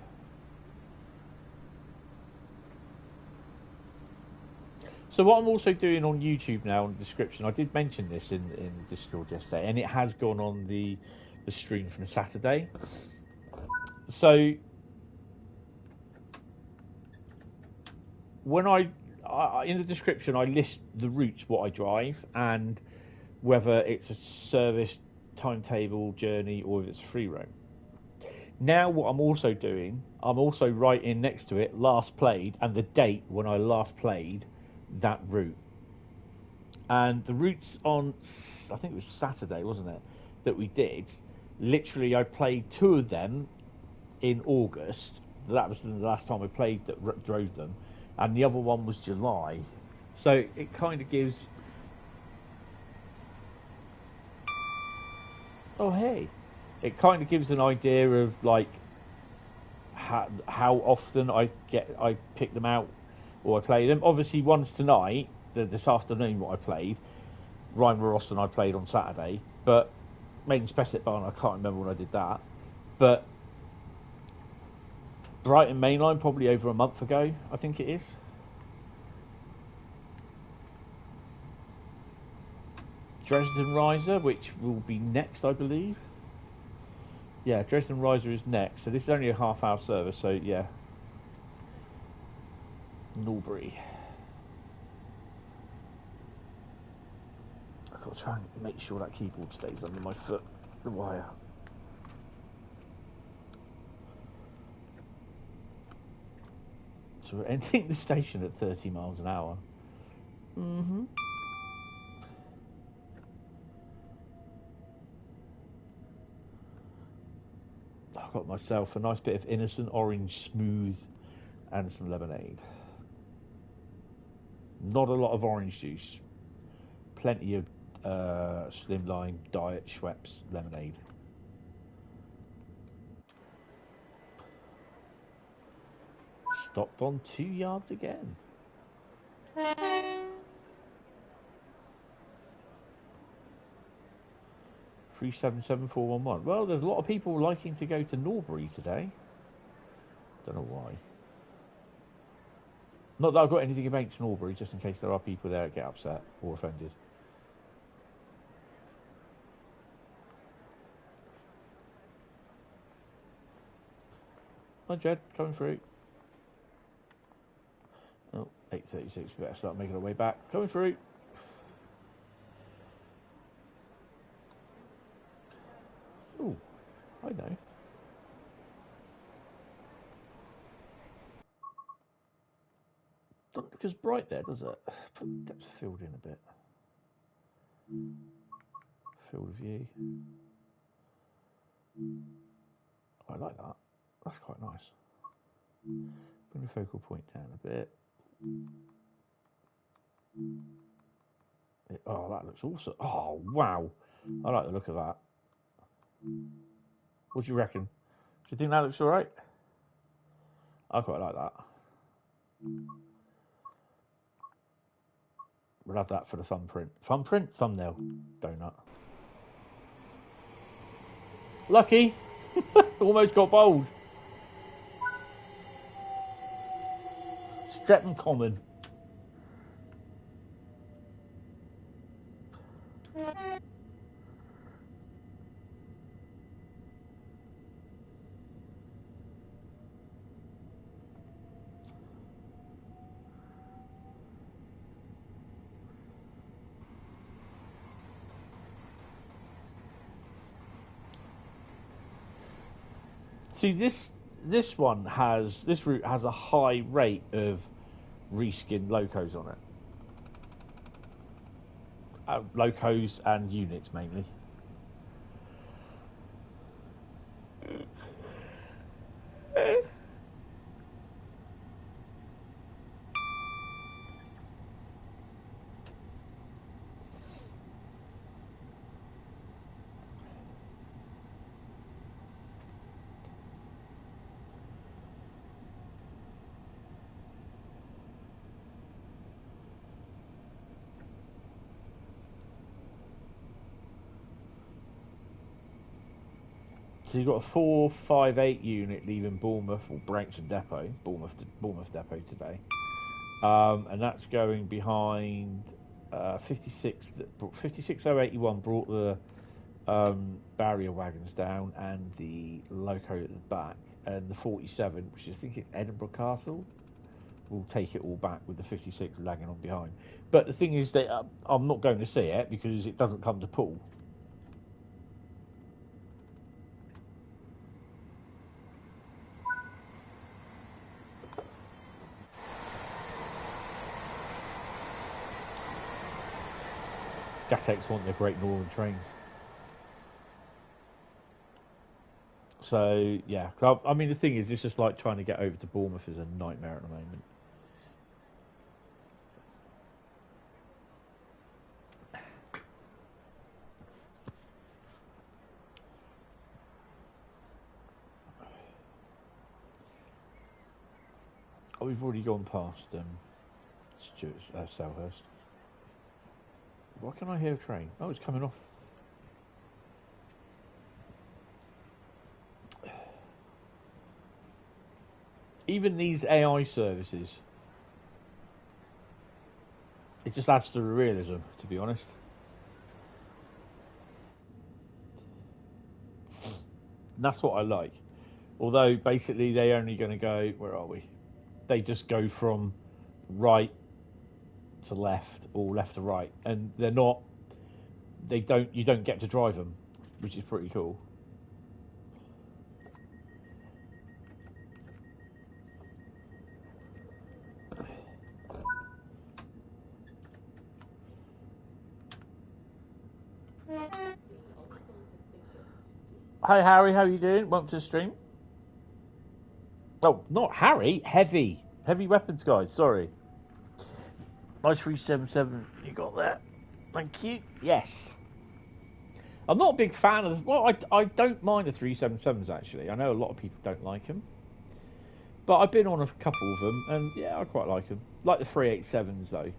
So what I'm also doing on YouTube now in the description, I did mention this in the Discord yesterday, and it has gone on the stream from Saturday. So when I in the description I list the routes what I drive and whether it's a service, timetable, journey, or if it's a free roam. Now what I'm also doing, I'm also writing next to it last played and the date when I last played that route. And the routes on, I think it was Saturday, wasn't it, that we did, literally I played 2 of them in August. That was the last time I played that drove them, and the other one was July. So it kind of gives, oh hey, it kind of gives an idea of like how often I pick them out or I play them. Obviously, one's tonight, this afternoon, what I played. Rhein, Ruhr, Osten I played on Saturday, but main Spessart Bahn, I can't remember when I did that. But Brighton Mainline probably over a month ago, I think it is. Dresden Riesa, which will be next, I believe. Yeah, Dresden Riesa is next. So this is only a half-hour service, so yeah. Norbury. I've got to try and make sure that keyboard stays under my foot, the wire. So we're entering the station at 30 miles an hour. Mm-hmm. I've got myself a nice bit of innocent orange smooth and some lemonade. Not a lot of orange juice. Plenty of slimline diet Schweppes lemonade. Stopped on 2 yards again. $377,411. Well, there's a lot of people liking to go to Norbury today. Don't know why. Not that I've got anything against Norbury, just in case there are people there that get upset or offended. Hi Jed, coming through. Oh, 8:36, we better start making our way back. Coming through. Ooh, I know. Doesn't look as bright there, does it? Put the depth of field in a bit. Field of view. I like that. That's quite nice. Bring the focal point down a bit. Oh, that looks awesome. Oh, wow. I like the look of that. What do you reckon? Do you think that looks alright? I quite like that. We'll have that for the thumbprint. Thumbprint? Thumbnail. Donut. Lucky! Almost got bold. Streatham Common. See, this route has a high rate of reskinned locos on it. Locos and units mainly. So you've got a 458 unit leaving Bournemouth or Brighton Depot, Bournemouth Depot today, and that's going behind 56081 brought the barrier wagons down and the loco at the back, and the 47, which I think it's Edinburgh Castle, will take it all back with the 56 lagging on behind. But the thing is that I'm not going to see it because it doesn't come to Poole. Gatex want their Great Northern trains. So, yeah. I mean, the thing is, it's just like trying to get over to Bournemouth is a nightmare at the moment. Oh, we've already gone past Selhurst. Why can I hear a train? Oh, it's coming off. Even these AI services, it just adds to the realism, to be honest. And that's what I like. Although, basically, they're only going to go, where are we? They just go from right to left or left to right. And they're not, you don't get to drive them, which is pretty cool. Hi Harry, how you doing? Welcome to the stream. Oh, not Harry, Heavy Weapons guys, sorry. Nice 377 you got there. Thank you. Yes. I'm not a big fan of, well, I don't mind the 377s actually. I know a lot of people don't like them. But I've been on a couple of them and yeah, I quite like them. Like the 387s though.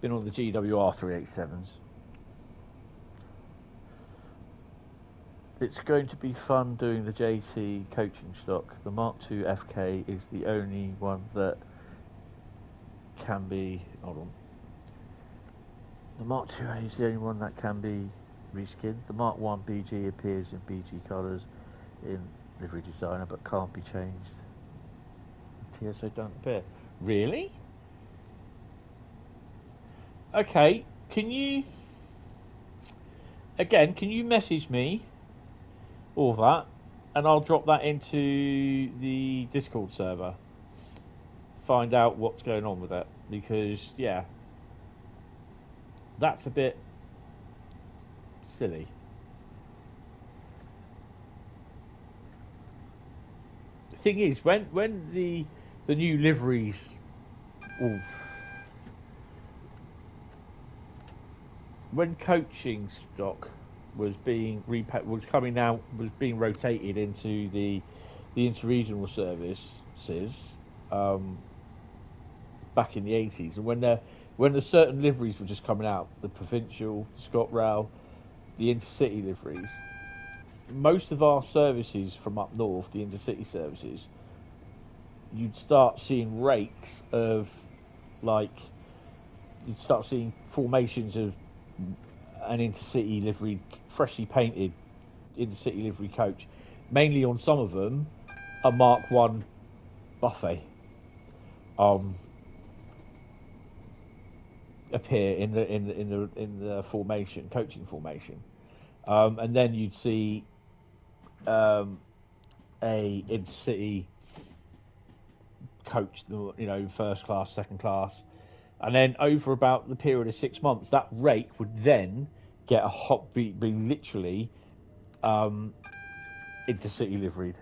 Been on the GWR 387s. It's going to be fun doing the JT coaching stock. The Mark II FK is the only one that can be... Hold on. The Mark IIA is the only one that can be reskinned. The Mark I BG appears in BG colours in livery designer but can't be changed. TSO don't appear. Really? Okay, can you... Again, can you message me all that, and I'll drop that into the Discord server. Find out what's going on with it, because yeah, that's a bit silly. The thing is, when the new liveries, when coaching stock was being being rotated into the interregional services back in the 80s, and when the certain liveries were just coming out, the provincial, the ScotRail, the intercity liveries, most of our services from up north, the intercity services, you'd start seeing rakes of, like, you'd start seeing formations of an intercity livery, freshly painted intercity livery coach. Mainly on some of them, a Mark I buffet appear in the formation, coaching formation, and then you'd see a intercity coach, you know, first class, second class. And then over about the period of 6 months, that rake would then get a hot beat, be literally intercity liveried.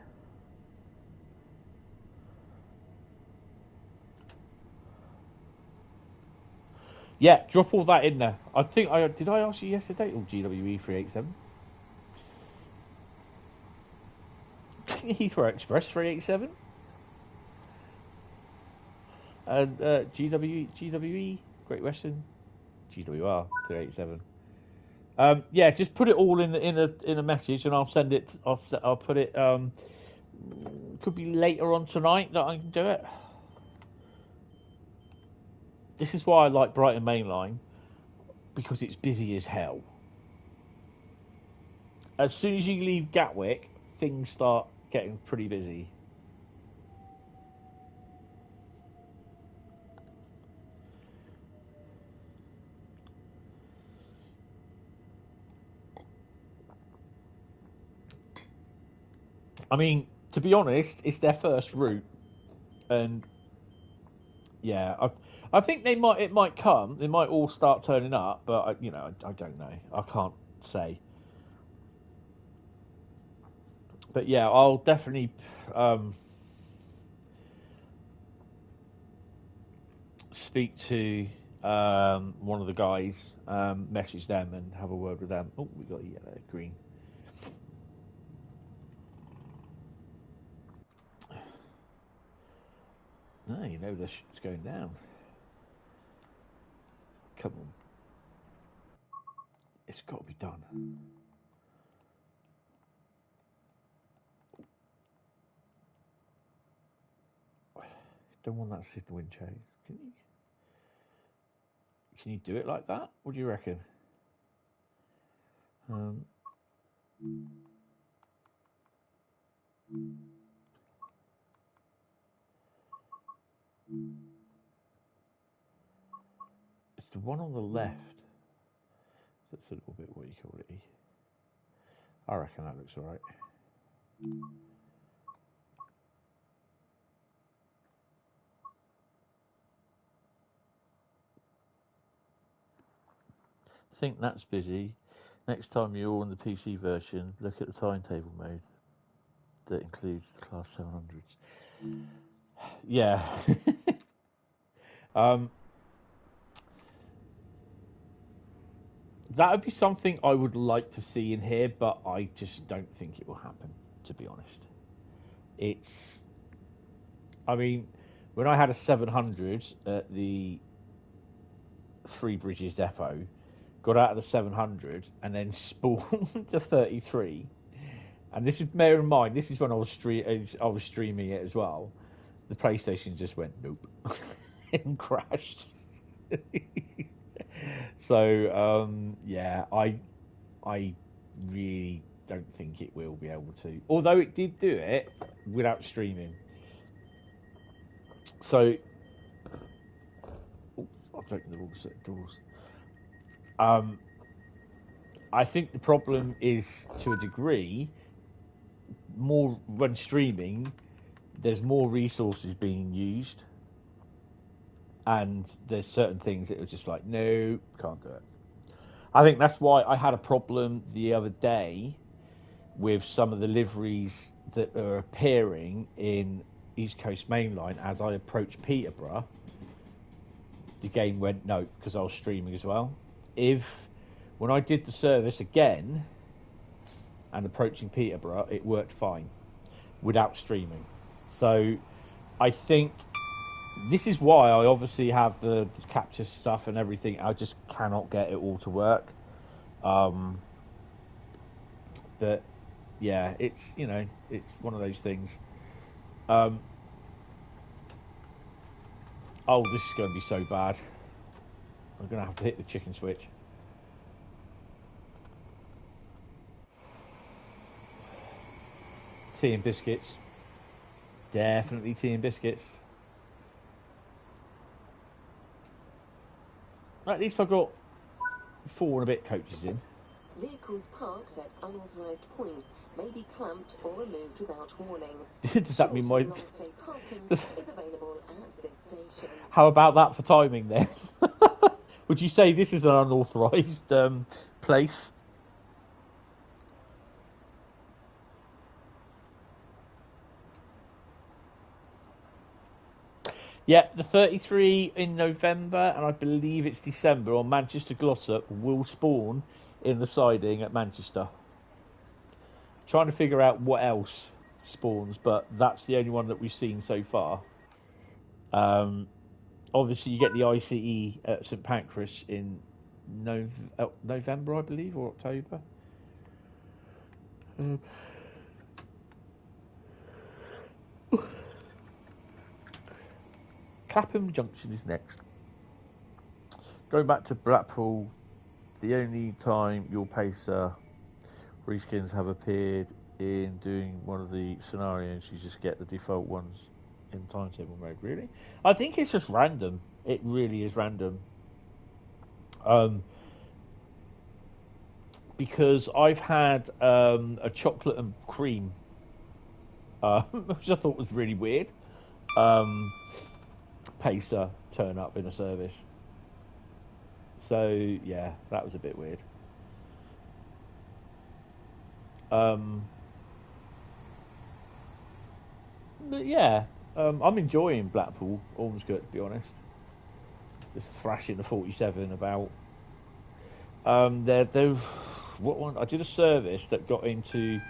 Yeah, drop all that in there. I think did I ask you yesterday? Or GWE 387? Heathrow Express 387? And GWE, Great Western, GWR 387. Yeah, just put it all in a message, and I'll send it. I'll put it. Could be later on tonight that I can do it. This is why I like Brighton Mainline, because it's busy as hell. As soon as you leave Gatwick, things start getting pretty busy. I mean, to be honest, it's their first route, and yeah, I think it might come. They might all start turning up, but I don't know. I can't say. But yeah, I'll definitely speak to one of the guys, message them and have a word with them. Oh, we got yellow, green. No, you know this shit's going down. Come on. It's got to be done. Don't want that to sit the wind change. Can you do it like that? What do you reckon? It's the one on the left that's a little bit, what do you call it? I reckon that looks alright. I think that's busy. Next time you're on the PC version, look at the timetable mode that includes the Class 700s. Yeah. That would be something I would like to see in here, but I just don't think it will happen, to be honest. I mean, when I had a 700 at the Three Bridges depot, got out of the 700 and then spawned the 33. And this is, bear in mind, this is when I was streaming it as well. The PlayStation just went nope and crashed. So yeah, I really don't think it will be able to. Although it did do it without streaming. So I've opened the wrong set of doors. I think the problem is, to a degree, more when streaming, there's more resources being used, and there's certain things that are just like, no, can't do it. I think that's why I had a problem the other day with some of the liveries that are appearing in East Coast Mainline as I approached Peterborough. The game went no, because I was streaming as well. When I did the service again and approaching Peterborough, it worked fine without streaming. So I think this is why I obviously have the capture stuff and everything. I just cannot get it all to work. But yeah, it's it's one of those things. Oh, this is going to be so bad. I'm going to have to hit the chicken switch. Tea and biscuits. Definitely tea and biscuits. At least I got 4 and a bit coaches in. Vehicles parked at unauthorised points may be clamped or removed without warning. Does that mean my... is available at this station. How about that for timing then? Would you say this is an unauthorised place? Yep, the 33 in November, and I believe it's December, on Manchester Glossop will spawn in the siding at Manchester. Trying to figure out what else spawns, but that's the only one that we've seen so far. Obviously, you get the ICE at St Pancras in November, I believe, or October. Clapham Junction is next. Going back to Blackpool, the only time your pacer reskins have appeared in doing one of the scenarios, you just get the default ones in timetable mode. Really, I think it's just random. It really is random. Because I've had a chocolate and cream, which I thought was really weird. Pacer turn up in a service. So yeah, that was a bit weird. But yeah, I'm enjoying Blackpool Ormskirk, to be honest. Just thrashing the 47 about. They're what one? I did a service that got into.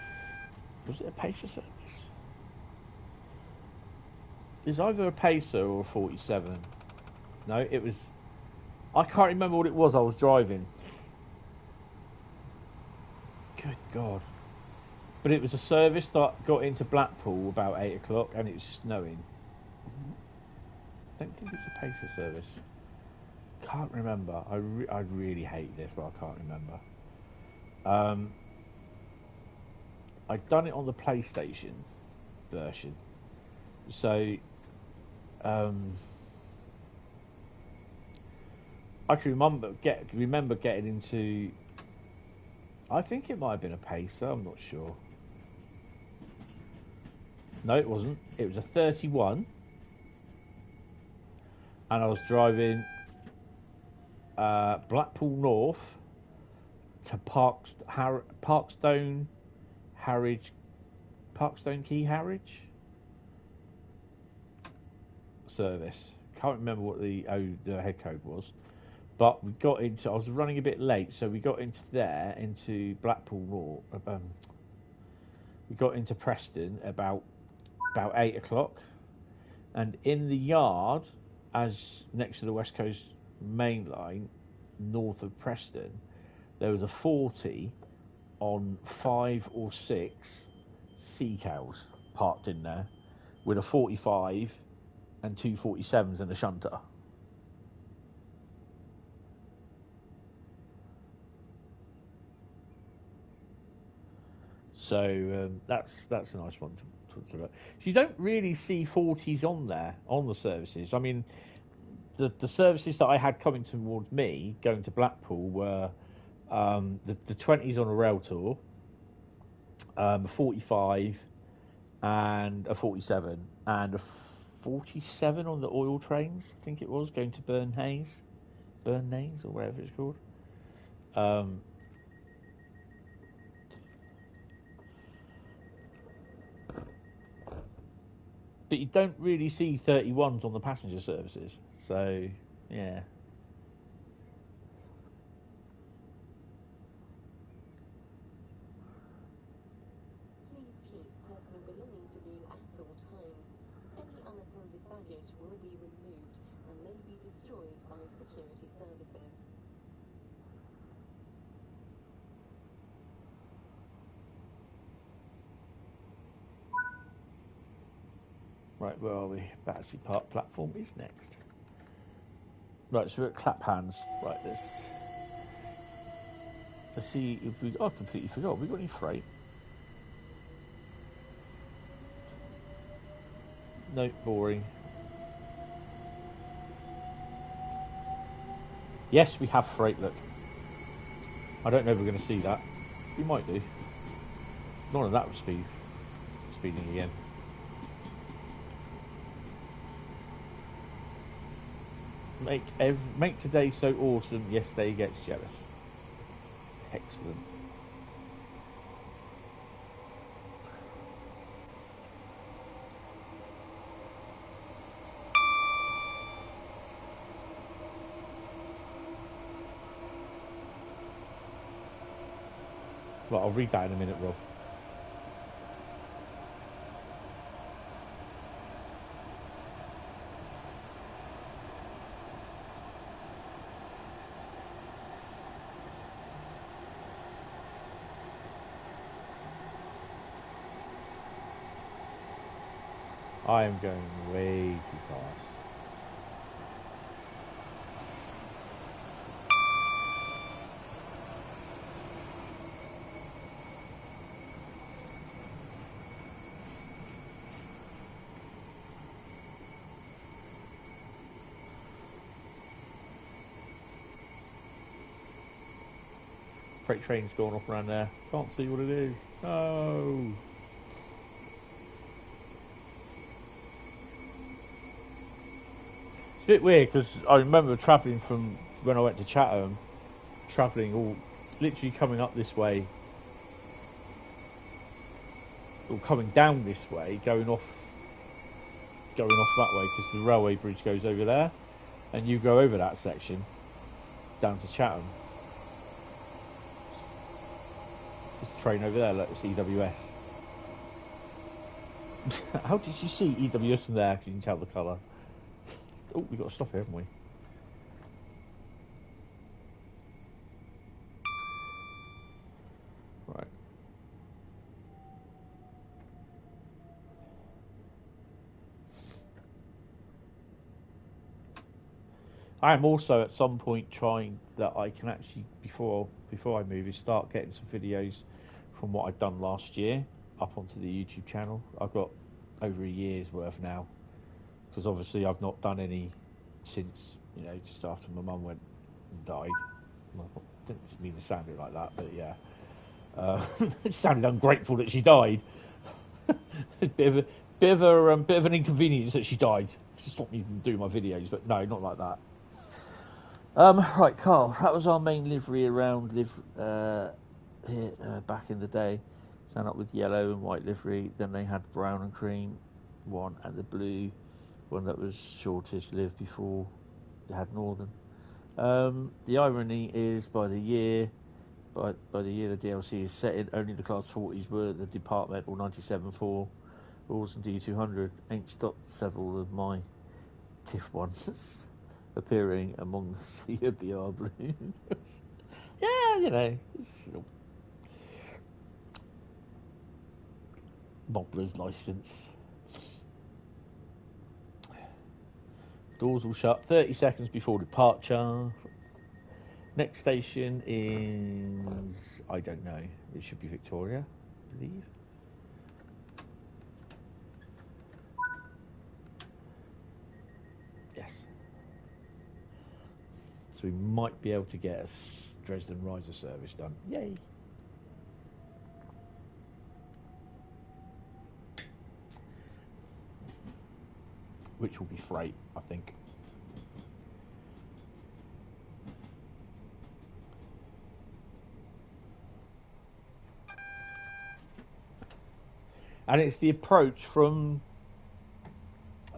Was it a pacer service? It's either a pacer or a 47. No, it was. I can't remember what it was. I was driving. Good God! But it was a service that got into Blackpool about 8 o'clock, and it was snowing. I don't think it was a pacer service. Can't remember. I really hate this, but I can't remember. I'd done it on the PlayStation version, so I can remember getting into. I think it might have been a pacer. I'm not sure. No, it wasn't. It was a 31, and I was driving Blackpool North to Parkstone Key Harwich service. Can't remember what the head code was, but we got into. I was running a bit late, so we got into Blackpool North. We got into Preston about 8 o'clock, and in the yard, as next to the West Coast Mainline, north of Preston, there was a 40 on 5 or 6 sea cows parked in there, with a 45 and 2 47s and a shunter. So that's a nice one to look. You don't really see 40s on there on the services. I mean, the services that I had coming towards me going to Blackpool were the 20s on a rail tour, a 45 and a 47 and a 47 on the oil trains, I think it was, going to Burnhays or whatever it's called. But you don't really see 31s on the passenger services. So, yeah. Please keep personal belongings with you at all times. Any unattended baggage will be removed and may be destroyed by security services. Right, where are we? Battersea Park platform is next. Right, so we're at Clapham. Right, let's see if we. Oh, I completely forgot. Have we got any freight? No, boring. Yes, we have freight. Look, I don't know if we're going to see that. We might do. Not at that speed. Speeding again. Make today so awesome. Yesterday gets jealous. Excellent. Well, I'll read that in a minute, Rob. I am going way too fast. Freight train's going off around there. Can't see what it is. No. It's a bit weird because I remember travelling from when I went to Chatham, travelling all literally coming up this way, or coming down this way, going off that way because the railway bridge goes over there, and you go over that section down to Chatham. There's a train over there, like it's EWS. How did you see EWS from there? Because you can tell the colour. Oh, we've got to stop here, haven't we? Right. I am also at some point trying that I can actually, before I move, is start getting some videos from what I've done last year up onto the YouTube channel. I've got over a year's worth now, because obviously I've not done any since, you know, just after my mum went and died. Well, I didn't mean to sound it like that, but yeah. It sounded ungrateful that she died. A bit of an inconvenience that she died. She stopped me from doing my videos, but no, not like that. Right, Carl, that was our main livery around here back in the day. Stand up with yellow and white livery. Then they had brown and cream one, and the blue one that was shortest lived before they had northern. The irony is, by the year the DLC is set in, only the class 40s were the departmental 97.4 rules and D200 ain't stopped several of my TIFF ones appearing among the sea of BR balloons. Yeah, you know, it's Mobbler's license. Doors will shut 30 seconds before departure. Next station is, I don't know, it should be Victoria, I believe. Yes. So we might be able to get a Dresden Riesa service done. Yay! Which will be freight, I think. And it's the approach from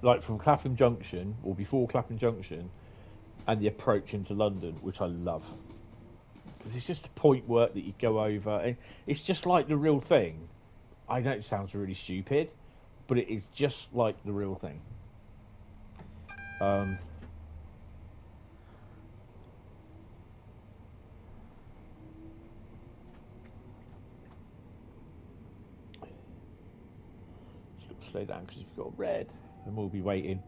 Clapham Junction, or before Clapham Junction, and the approach into London, which I love. Because it's just a point work that you go over. And it's just like the real thing. I know it sounds really stupid, but it is just like the real thing. Just got to slow down because we've got red, and we'll be waiting.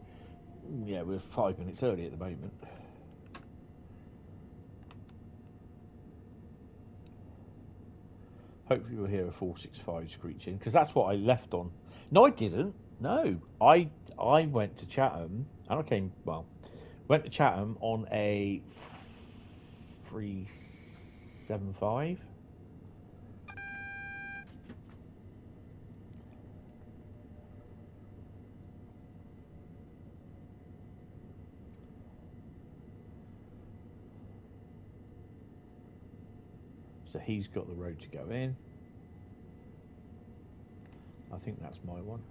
Yeah, we're 5 minutes early at the moment. Hopefully we'll hear a 465 screeching, because that's what I left on. No, I didn't. No, I went to Chatham, and went to Chatham on a 375. So he's got the road to go in. I think that's my one.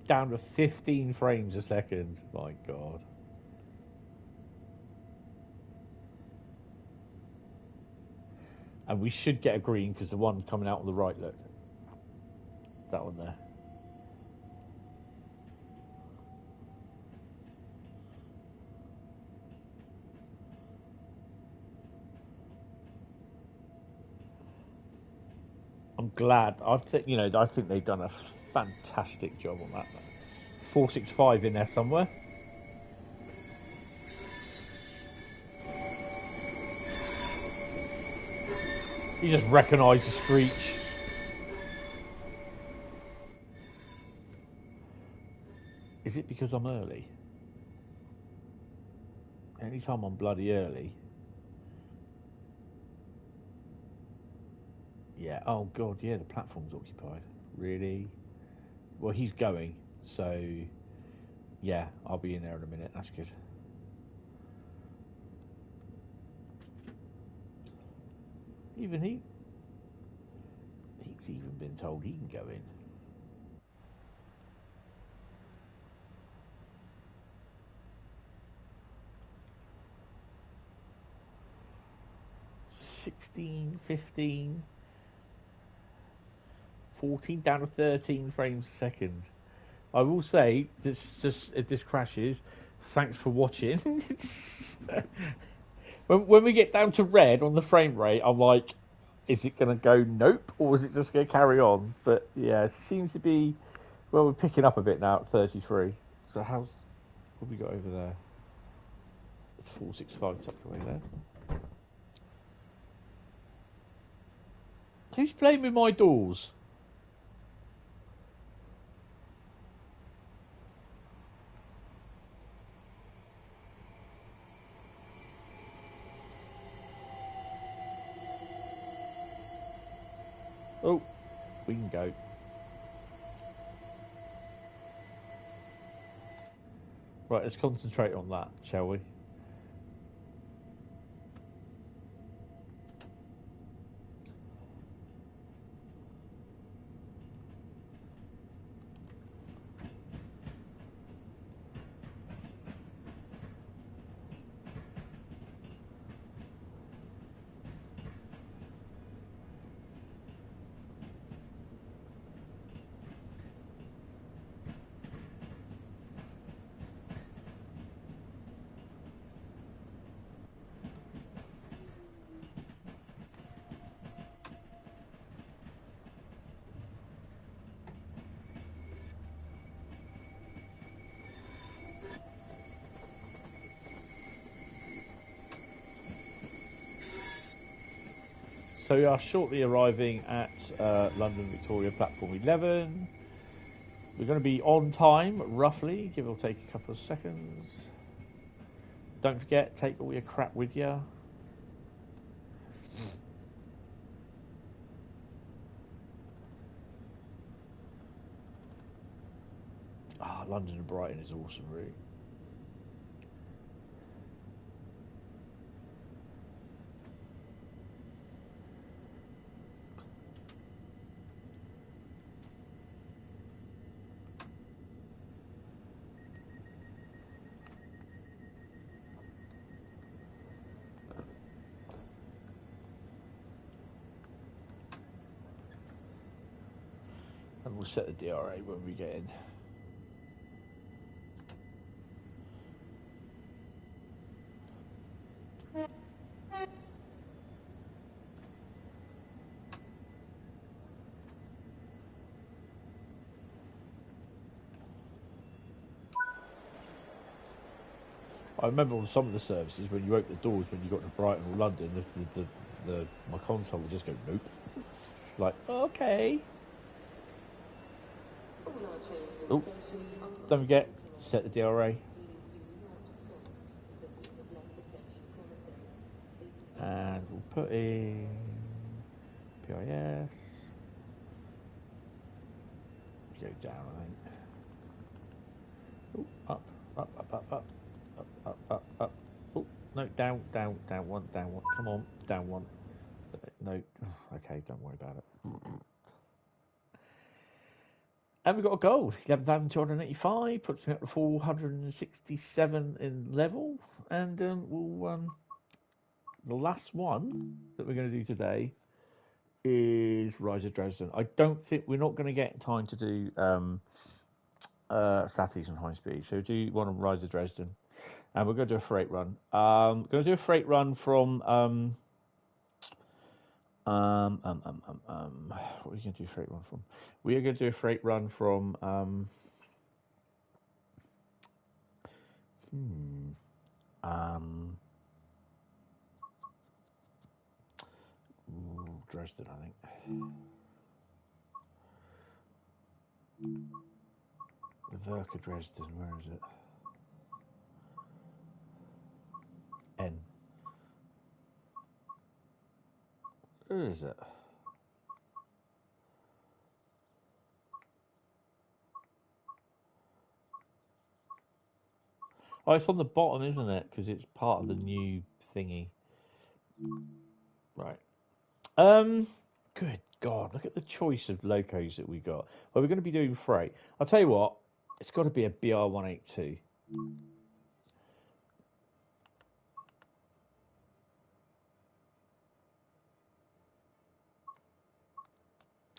Down to 15 frames a second. My God. And we should get a green because the one coming out on the right, look. That one there. I'm glad. I think I think they've done a fantastic job on that. 465 in there somewhere. You just recognise the screech. Is it because I'm early? Anytime I'm bloody early. Yeah, oh god, yeah, the platform's occupied. Really? Well, he's going, so yeah, I'll be in there in a minute. That's good. Even he's even been told he can go in. $16, $15, $14 down to 13 frames a second. I will say, if this crashes, thanks for watching. when we get down to red on the frame rate, I'm like, is it going to go nope, or is it just going to carry on? But yeah, it seems to be, well, we're picking up a bit now at 33. So what have we got over there? It's 465 tucked away there. Who's playing with my doors? Oh, we can go. Right, let's concentrate on that, shall we? So we are shortly arriving at London Victoria Platform 11. We're going to be on time, roughly, give or take a couple of seconds. Don't forget, take all your crap with you. London and Brighton is awesome, really. And we'll set the DRA when we get in. I remember on some of the services when you open the doors when you got to Brighton or London, my console would just go nope. Like, okay. Oh, don't forget to set the DRA. And we'll put in PIS. Go down, I think. Oh, up. Up. Oh, no, down one. Come on, down one. No, okay, don't worry about it. And we've got a gold, 11,285, puts me up to 467 in level. And the last one that we're going to do today is Riesa Dresden. I don't think we're not going to get time to do Southeastern Highspeed, so do one of Riesa Dresden. And we're going to do a freight run. We're going to do a freight run from What are we going to do a freight run from? We are going to do a freight run from Dresden, I think. The Werke Dresden, where is it? N. Where is it? Oh, it's on the bottom, isn't it? Because it's part of the new thingy. Right. Good God, look at the choice of locos that we got. Well, we're going to be doing freight. I'll tell you what, it's got to be a BR182.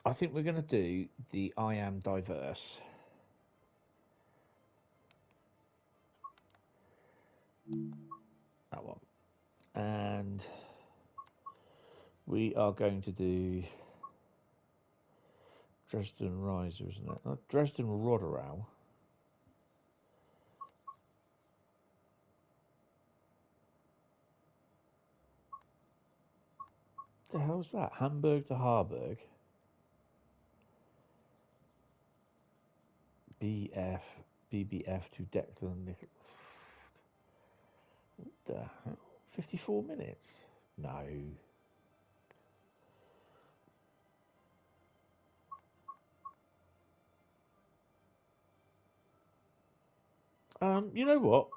I think we're going to do the I Am Diverse. That one. And we are going to do Dresden Riesa, isn't it? Not Dresden Rotterdam. The hell's that? Hamburg to Harburg. BBF to Declan Nickel. What the hell? 54 minutes? No. You know what?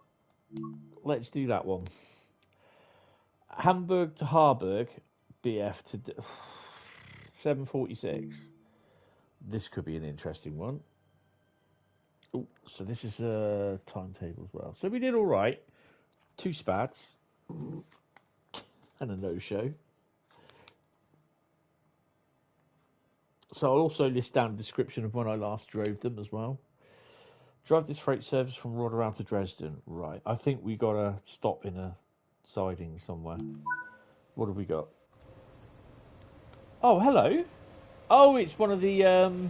Let's do that one. Hamburg to Harburg, BF to 7:46. This could be an interesting one. Ooh, so this is a timetable as well. So we did all right. 2 spats and a no-show. So I'll also list down a description of when I last drove them as well. Drive this freight service from Rotterdam to Dresden. Right. I think we got to stop in a siding somewhere. What have we got? Oh, hello. Oh, it's one of the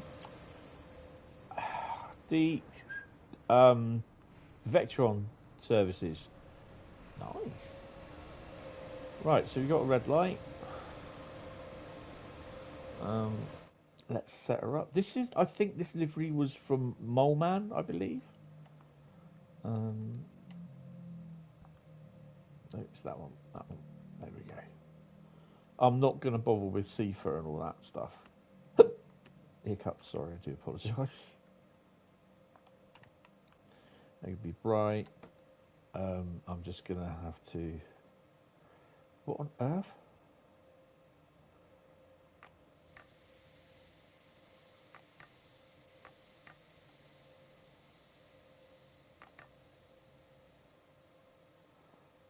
Vectron services. Nice. Right, so we got a red light. Let's set her up. This is, I think this livery was from Moleman, I believe. No, it's that one. That one. There we go. I'm not going to bother with CIFA and all that stuff. Hiccups, sorry, I do apologise. They could be bright. I'm just going to have to... What on earth?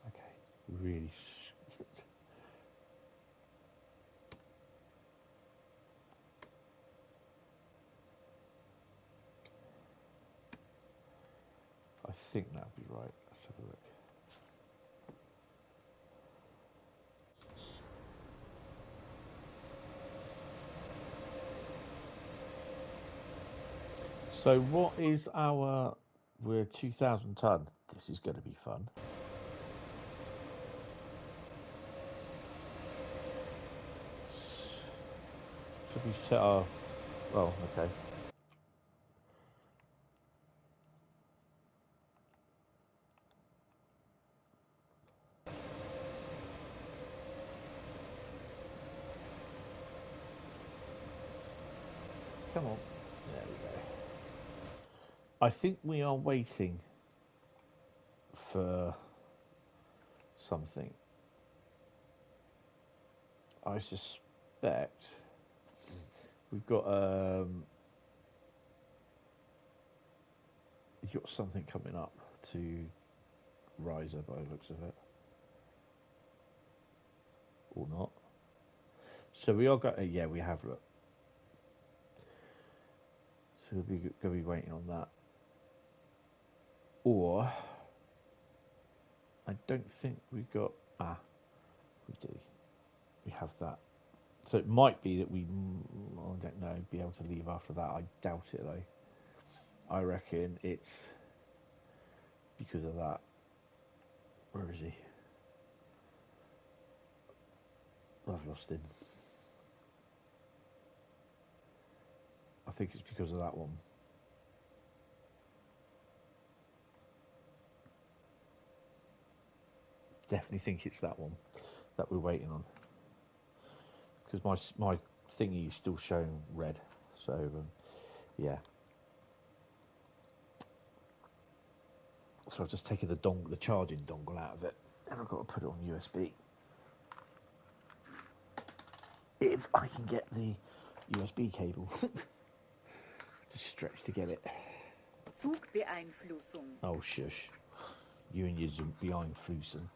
Okay, really... I think that'll be right. Let's have a look. So what is our... We're 2,000 ton. This is going to be fun. Should we set our... Oh, okay. Come on. There we go. I think we are waiting for something. I suspect we've got you've got something coming up to Riesa by the looks of it. Or not. So we are going, yeah, we have, look. So we'll be going to be waiting on that. Or, I don't think we've got, we do. We have that. So it might be that I don't know, be able to leave after that. I doubt it though. I reckon it's because of that. Where is he? I've lost him. I think it's because of that one. Definitely think it's that one that we're waiting on. Because my thingy is still showing red. So, yeah. So I've just taken the charging dongle out of it, and I've got to put it on USB. If I can get the USB cable to stretch to get it. Zugbeeinflussung. Oh shush! You and your Zugbeeinflussung.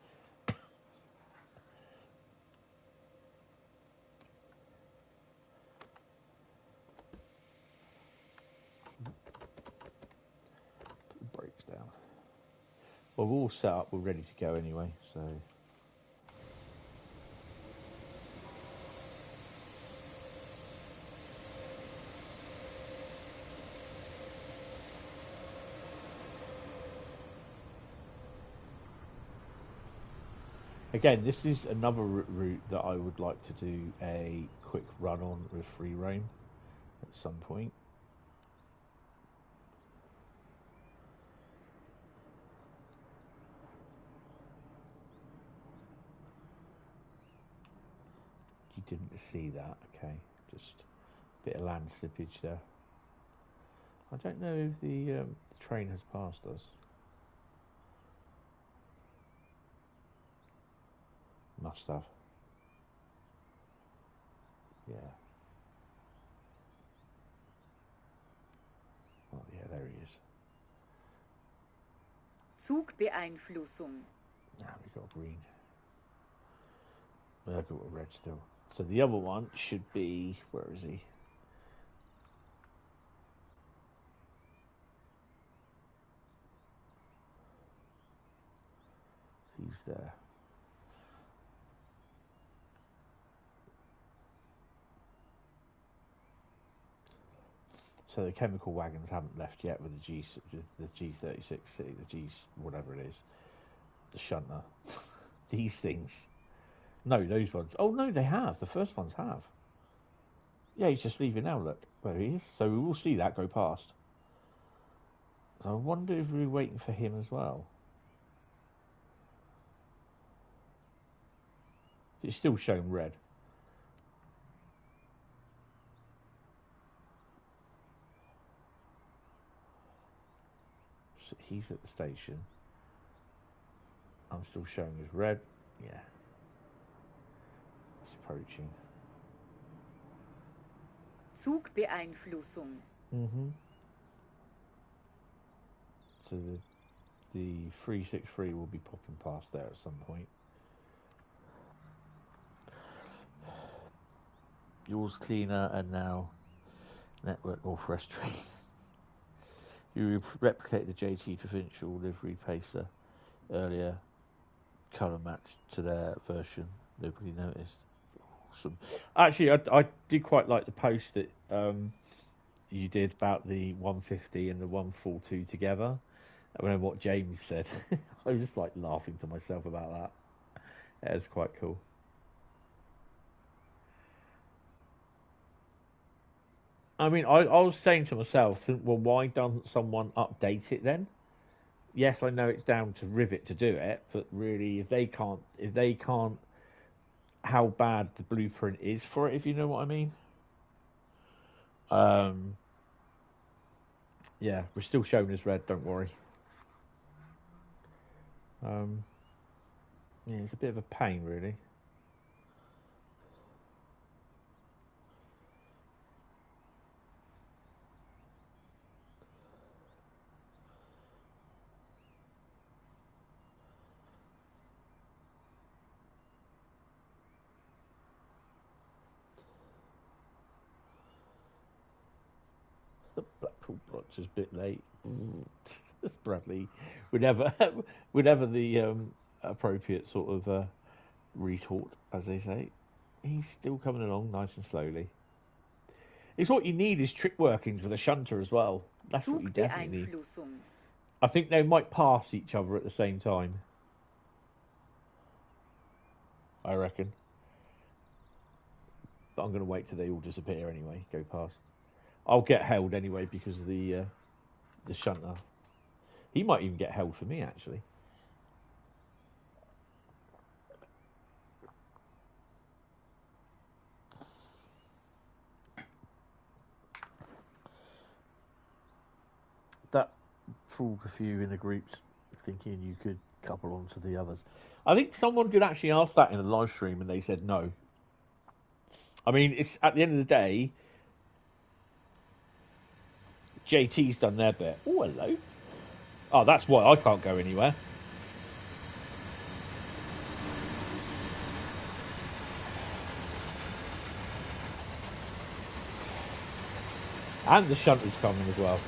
Put the brakes down. Well, we're all set up. We're ready to go anyway. So. Again, this is another route that I would like to do a quick run on with free roam at some point. You didn't see that, okay? Just a bit of land slippage there. I don't know if the train has passed us. Must have. Yeah. Oh yeah, there he is. Zugbeeinflussung. Now we've got green. Well, I've got a red still. So the other one should be, where is he? He's there. So the chemical wagons haven't left yet with the G36C, the G whatever it is, the shunter. These things. No, those ones. Oh no, they have. The first ones have. Yeah, he's just leaving now. Look where he is. So we will see that go past. So I wonder if we're waiting for him as well. It's still showing red. So he's at the station. I'm still showing as red. Yeah. It's approaching. Zugbeeinflussung. So the 363 will be popping past there at some point. Yours cleaner and now Network Northwest train. You replicate the JT Provincial livery pacer earlier, colour matched to their version. Nobody noticed. Awesome. Actually, I did quite like the post that you did about the 150 and the 142 together. I don't know what James said. I was just like laughing to myself about that. Yeah, it's quite cool. I mean, I was saying to myself, well, why doesn't someone update it then? Yes, I know it's down to Rivet to do it, but really, if they can't, how bad the blueprint is for it, if you know what I mean. Yeah, we're still shown as red. Don't worry. Yeah, it's a bit of a pain, really. The Blackpool Branch is a bit late. Bradley, whenever the appropriate sort of retort, as they say. He's still coming along nice and slowly. It's what you need is trick workings with a shunter as well. That's what you definitely need. Zugbeeinflussung. I think they might pass each other at the same time. I reckon. But I'm going to wait till they all disappear anyway, go past. I'll get held anyway because of the shunter. He might even get held for me, actually. That fooled a few in the groups, thinking you could couple onto the others. I think someone did actually ask that in a live stream, and they said no. I mean, it's at the end of the day, JT's done their bit. Oh, hello. Oh, that's why I can't go anywhere. And the shunter's coming as well.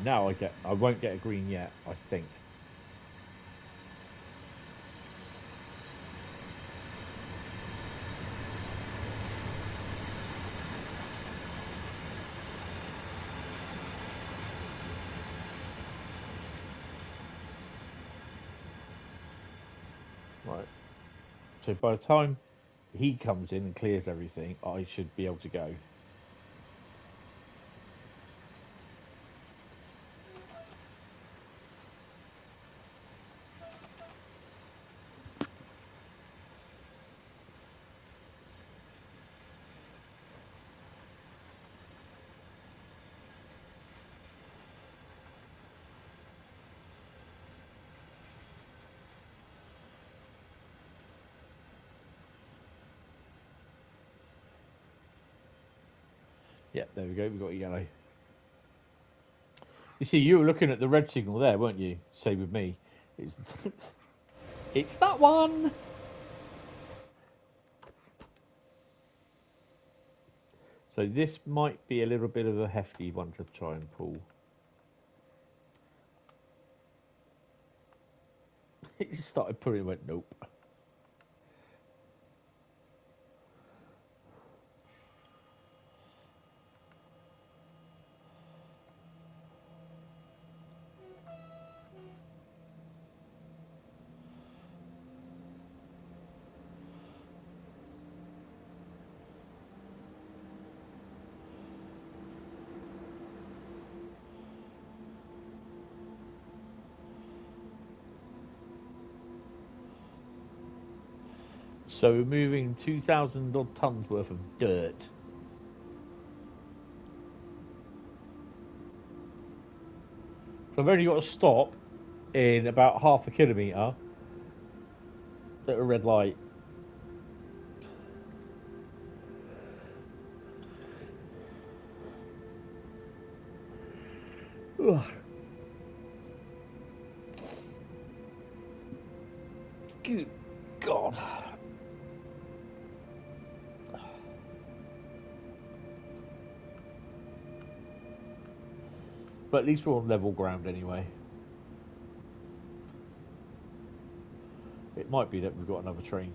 Now I won't get a green yet, I think. Right. So by the time he comes in and clears everything, I should be able to go. Yeah, there we go. We've got a yellow. You see, you were looking at the red signal there, weren't you? Same with me. It's that one. So this might be a little bit of a hefty one to try and pull. It just started pulling and went, nope. So we're moving 2,000 odd tons worth of dirt. So I've only got to stop in about half a kilometre at a red light. Ugh. Good God. But at least we're on level ground anyway. It might be that we've got another train.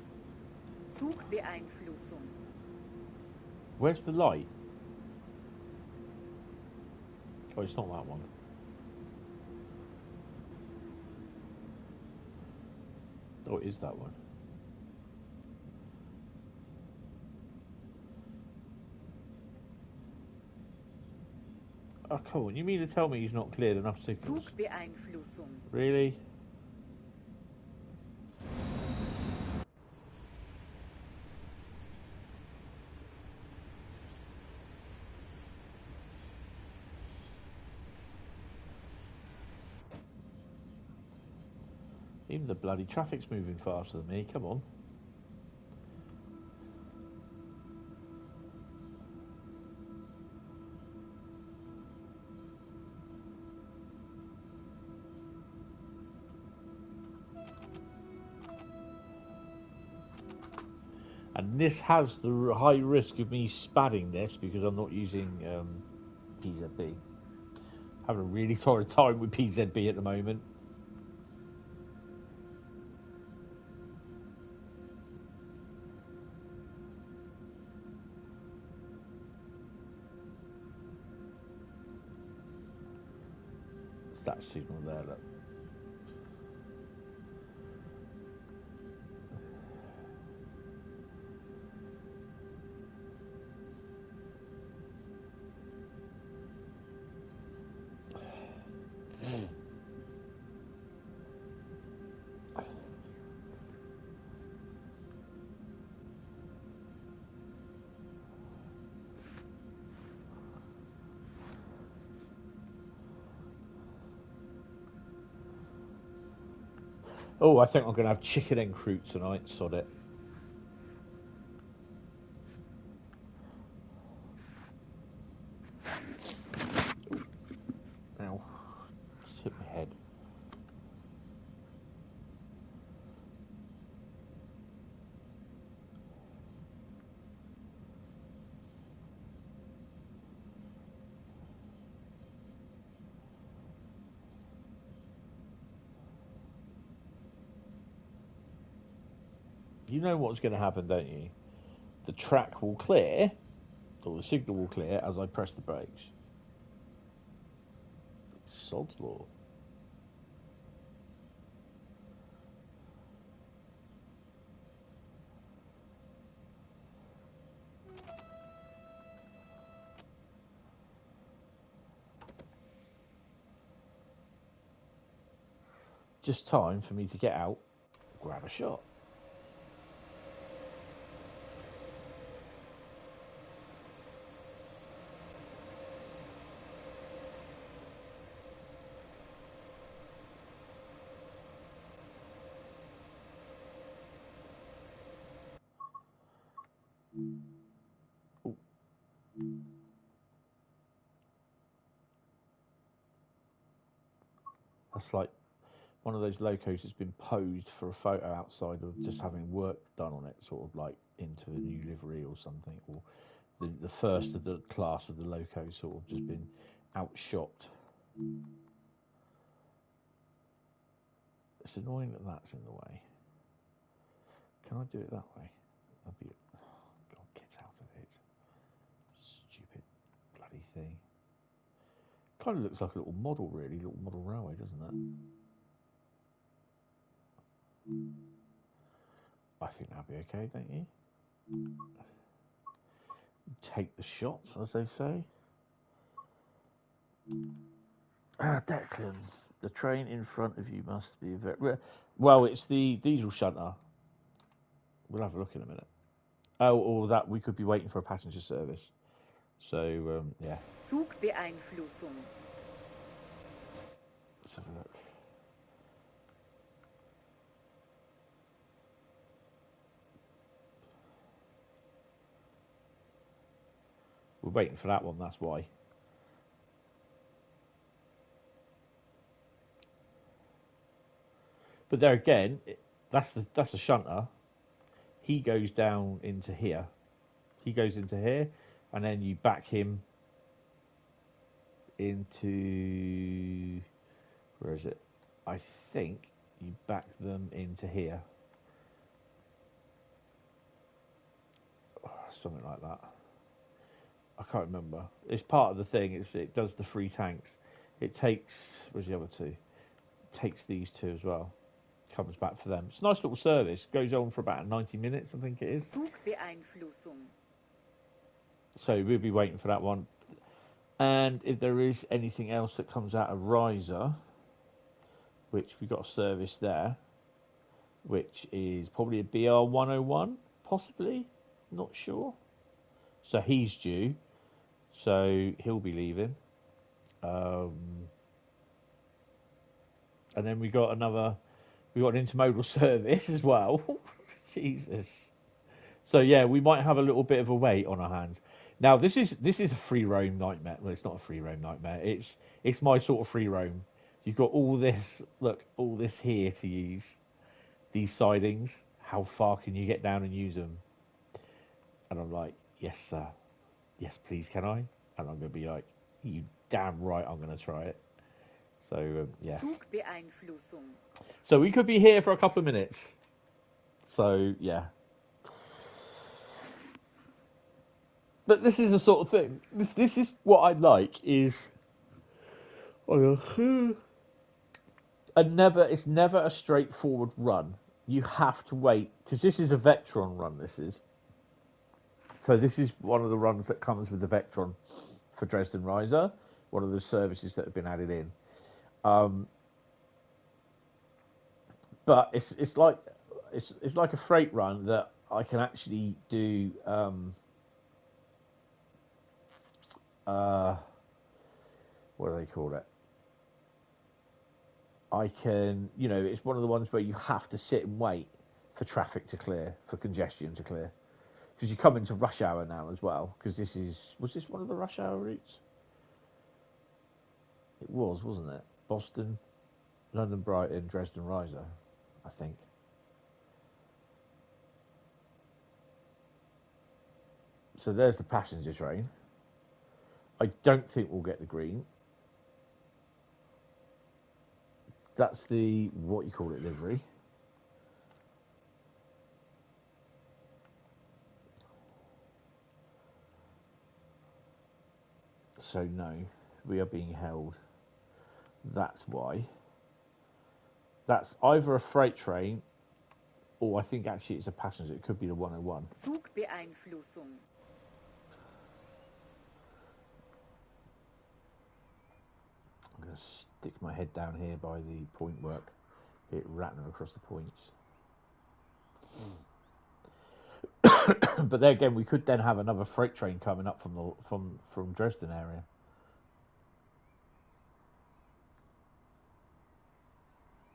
Zugbeeinflussung. Where's the light? Oh, it's not that one. Oh, it is that one. Oh, come on. You mean to tell me he's not cleared enough signals? Zugbeeinflussung. Really? Even the bloody traffic's moving faster than me. Come on. And this has the high risk of me spadding this because I'm not using PZB. Having a really torrid time with PZB at the moment. It's that signal there, look. Oh, I think I'm going to have chicken and croûte tonight, sod it. Ow. Just hit my head. You know what's going to happen, don't you? The track will clear, or the signal will clear as I press the brakes. Sod's law. Just time for me to get out, grab a shot. Ooh. That's like one of those locos that's been posed for a photo outside of just having work done on it, sort of like into a new livery or something, or the first of the class of the loco sort of just been outshot. It's annoying that that's in the way. Can I do it that way? That'd be... God, get out of it. Stupid bloody thing. Kind of looks like a little model, really. Little model railway, doesn't it? I think that'd be okay, don't you? Take the shots, as they say. Declan, the train in front of you must be very... Well, it's the diesel shunter. We'll have a look in a minute. Oh, or that we could be waiting for a passenger service. So, yeah. Zugbeeinflussung. Let's have a look. We're waiting for that one, that's why. But there again, that's the shunter. He goes down into here. He goes into here, and then you back him into... Where is it? I think you back them into here. Oh, something like that. I can't remember. It's part of the thing. It does the 3 tanks. It takes... Where's the other 2? It takes these 2 as well. Comes back for them. It's a nice little service. Goes on for about 90 minutes, I think it is. Zugbeeinflussung. So we'll be waiting for that one. And if there is anything else that comes out of Riesa, which we got a service there, which is probably a BR 101, possibly, not sure. So he's due, so he'll be leaving. And then we got an intermodal service as well. Jesus. So yeah, we might have a little bit of a wait on our hands. Now this is a free roam nightmare. Well, it's not a free roam nightmare. It's my sort of free roam. You've got all this, look, all this here to use. These sidings. How far can you get down and use them? And I'm like, yes, sir. Yes, please, can I? And I'm going to be like, you damn right I'm going to try it. So, yeah. Zugbeeinflussung. So we could be here for a couple of minutes. So, yeah. But this is the sort of thing. This is what I like is... it's never a straightforward run. You have to wait, because this is a Vectron run, this is. So this is one of the runs that comes with the Vectron for Dresden Riesa, one of the services that have been added in. But it's like a freight run that I can actually do. What do they call it? I can, it's one of the ones where you have to sit and wait for traffic to clear, for congestion to clear, because you come into rush hour now as well. Because was this one of the rush hour routes? It was, wasn't it? Boston, London, Brighton, Dresden, Riesa, I think. So there's the passenger train. I don't think we'll get the green. That's the, what you call it, livery. So no, we are being held. That's why. That's either a freight train, or I think actually it's a passenger. It could be the 101. Zugbeeinflussung. I'm going to stick my head down here by the point work. Get rattling across the points. But there again, we could then have another freight train coming up from Dresden area.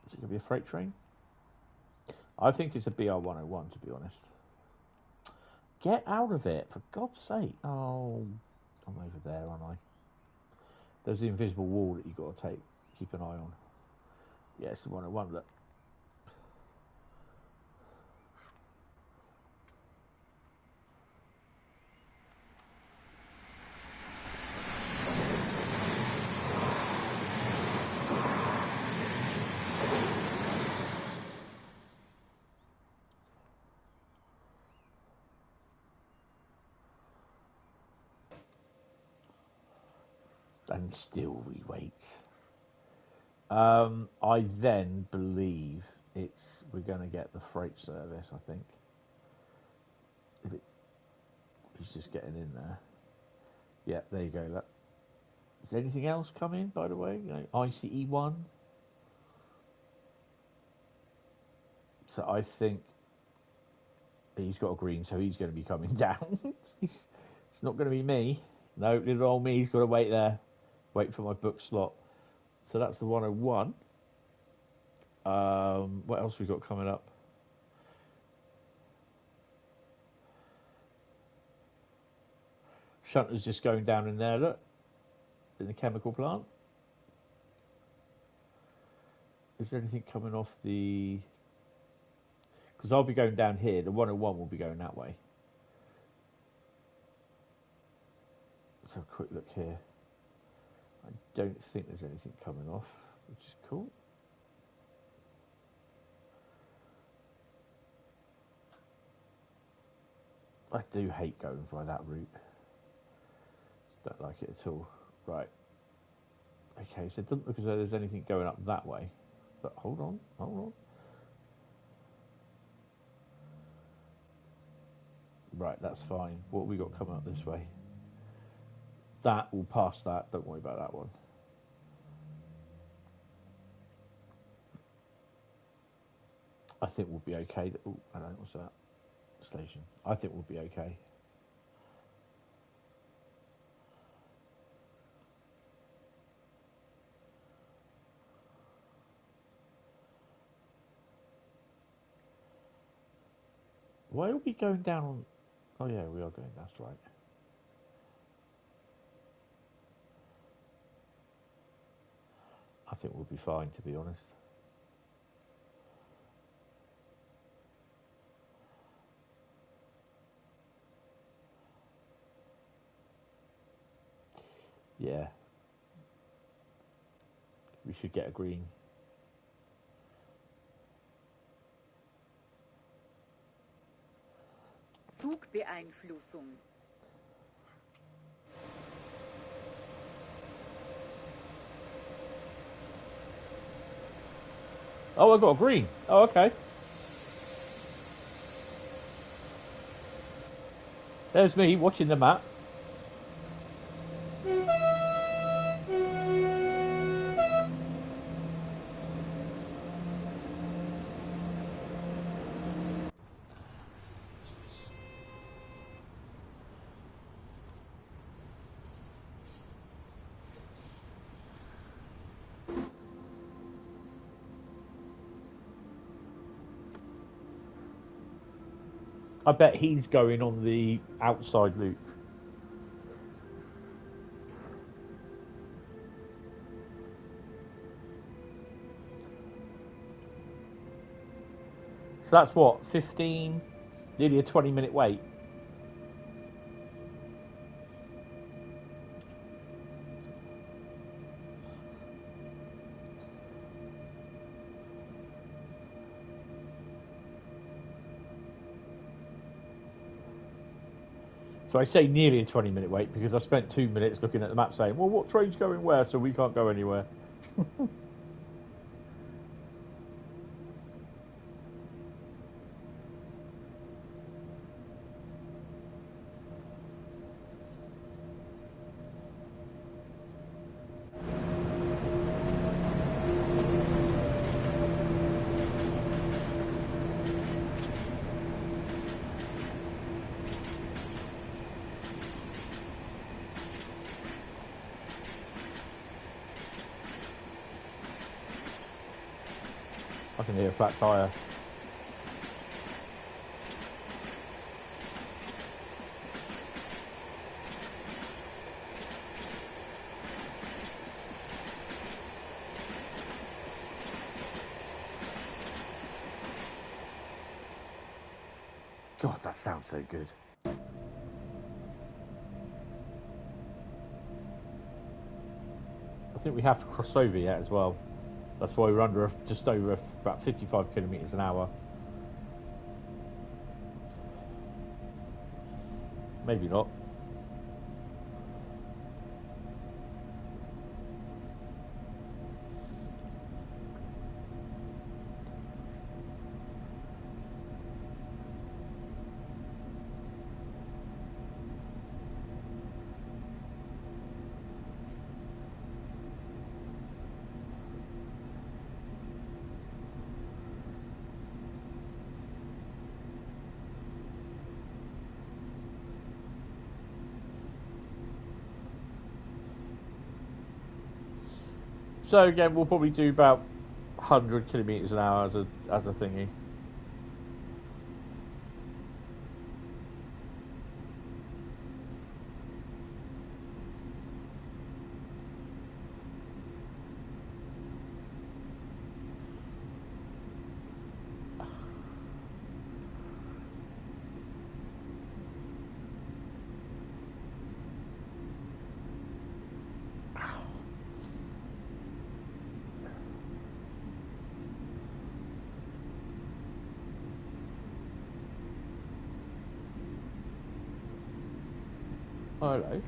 Is it going to be a freight train? I think it's a BR101, to be honest. Get out of it, for God's sake. Oh, I'm over there, aren't I? There's the invisible wall that you've got to keep an eye on. Yeah, it's the 101, look. And still we wait. I then believe we're going to get the freight service, I think. He's just getting in there. Yeah, there you go, look. Is there anything else coming, by the way? ICE 1. So I think he's got a green, so he's going to be coming down. It's not going to be me. No, little old me's got to wait there. Wait for my book slot. So that's the 101. What else we got coming up? Shunter's just going down in there, look. In the chemical plant. Is there anything coming off the... Because I'll be going down here. The 101 will be going that way. Let's have a quick look here. I don't think there's anything coming off, which is cool. I do hate going by that route. Just don't like it at all. Right. Okay, so it doesn't look as though there's anything going up that way. But hold on. Right, that's fine. What have we got coming up this way? That will pass that. Don't worry about that one. I think we'll be okay. Oh, I don't know, what's that? Station. I think we'll be okay. Why are we going down on... Oh yeah, we are going, that's right. I think we'll be fine, to be honest. Yeah. We should get a green. Zugbeeinflussung. Oh, I got a green. Oh, okay. There's me watching the map. I bet he's going on the outside loop. So that's what, 15, nearly a 20-minute wait. So I say nearly a 20-minute wait because I spent 2 minutes looking at the map saying, well, what train's going where, so we can't go anywhere. I can hear a flat tyre. God, that sounds so good. I think we have to cross over yet as well. That's why we're under just over about 55 kilometres an hour. Maybe not. So again, we'll probably do about 100 kilometres an hour as a thingy. Hello.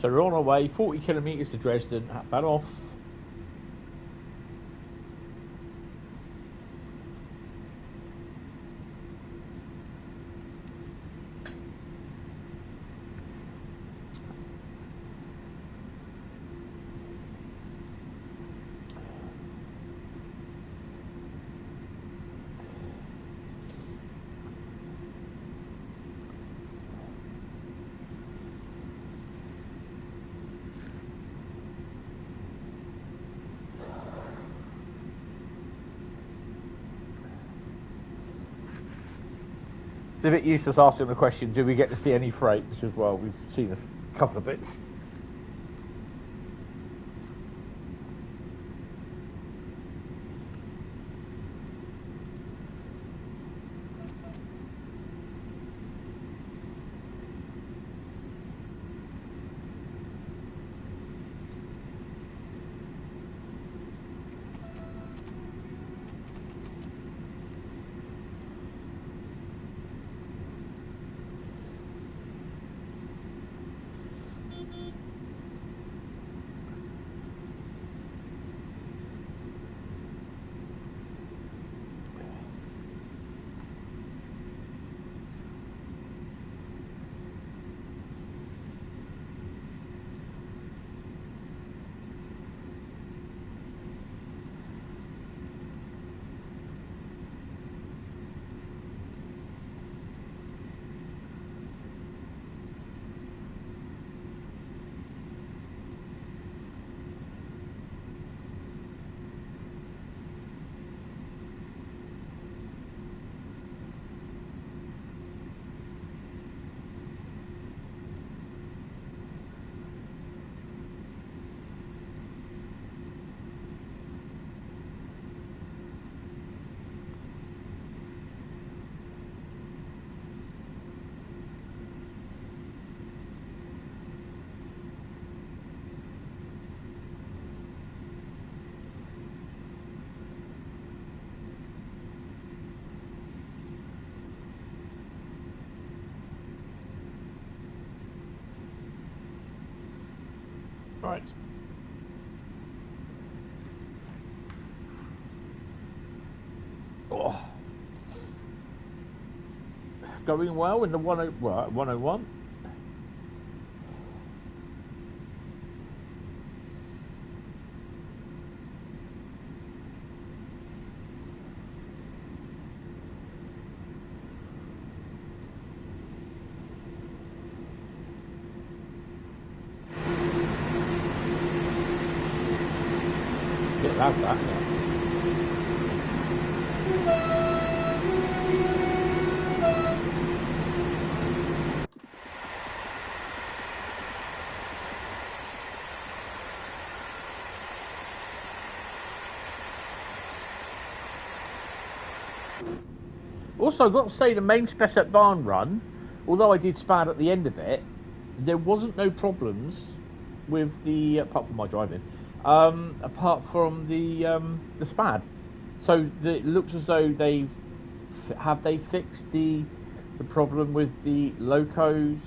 So we're on our way, 40 kilometres to Dresden, hat off. It's a bit useless asking the question, do we get to see any freight? Because, well, we've seen a couple of bits. Right. Oh. Going well in the 101. Bit loud that, yeah. Also, I've got to say, the main Spessart Bahn run, although I did SPAD at the end of it, there wasn't no problems with the, apart from my driving, apart from the SPAD. So it looks as though they fixed the problem with the locos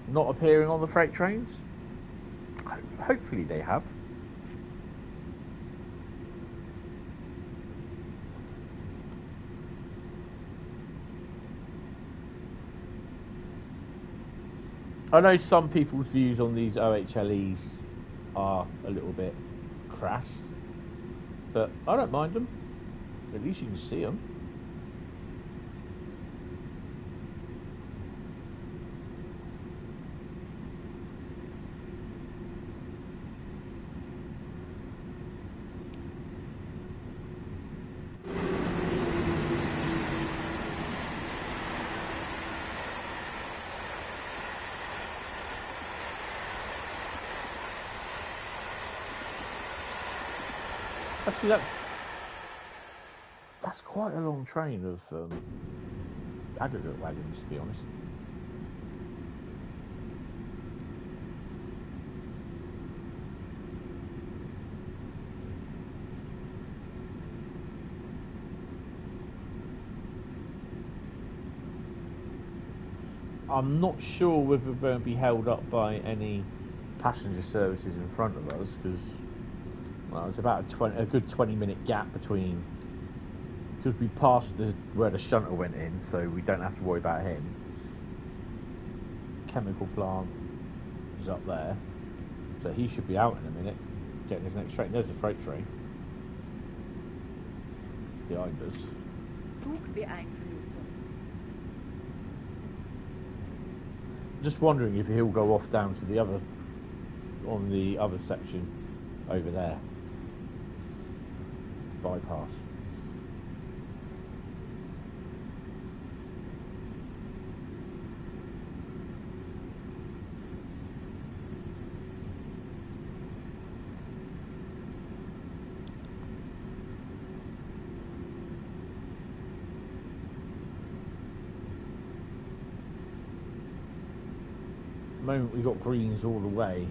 not appearing on the freight trains? Hopefully they have. I know some people's views on these OHLEs are a little bit crass, but I don't mind them. At least you can see them. Actually, that's quite a long train of aggregate wagons, to be honest. I'm not sure whether we're going to be held up by any passenger services in front of us, because it's about a good 20-minute gap between, because we passed where the shunter went in, so we don't have to worry about him. Chemical plant is up there, so he should be out in a minute, getting his next train. There's the freight train behind us. Zugbeeinflussung. Just wondering if he'll go off down to the other, on the other section over there. Bypass. moment we got greens all the way.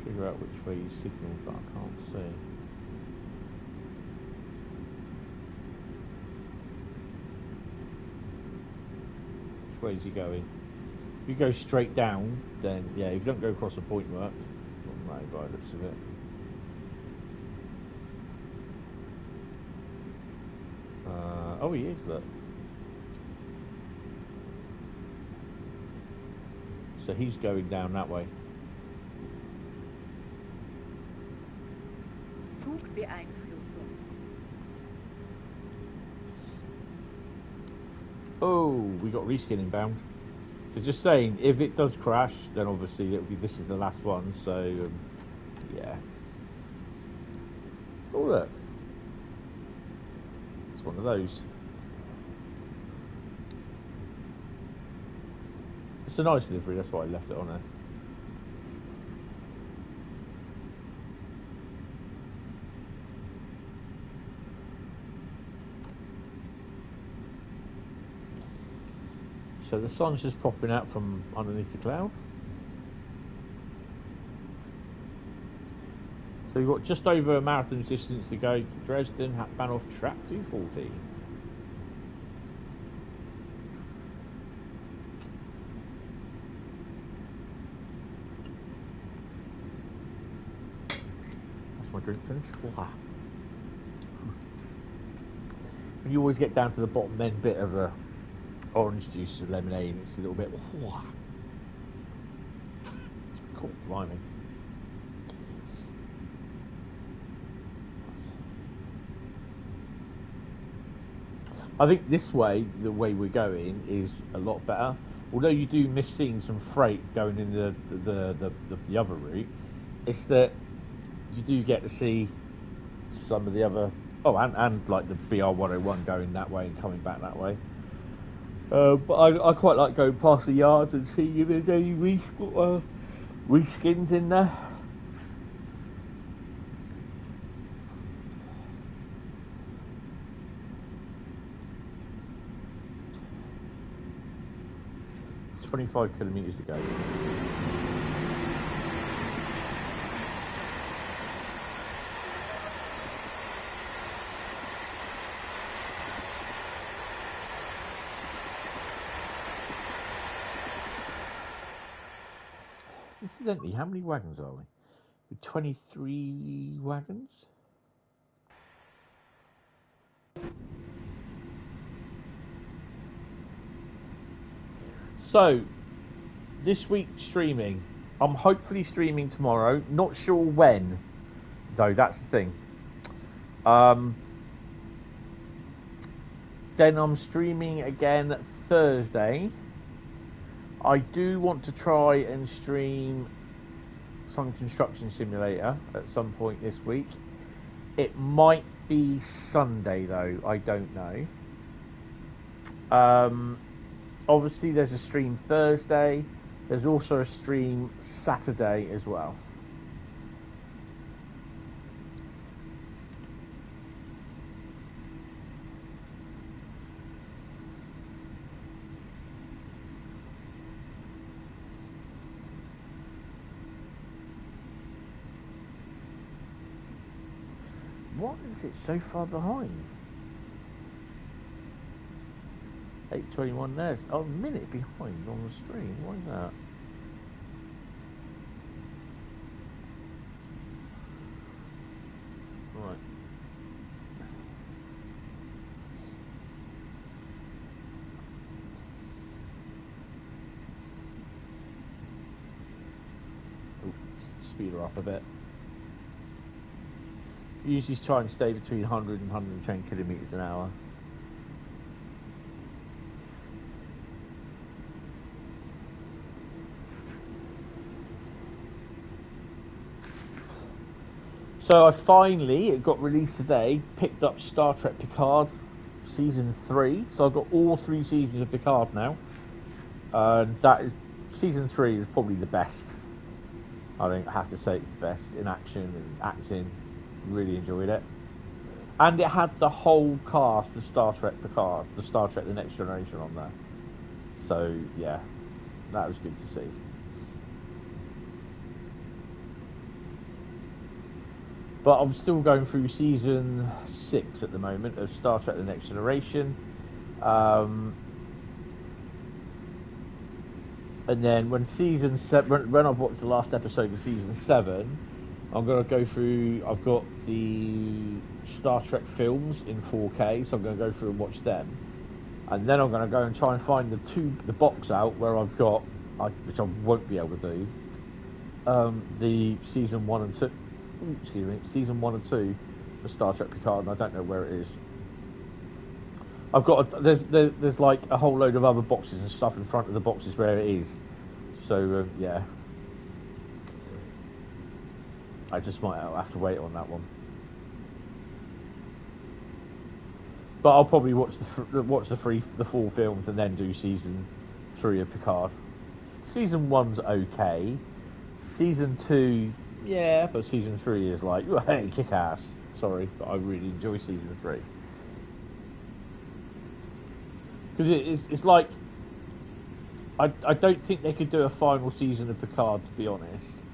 Figure out which way you signal, but I can't see. Which way is he going? If you go straight down, then yeah, if you don't go across the point work, not right by the looks of it. Oh, he is, look. So he's going down that way. Zugbeeinflussung. Oh, we got reskin inbound. So just saying, if it does crash, then obviously it'll be, this is the last one. So yeah. Oh look, it's one of those. It's a nice delivery. That's why I left it on there. So the sun's just popping out from underneath the cloud. So we've got just over a marathon distance to go to Dresden, Bahnhof track 240. That's my drink finished. Wow. When you always get down to the bottom end bit of a orange juice or lemonade, it's a little bit cool, blimey. I think this way, the way we're going, is a lot better. Although you do miss seeing some freight going in the other route, it's that you do get to see some of the other and like the BR101 going that way and coming back that way. But I quite like going past the yards and seeing if there's any reskins in there. It's 25 kilometres to go. Incidentally, how many wagons are we? With 23 wagons? So, this week streaming. I'm hopefully streaming tomorrow. Not sure when, though, that's the thing. Then I'm streaming again Thursday. I do want to try and stream some construction simulator at some point this week. It might be Sunday though, I don't know. Obviously there's a stream Thursday. There's also a stream Saturday as well. What is it so far behind? 8:21 there's a minute behind on the stream. What is that? Right. Ooh, speed her up a bit. Usually try and stay between 100 and 110 kilometres an hour. So I finally, it got released today, picked up Star Trek Picard Season 3. So I've got all 3 seasons of Picard now. That is, Season 3 is probably the best. I think I have to say it's the best in action and acting. Really enjoyed it. And it had the whole cast of Star Trek Picard, the Star Trek The Next Generation on there. So, yeah, that was good to see. But I'm still going through season 6 at the moment of Star Trek The Next Generation. And then when season 7, when I've watched the last episode of season 7, I'm going to go through, I've got the Star Trek films in 4K, so I'm going to go through and watch them. And then I'm going to go and try and find the box out where I've got, which I won't be able to do, the season 1 and 2, excuse me, season 1 and 2 for Star Trek Picard, and I don't know where it is. I've got there's like a whole load of other boxes and stuff in front of the boxes where it is. So yeah, I just might have to wait on that one. But I'll probably watch the 4 films and then do season 3 of Picard. Season 1's okay. Season 2, yeah, but season 3 is like, hey, kick ass. Sorry, but I really enjoy season 3. Because it's like, I don't think they could do a final season of Picard, to be honest,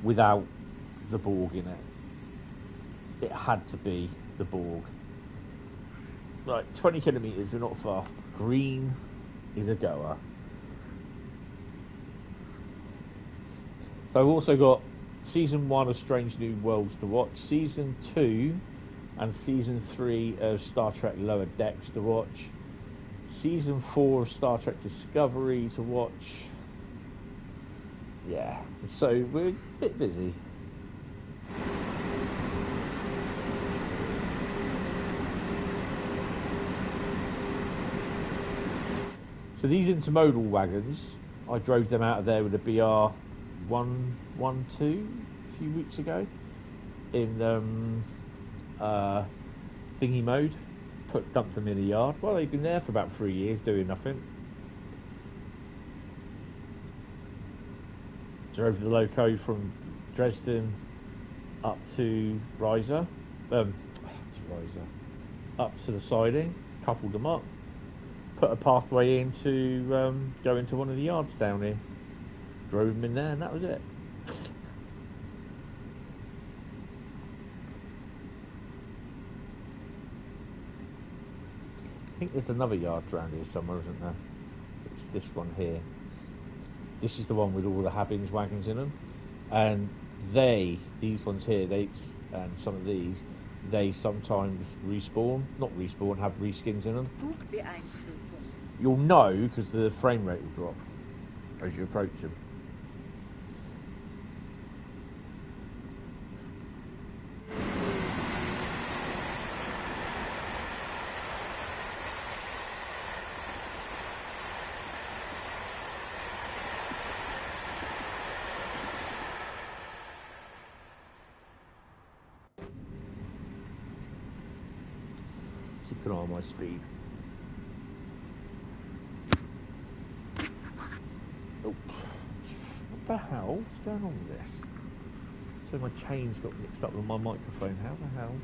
without the Borg in it. It had to be the Borg. Like, 20 kilometres, we're not far. Green is a goer. So I've also got season 1 of Strange New Worlds to watch, season 2 and season 3 of Star Trek Lower Decks to watch, season 4 of Star Trek Discovery to watch. Yeah, so we're a bit busy. So these intermodal wagons, I drove them out of there with a BR 112 a few weeks ago in thingy mode. Dumped them in the yard. Well, they've been there for about 3 years doing nothing. Drove the loco from Dresden up to Riesa, up to the siding, coupled them up, put a pathway in to go into one of the yards down here. Drove them in there, and that was it. I think there's another yard around here somewhere, isn't there? It's this one here. This is the one with all the Habbins wagons in them, and these ones here, and some of these, they sometimes respawn, not respawn, have reskins in them. Zugbeeinflussung. You'll know because the frame rate will drop as you approach them. Keep an eye on my speed. Oh, what the hell? What's going on with this? So my chains got mixed up with my microphone. How the hell?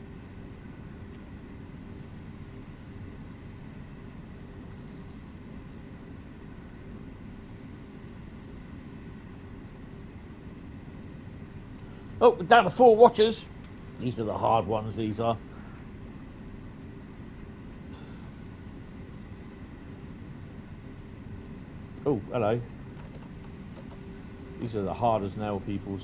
Oh, we're down to 4 watches. These are the hard ones, these are. Oh, hello. These are the hard as nail peoples.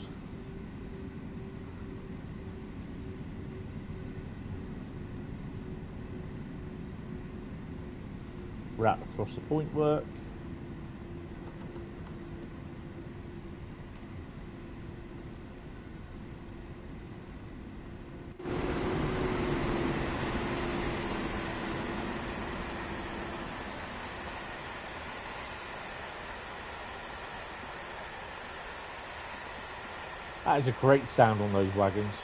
Wrap across the point work. That is a great sound on those wagons.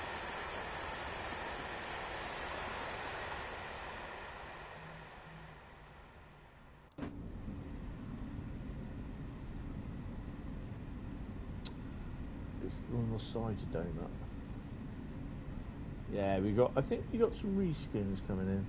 on the side of donut. Yeah, I think we got some reskins coming in.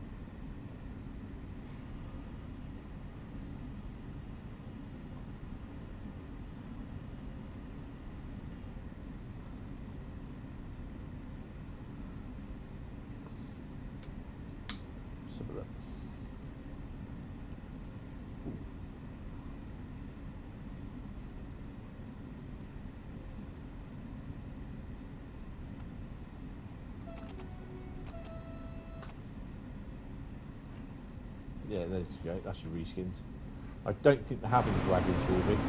Yeah, there you go. That's your reskins. I don't think they're having dragons will be.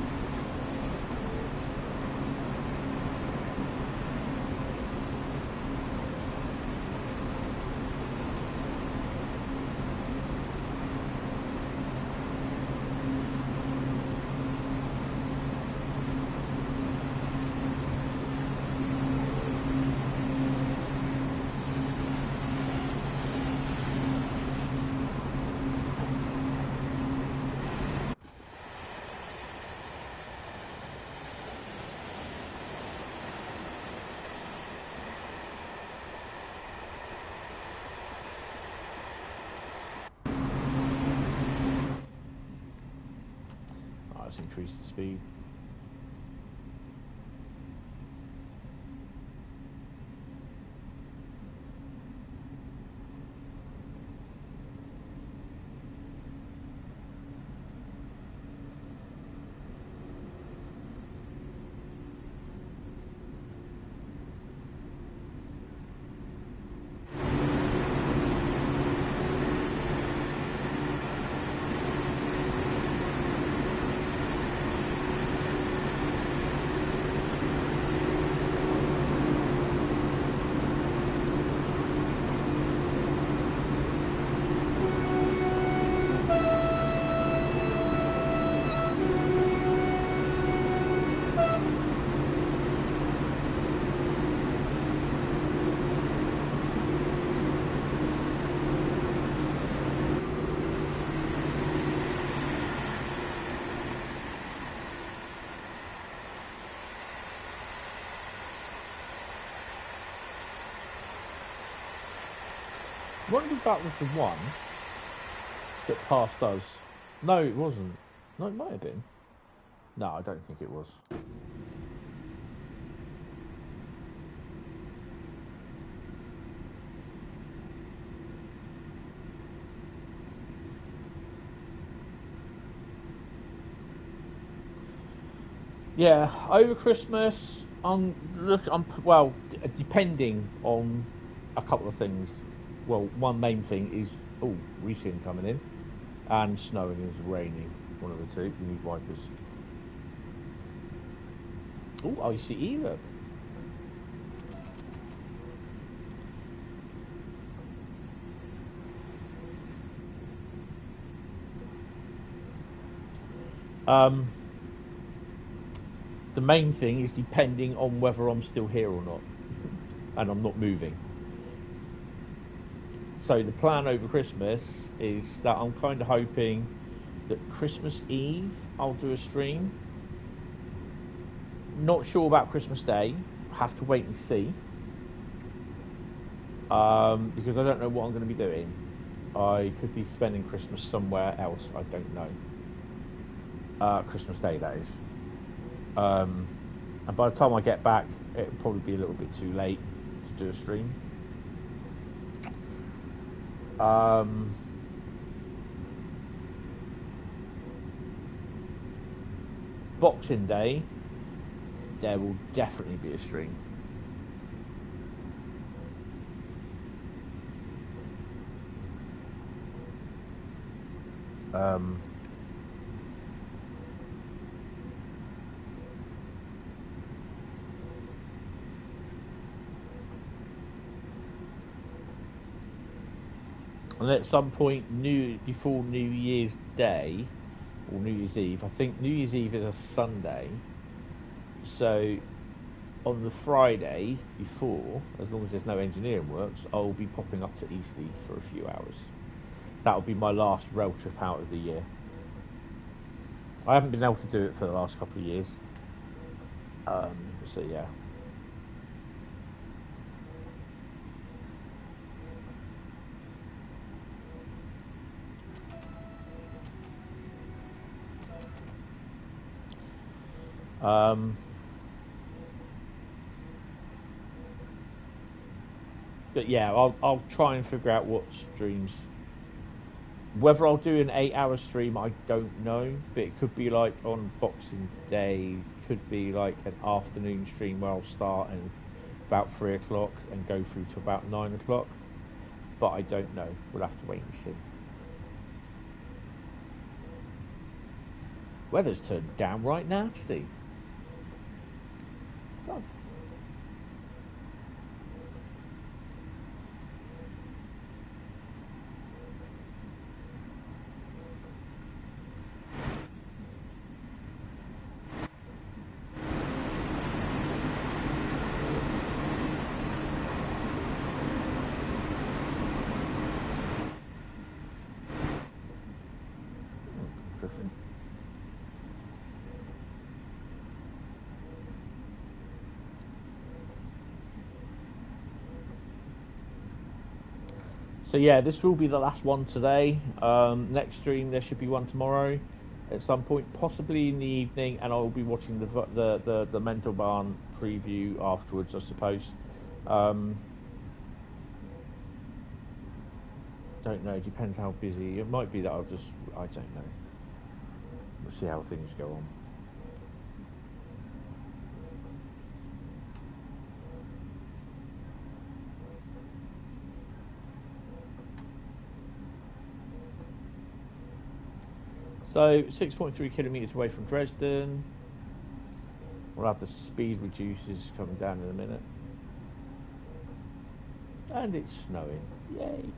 Increase the speed. Wouldn't be that was the one that passed us. No, it wasn't. No, it might have been. No, I don't think it was. Yeah, over Christmas, well, depending on a couple of things. Well, one main thing is, recent coming in, and snowing and raining. One of the two. You need wipers. Oh, ICE, look. The main thing is depending on whether I'm still here or not, and I'm not moving. So the plan over Christmas is that I'm kind of hoping that Christmas Eve I'll do a stream. Not sure about Christmas Day. Have to wait and see. Because I don't know what I'm going to be doing. I could be spending Christmas somewhere else. I don't know. Christmas Day, that is. And by the time I get back, it'll probably be a little bit too late to do a stream. Boxing Day, there will definitely be a stream. And at some point before New Year's Day or New Year's Eve, I think New Year's Eve is a Sunday, so on the Friday before, as long as there's no engineering works, I'll be popping up to Eastleigh for a few hours. That'll be my last rail trip out of the year. I haven't been able to do it for the last couple of years, so yeah. But yeah, I'll try and figure out what streams. Whether I'll do an 8-hour stream, I don't know. But it could be like on Boxing Day. Could be like an afternoon stream where I'll start at about 3 o'clock and go through to about 9 o'clock. But I don't know. We'll have to wait and see. Weather's turned downright nasty. Fun. Interesting. So yeah, this will be the last one today. Next stream there should be one tomorrow at some point, possibly in the evening, and I will be watching the Mental Bahn preview afterwards, I suppose. Don't know. Depends how busy. It might be that I don't know. We'll see how things go on. So 6.3 kilometers away from Dresden. We'll have the speed reducers coming down in a minute. And it's snowing. Yay.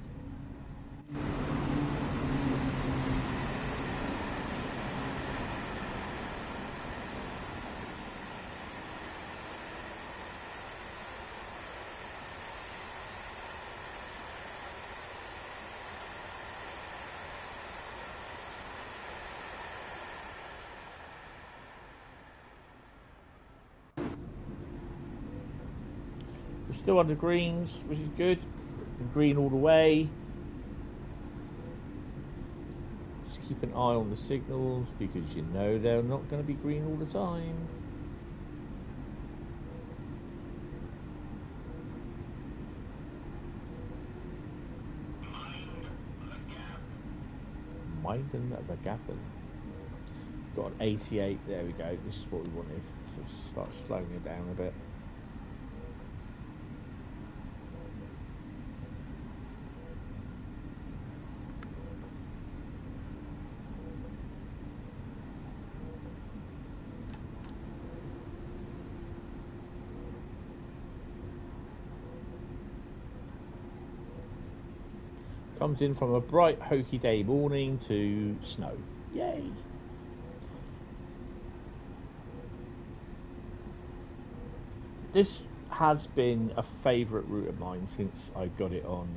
We're still under greens, which is good. Green all the way. Just keep an eye on the signals because you know they're not going to be green all the time. Mind the gap. Got an 88. There we go. This is what we wanted. So start slowing it down a bit. Comes in from a bright, hokey day morning to snow. Yay! This has been a favourite route of mine since I got it on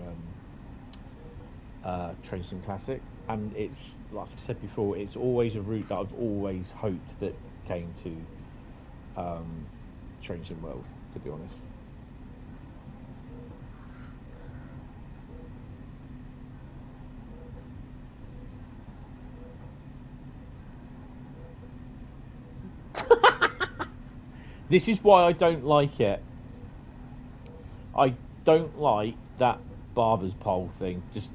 Tracing Classic, and it's, like I said before, it's always a route that I've always hoped that came to Tracing World, to be honest. This is why I don't like it. I don't like that barber's pole thing. Just,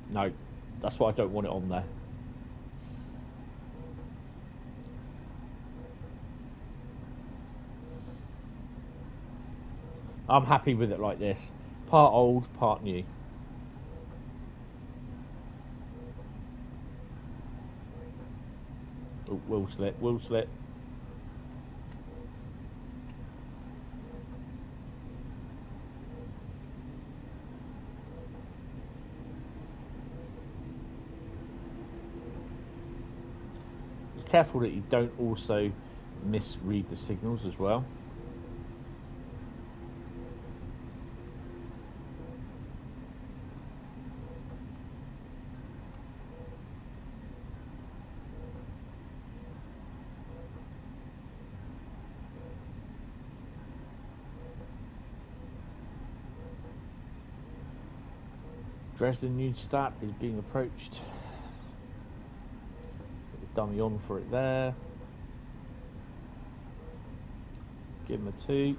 no. That's why I don't want it on there. I'm happy with it like this. Part old, part new. Oh, wheel slip, wheel slip. Careful that you don't also misread the signals as well. Dresden Neustadt is being approached. Dummy on for it there. give him a 2.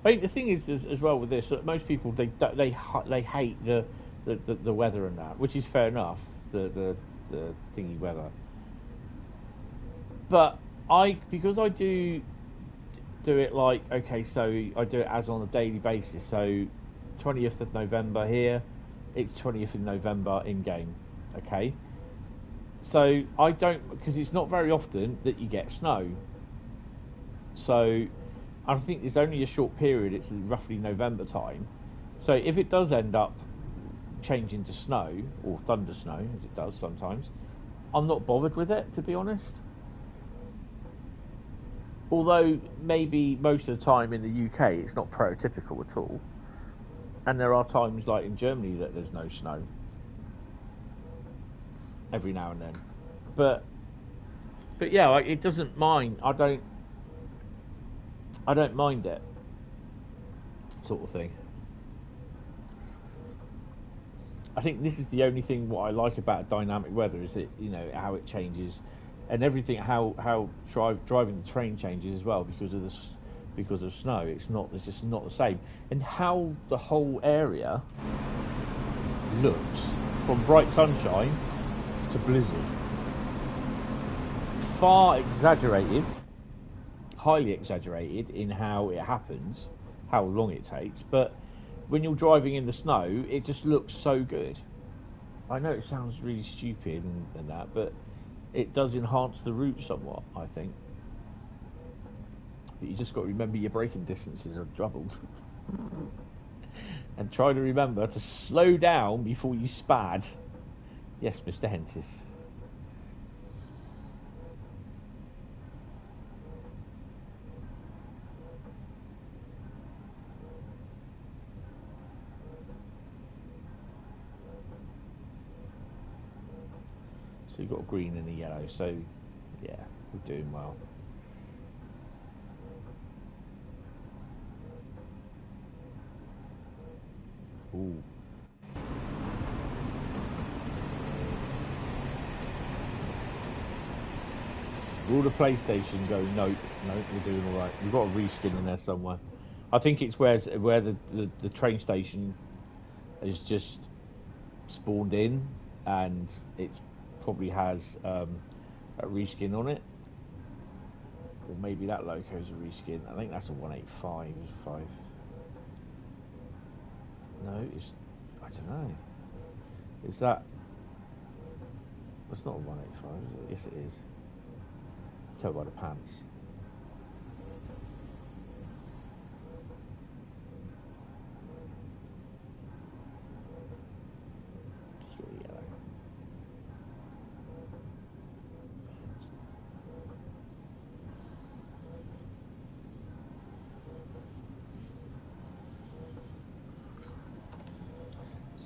I think the thing is as well with this, that most people they hate the weather and that, which is fair enough. The thingy weather, but because I do it like, okay, so I do it as on a daily basis. So 20th of November here, it's 20th of November in game. Okay, so I don't, because it's not very often that you get snow. So I think it's only a short period. It's roughly November time. So if it does end up changing to snow or thunder snow, as it does sometimes, I'm not bothered with it, to be honest. Although maybe most of the time in the UK it's not prototypical at all, and there are times like in Germany that there's no snow every now and then. But yeah, like, it doesn't mind. I don't mind it, sort of thing. I think this is the only thing what I like about dynamic weather is that, you know, how it changes, and everything, how driving the train changes as well because of snow. It's just not the same, and how the whole area looks from bright sunshine to blizzard. Far exaggerated, highly exaggerated in how it happens, how long it takes, but when you're driving in the snow, it just looks so good. I know it sounds really stupid and that, but it does enhance the route somewhat, I think. But you just got to remember your braking distances are doubled. And try to remember to slow down before you spad. Yes, Mr. Hentis. So you've got a green and a yellow, so yeah, we're doing well. Ooh. Will the PlayStation go, nope, we're doing alright. We've got a reskin in there somewhere. I think it's where the train station is just spawned in, and it probably has a reskin on it, or maybe that loco's a reskin. I think that's a 185 5. No, it's, I don't know. Is that? That's not a 185, is it? Yes, it is. Tell by the pants.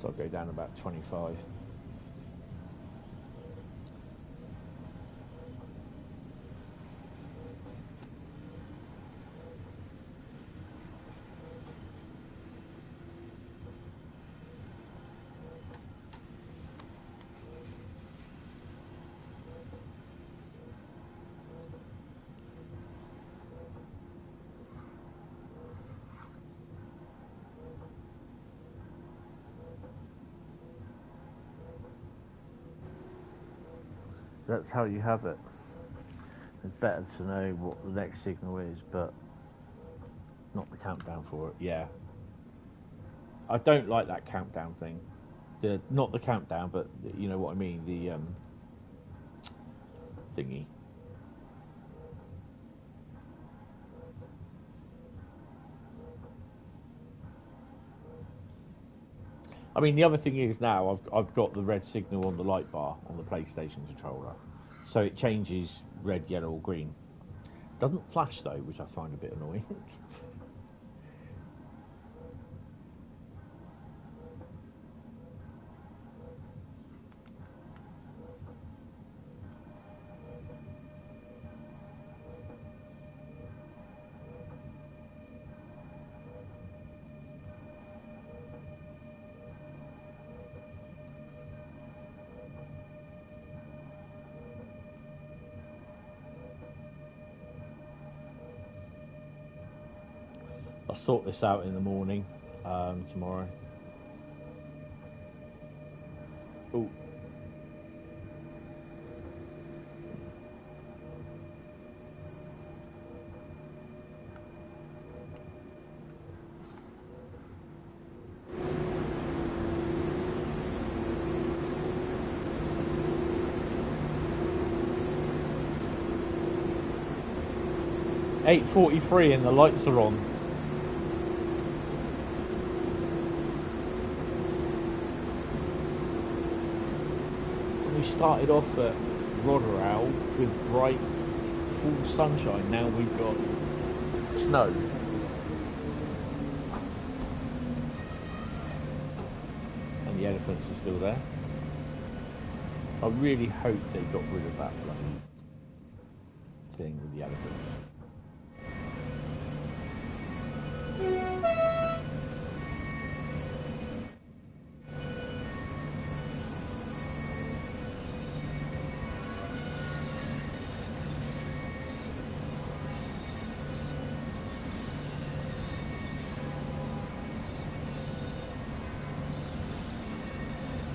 So I'll go down about 25. That's how you have it. It's better to know what the next signal is, but not the countdown for it. Yeah. I don't like that countdown thing. Not the countdown, but you know what I mean, the thingy. I mean, the other thing is now I've got the red signal on the light bar on the PlayStation controller, so it changes red, yellow, or green. Doesn't flash though, which I find a bit annoying. I'll sort this out in the morning tomorrow. Oh. .8:43 and the lights are on. We started off at Ruhr with bright, full sunshine. Now we've got snow. And the elephants are still there. I really hope they got rid of that bloody thing with the elephants.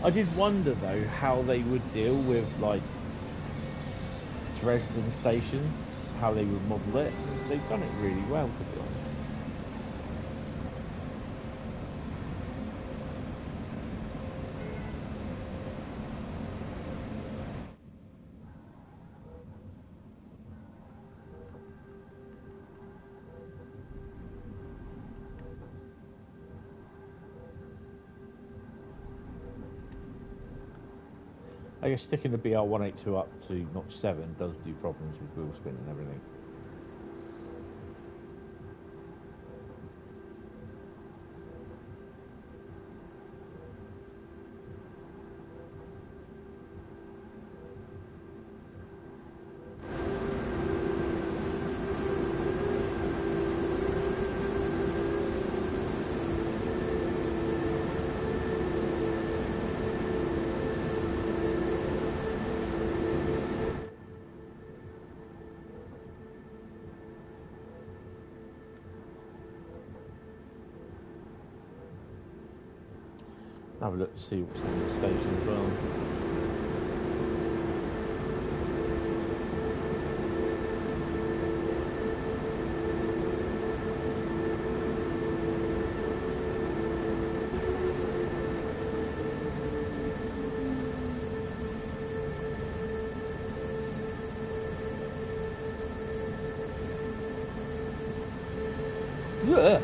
I did wonder though how they would deal with like Dresden station, how they would model it. They've done it really well, to be honest. I guess sticking the BR182 up to Notch 7 does do problems with wheel spin and everything. Have a look to see what's on the station as well. Yeah.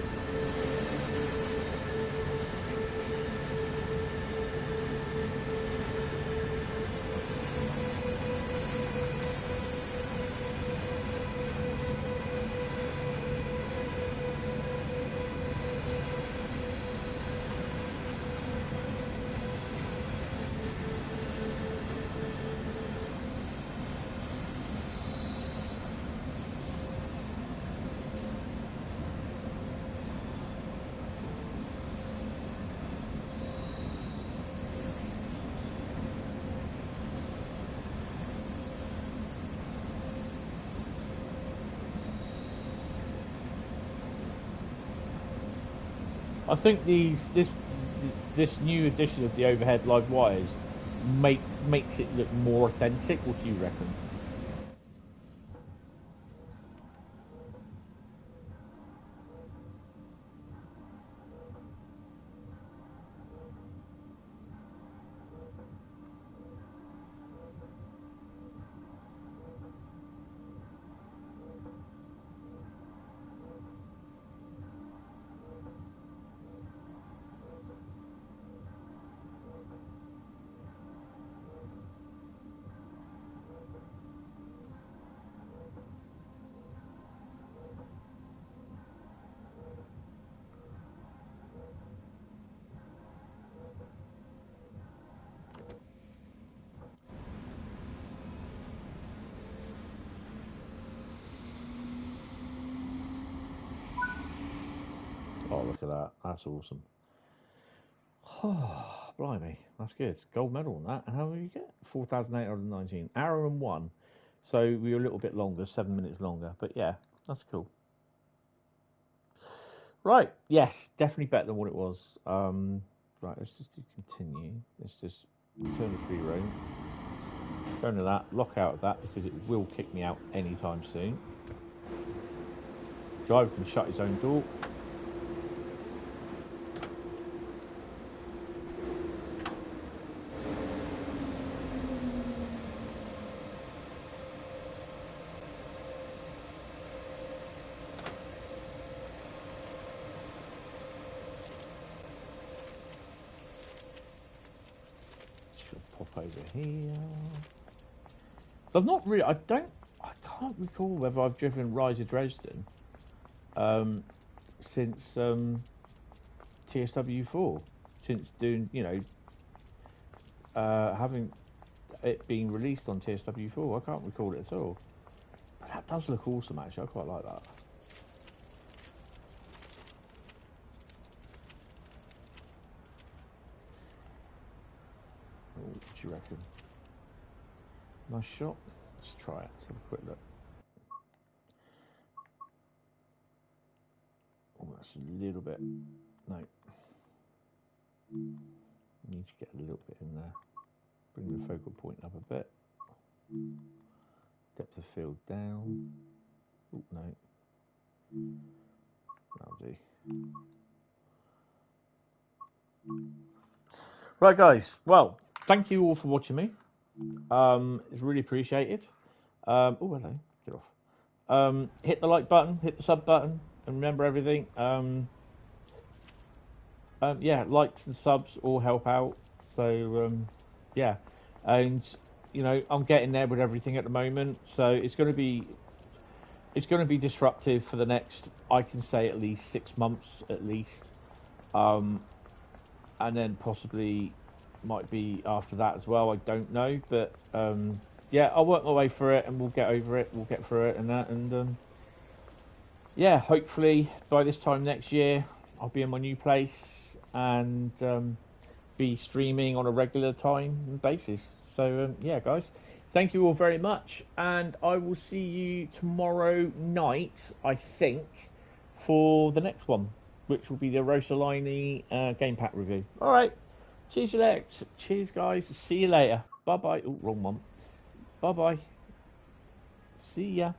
I think this new edition of the overhead live wires makes it look more authentic. What do you reckon? Oh, look at that. That's awesome. Oh, blimey. That's good. Gold medal on that. How did you get? 4,819. Hour and 1. So we were a little bit longer, 7 minutes longer. But yeah, that's cool. Right, yes, definitely better than what it was. Right, let's just do continue. Let's just turn the free roam. Go into that, lock out of that because it will kick me out anytime soon. Driver can shut his own door. Pop over here. So I've not really. I can't recall whether I've driven Riesa Dresden since TSW4. Since doing, having it being released on TSW4, I can't recall it at all. But that does look awesome, actually. I quite like that. What do you reckon? Nice shot. Let's try it. Let's have a quick look. Oh, that's a little bit. No. Need to get a little bit in there. Bring the focal point up a bit. Depth of field down. Oh, no. That'll do. Right, guys. Well, thank you all for watching me. It's really appreciated. Oh, hello. Get off. Hit the like button, hit the sub button, and remember everything. Yeah, likes and subs all help out. So, yeah. And, I'm getting there with everything at the moment. So it's going to be disruptive for the next, I can say, at least 6 months at least. And then possibly might be after that as well. I don't know, but yeah, I'll work my way through it, and we'll get over it. We'll get through it and that, and yeah, hopefully by this time next year, I'll be in my new place and be streaming on a regular time basis. So yeah, guys, thank you all very much, and I will see you tomorrow night, I think, for the next one, which will be the Rosalini game pack review. All right. Cheers, Alex. Cheers, guys. See you later. Bye-bye. Oh, wrong one. Bye-bye. See ya.